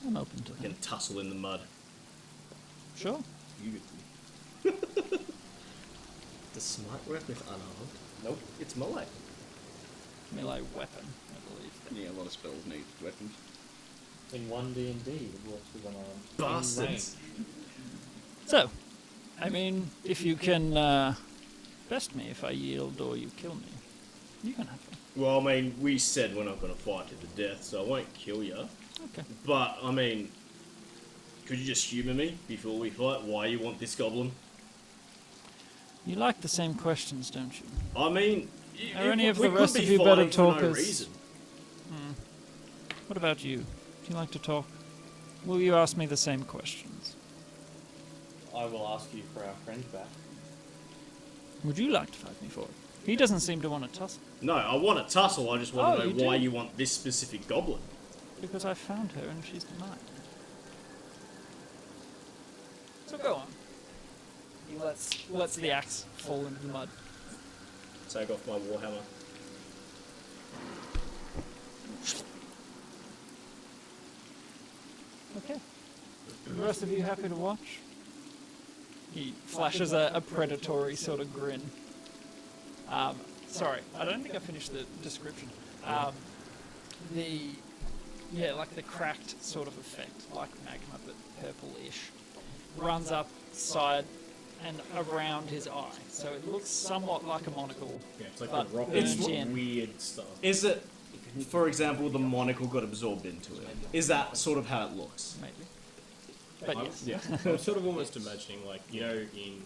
I'm open to I that. can tussle in the mud. Sure. Does smite work with unarmed? Nope, it's melee. Melee weapon, I believe. Yeah, a lot of spells need weapons. In one D&D, it works with an arm. Bastards. So, I mean, if you can best me if I yield or you kill me, you can have it. Well, I mean, we said we're not going to fight to the death, so I won't kill you. Okay. But, I mean, could you just humour me before we fight why you want this goblin? You like the same questions, don't you? I mean, Are any of we the could rest be of you better fighting for no talkers? reason. What about you? Do you like to talk? Will you ask me the same questions? I will ask you for our friend back. Would you like to fight me for it? He doesn't seem to want to tussle. No, I want a tussle. I just want Oh, to you know why do? you want this specific goblin. Because I found her and she's mine. So go on. He lets the axe fall into the mud. Take off my warhammer. Okay. The rest of you happy to watch? He flashes a predatory sort of grin. Sorry, I don't think I finished the description. Like the cracked sort of effect, like magma but purple-ish, runs up side and around his eye. So it looks somewhat like a monocle. Yeah, it's like But a rock. it's It's in. weird stuff. Is it, for example, the monocle got absorbed into it? Is that sort of how it looks? Maybe. But yes. Yeah, I'm sort of almost imagining, like, you know, in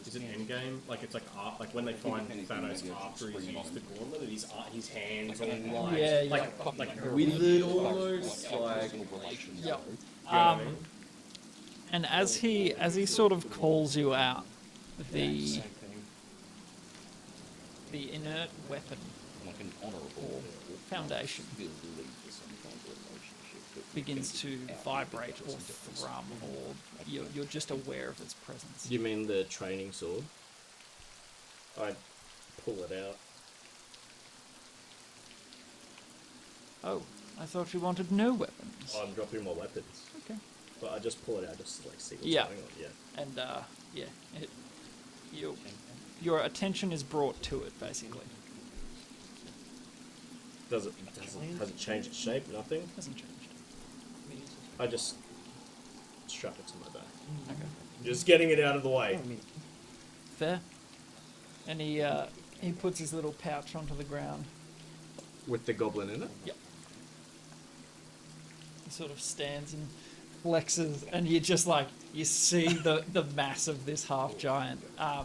is it Endgame? Like it's like when they find Thanos after he's used the gauntlet, and his hands all like Yeah, yeah. like withered almost, like Yeah. what I mean? And as he sort of calls you out, the inert weapon Like an honourable or foundation begins to vibrate or thrum, or you're just aware of its presence. You mean the training sword? I pull it out. Oh, I thought you wanted no weapons. I'm dropping my weapons. Okay. But I just pull it out just to like see what's Yeah. going on. Yeah. And your attention is brought to it, basically. Has it changed its shape? Nothing. Hasn't changed. I just strap it to my back. Okay. Just getting it out of the way. Fair. And he puts his little pouch onto the ground. With the goblin in it? Yep. He sort of stands and flexes, and you just you see the mass of this half giant. I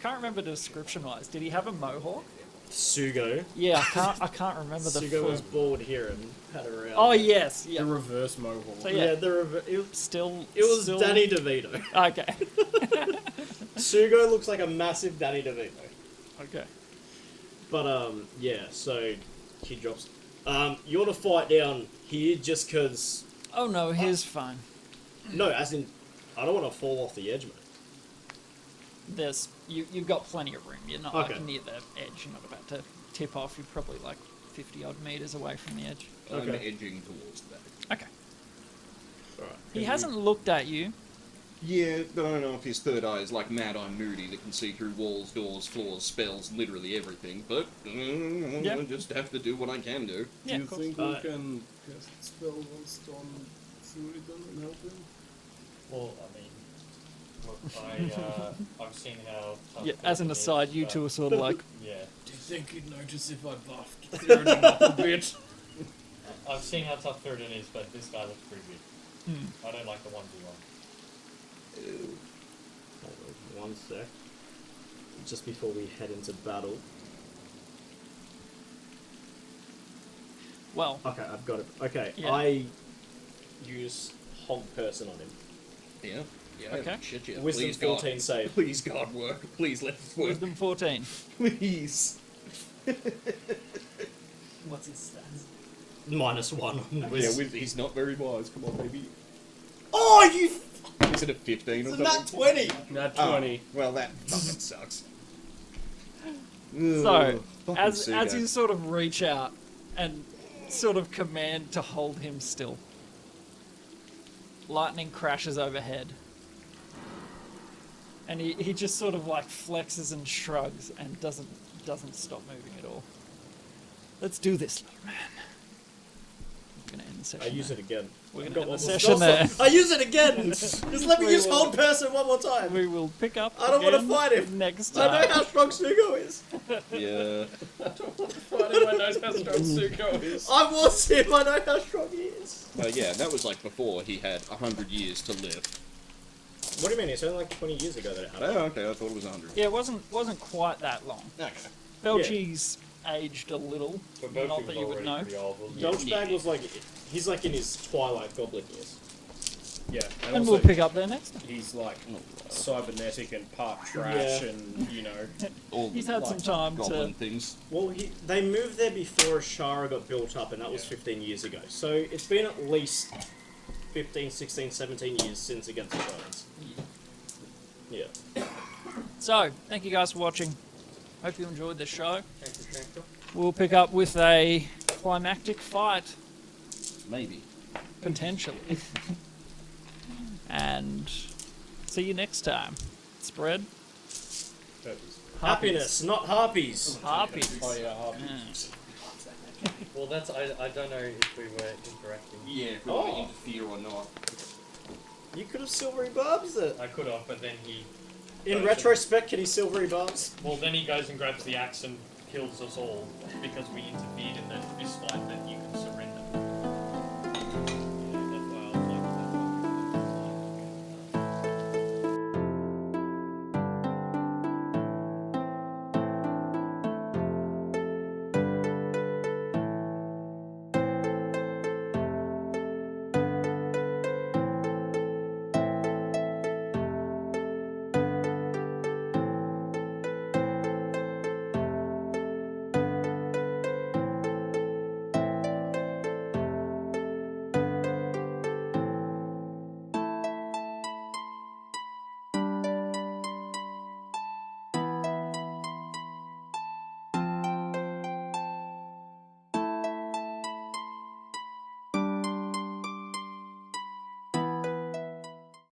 can't remember the description wise. Did he have a mohawk? Sugo. Yeah, I can't remember the Sugo full. was bald here and had it around. Oh yes, yeah. The reverse mohawk. So Yeah, yeah, it still. was still... Danny DeVito. Okay. Sugo looks like a massive Danny DeVito. Okay. But yeah, so he drops. You want to fight down here just because? Oh no, he's fine. No, as in, I don't want to fall off the edge, mate. You've got plenty of room. You're not Okay. like near the edge. You're not about to tip off. You're probably like 50 odd meters away from the edge. I'm Okay. edging towards that. Okay. Alright. He hasn't looked at you. Yeah, but I don't know if his third eye is like Mad Eye Moody that can see through walls, doors, floors, spells, literally everything. But Yeah. I just have to do what I can do. Yeah, Do you of course. think we can cast spells on Storm Fluidum and help him? Well, I mean, look, I've seen how tough Yeah, as an Thornton is, aside, you but- two are sort of like, Yeah, Do you think he'd notice if I buffed Theoden up a bit? I've seen how tough Theoden is, but this guy looks pretty good. I don't like the 1v1. Hold on, 1 sec. Just before we head into battle. well, Okay, I've got it. Okay, Yeah. I use hold person on him. Yeah. Yeah. Okay. Shit, yeah. Wisdom Please, 14 God. save. Please, God, work. Please let this work. wisdom 14. Please. What's his stats? -1. Yeah, he's not very wise. Come on, baby. Oh, you! Is it a 15 or It's something? not 20! Not Oh, 20. well, that fucking sucks. So, Ugh, fucking as Sugo. you sort of reach out and sort of command to hold him still, lightning crashes overhead. And he just sort of like flexes and shrugs and doesn't stop moving at all. Let's do this, little man. I'm gonna end the session. I use there. it again. We're I've gonna got end the one more session spell there. slot. I use it again! Just let me We use will- hold person one more time. We will pick up. I don't wanna again fight him. next I time. know how strong Sugo is. Yeah. Anyone knows how strong Suko is. I was him. I know how strong he is. Yeah, that was like before he had 100 years to live. What do you mean? It's only like 20 years ago that it happened. Oh, okay. I thought it was 100. Yeah, it wasn't quite that long. Okay. Belchy's aged a little. But Not Belchy that was you would already know. pretty old, wasn't he? Dolchbag was like, he's like in his twilight goblin years. Yeah, And also, we'll pick up there next time. he's like cybernetic and part trash and, you know. All He's the had some time goblin to... things. Well, they moved there before Ashara got built up, and that was 15 years ago. So it's been at least 15, 16, 17 years since Against the Giants. Yeah. So, thank you guys for watching. Hope you enjoyed the show. We'll pick up with a climactic fight, Maybe. potentially. And see you next time. Spread. Happiness, not harpies. Harpies. Oh yeah, harpies. Well, that's I don't know if we were interacting. Yeah, if we Oh. want to interfere or not. You could have silvery barbs it. I could have, but then he. In retrospect, can he silvery barbs? Well, then he goes and grabs the axe and kills us all because we interfered in that fist fight that you can surrender.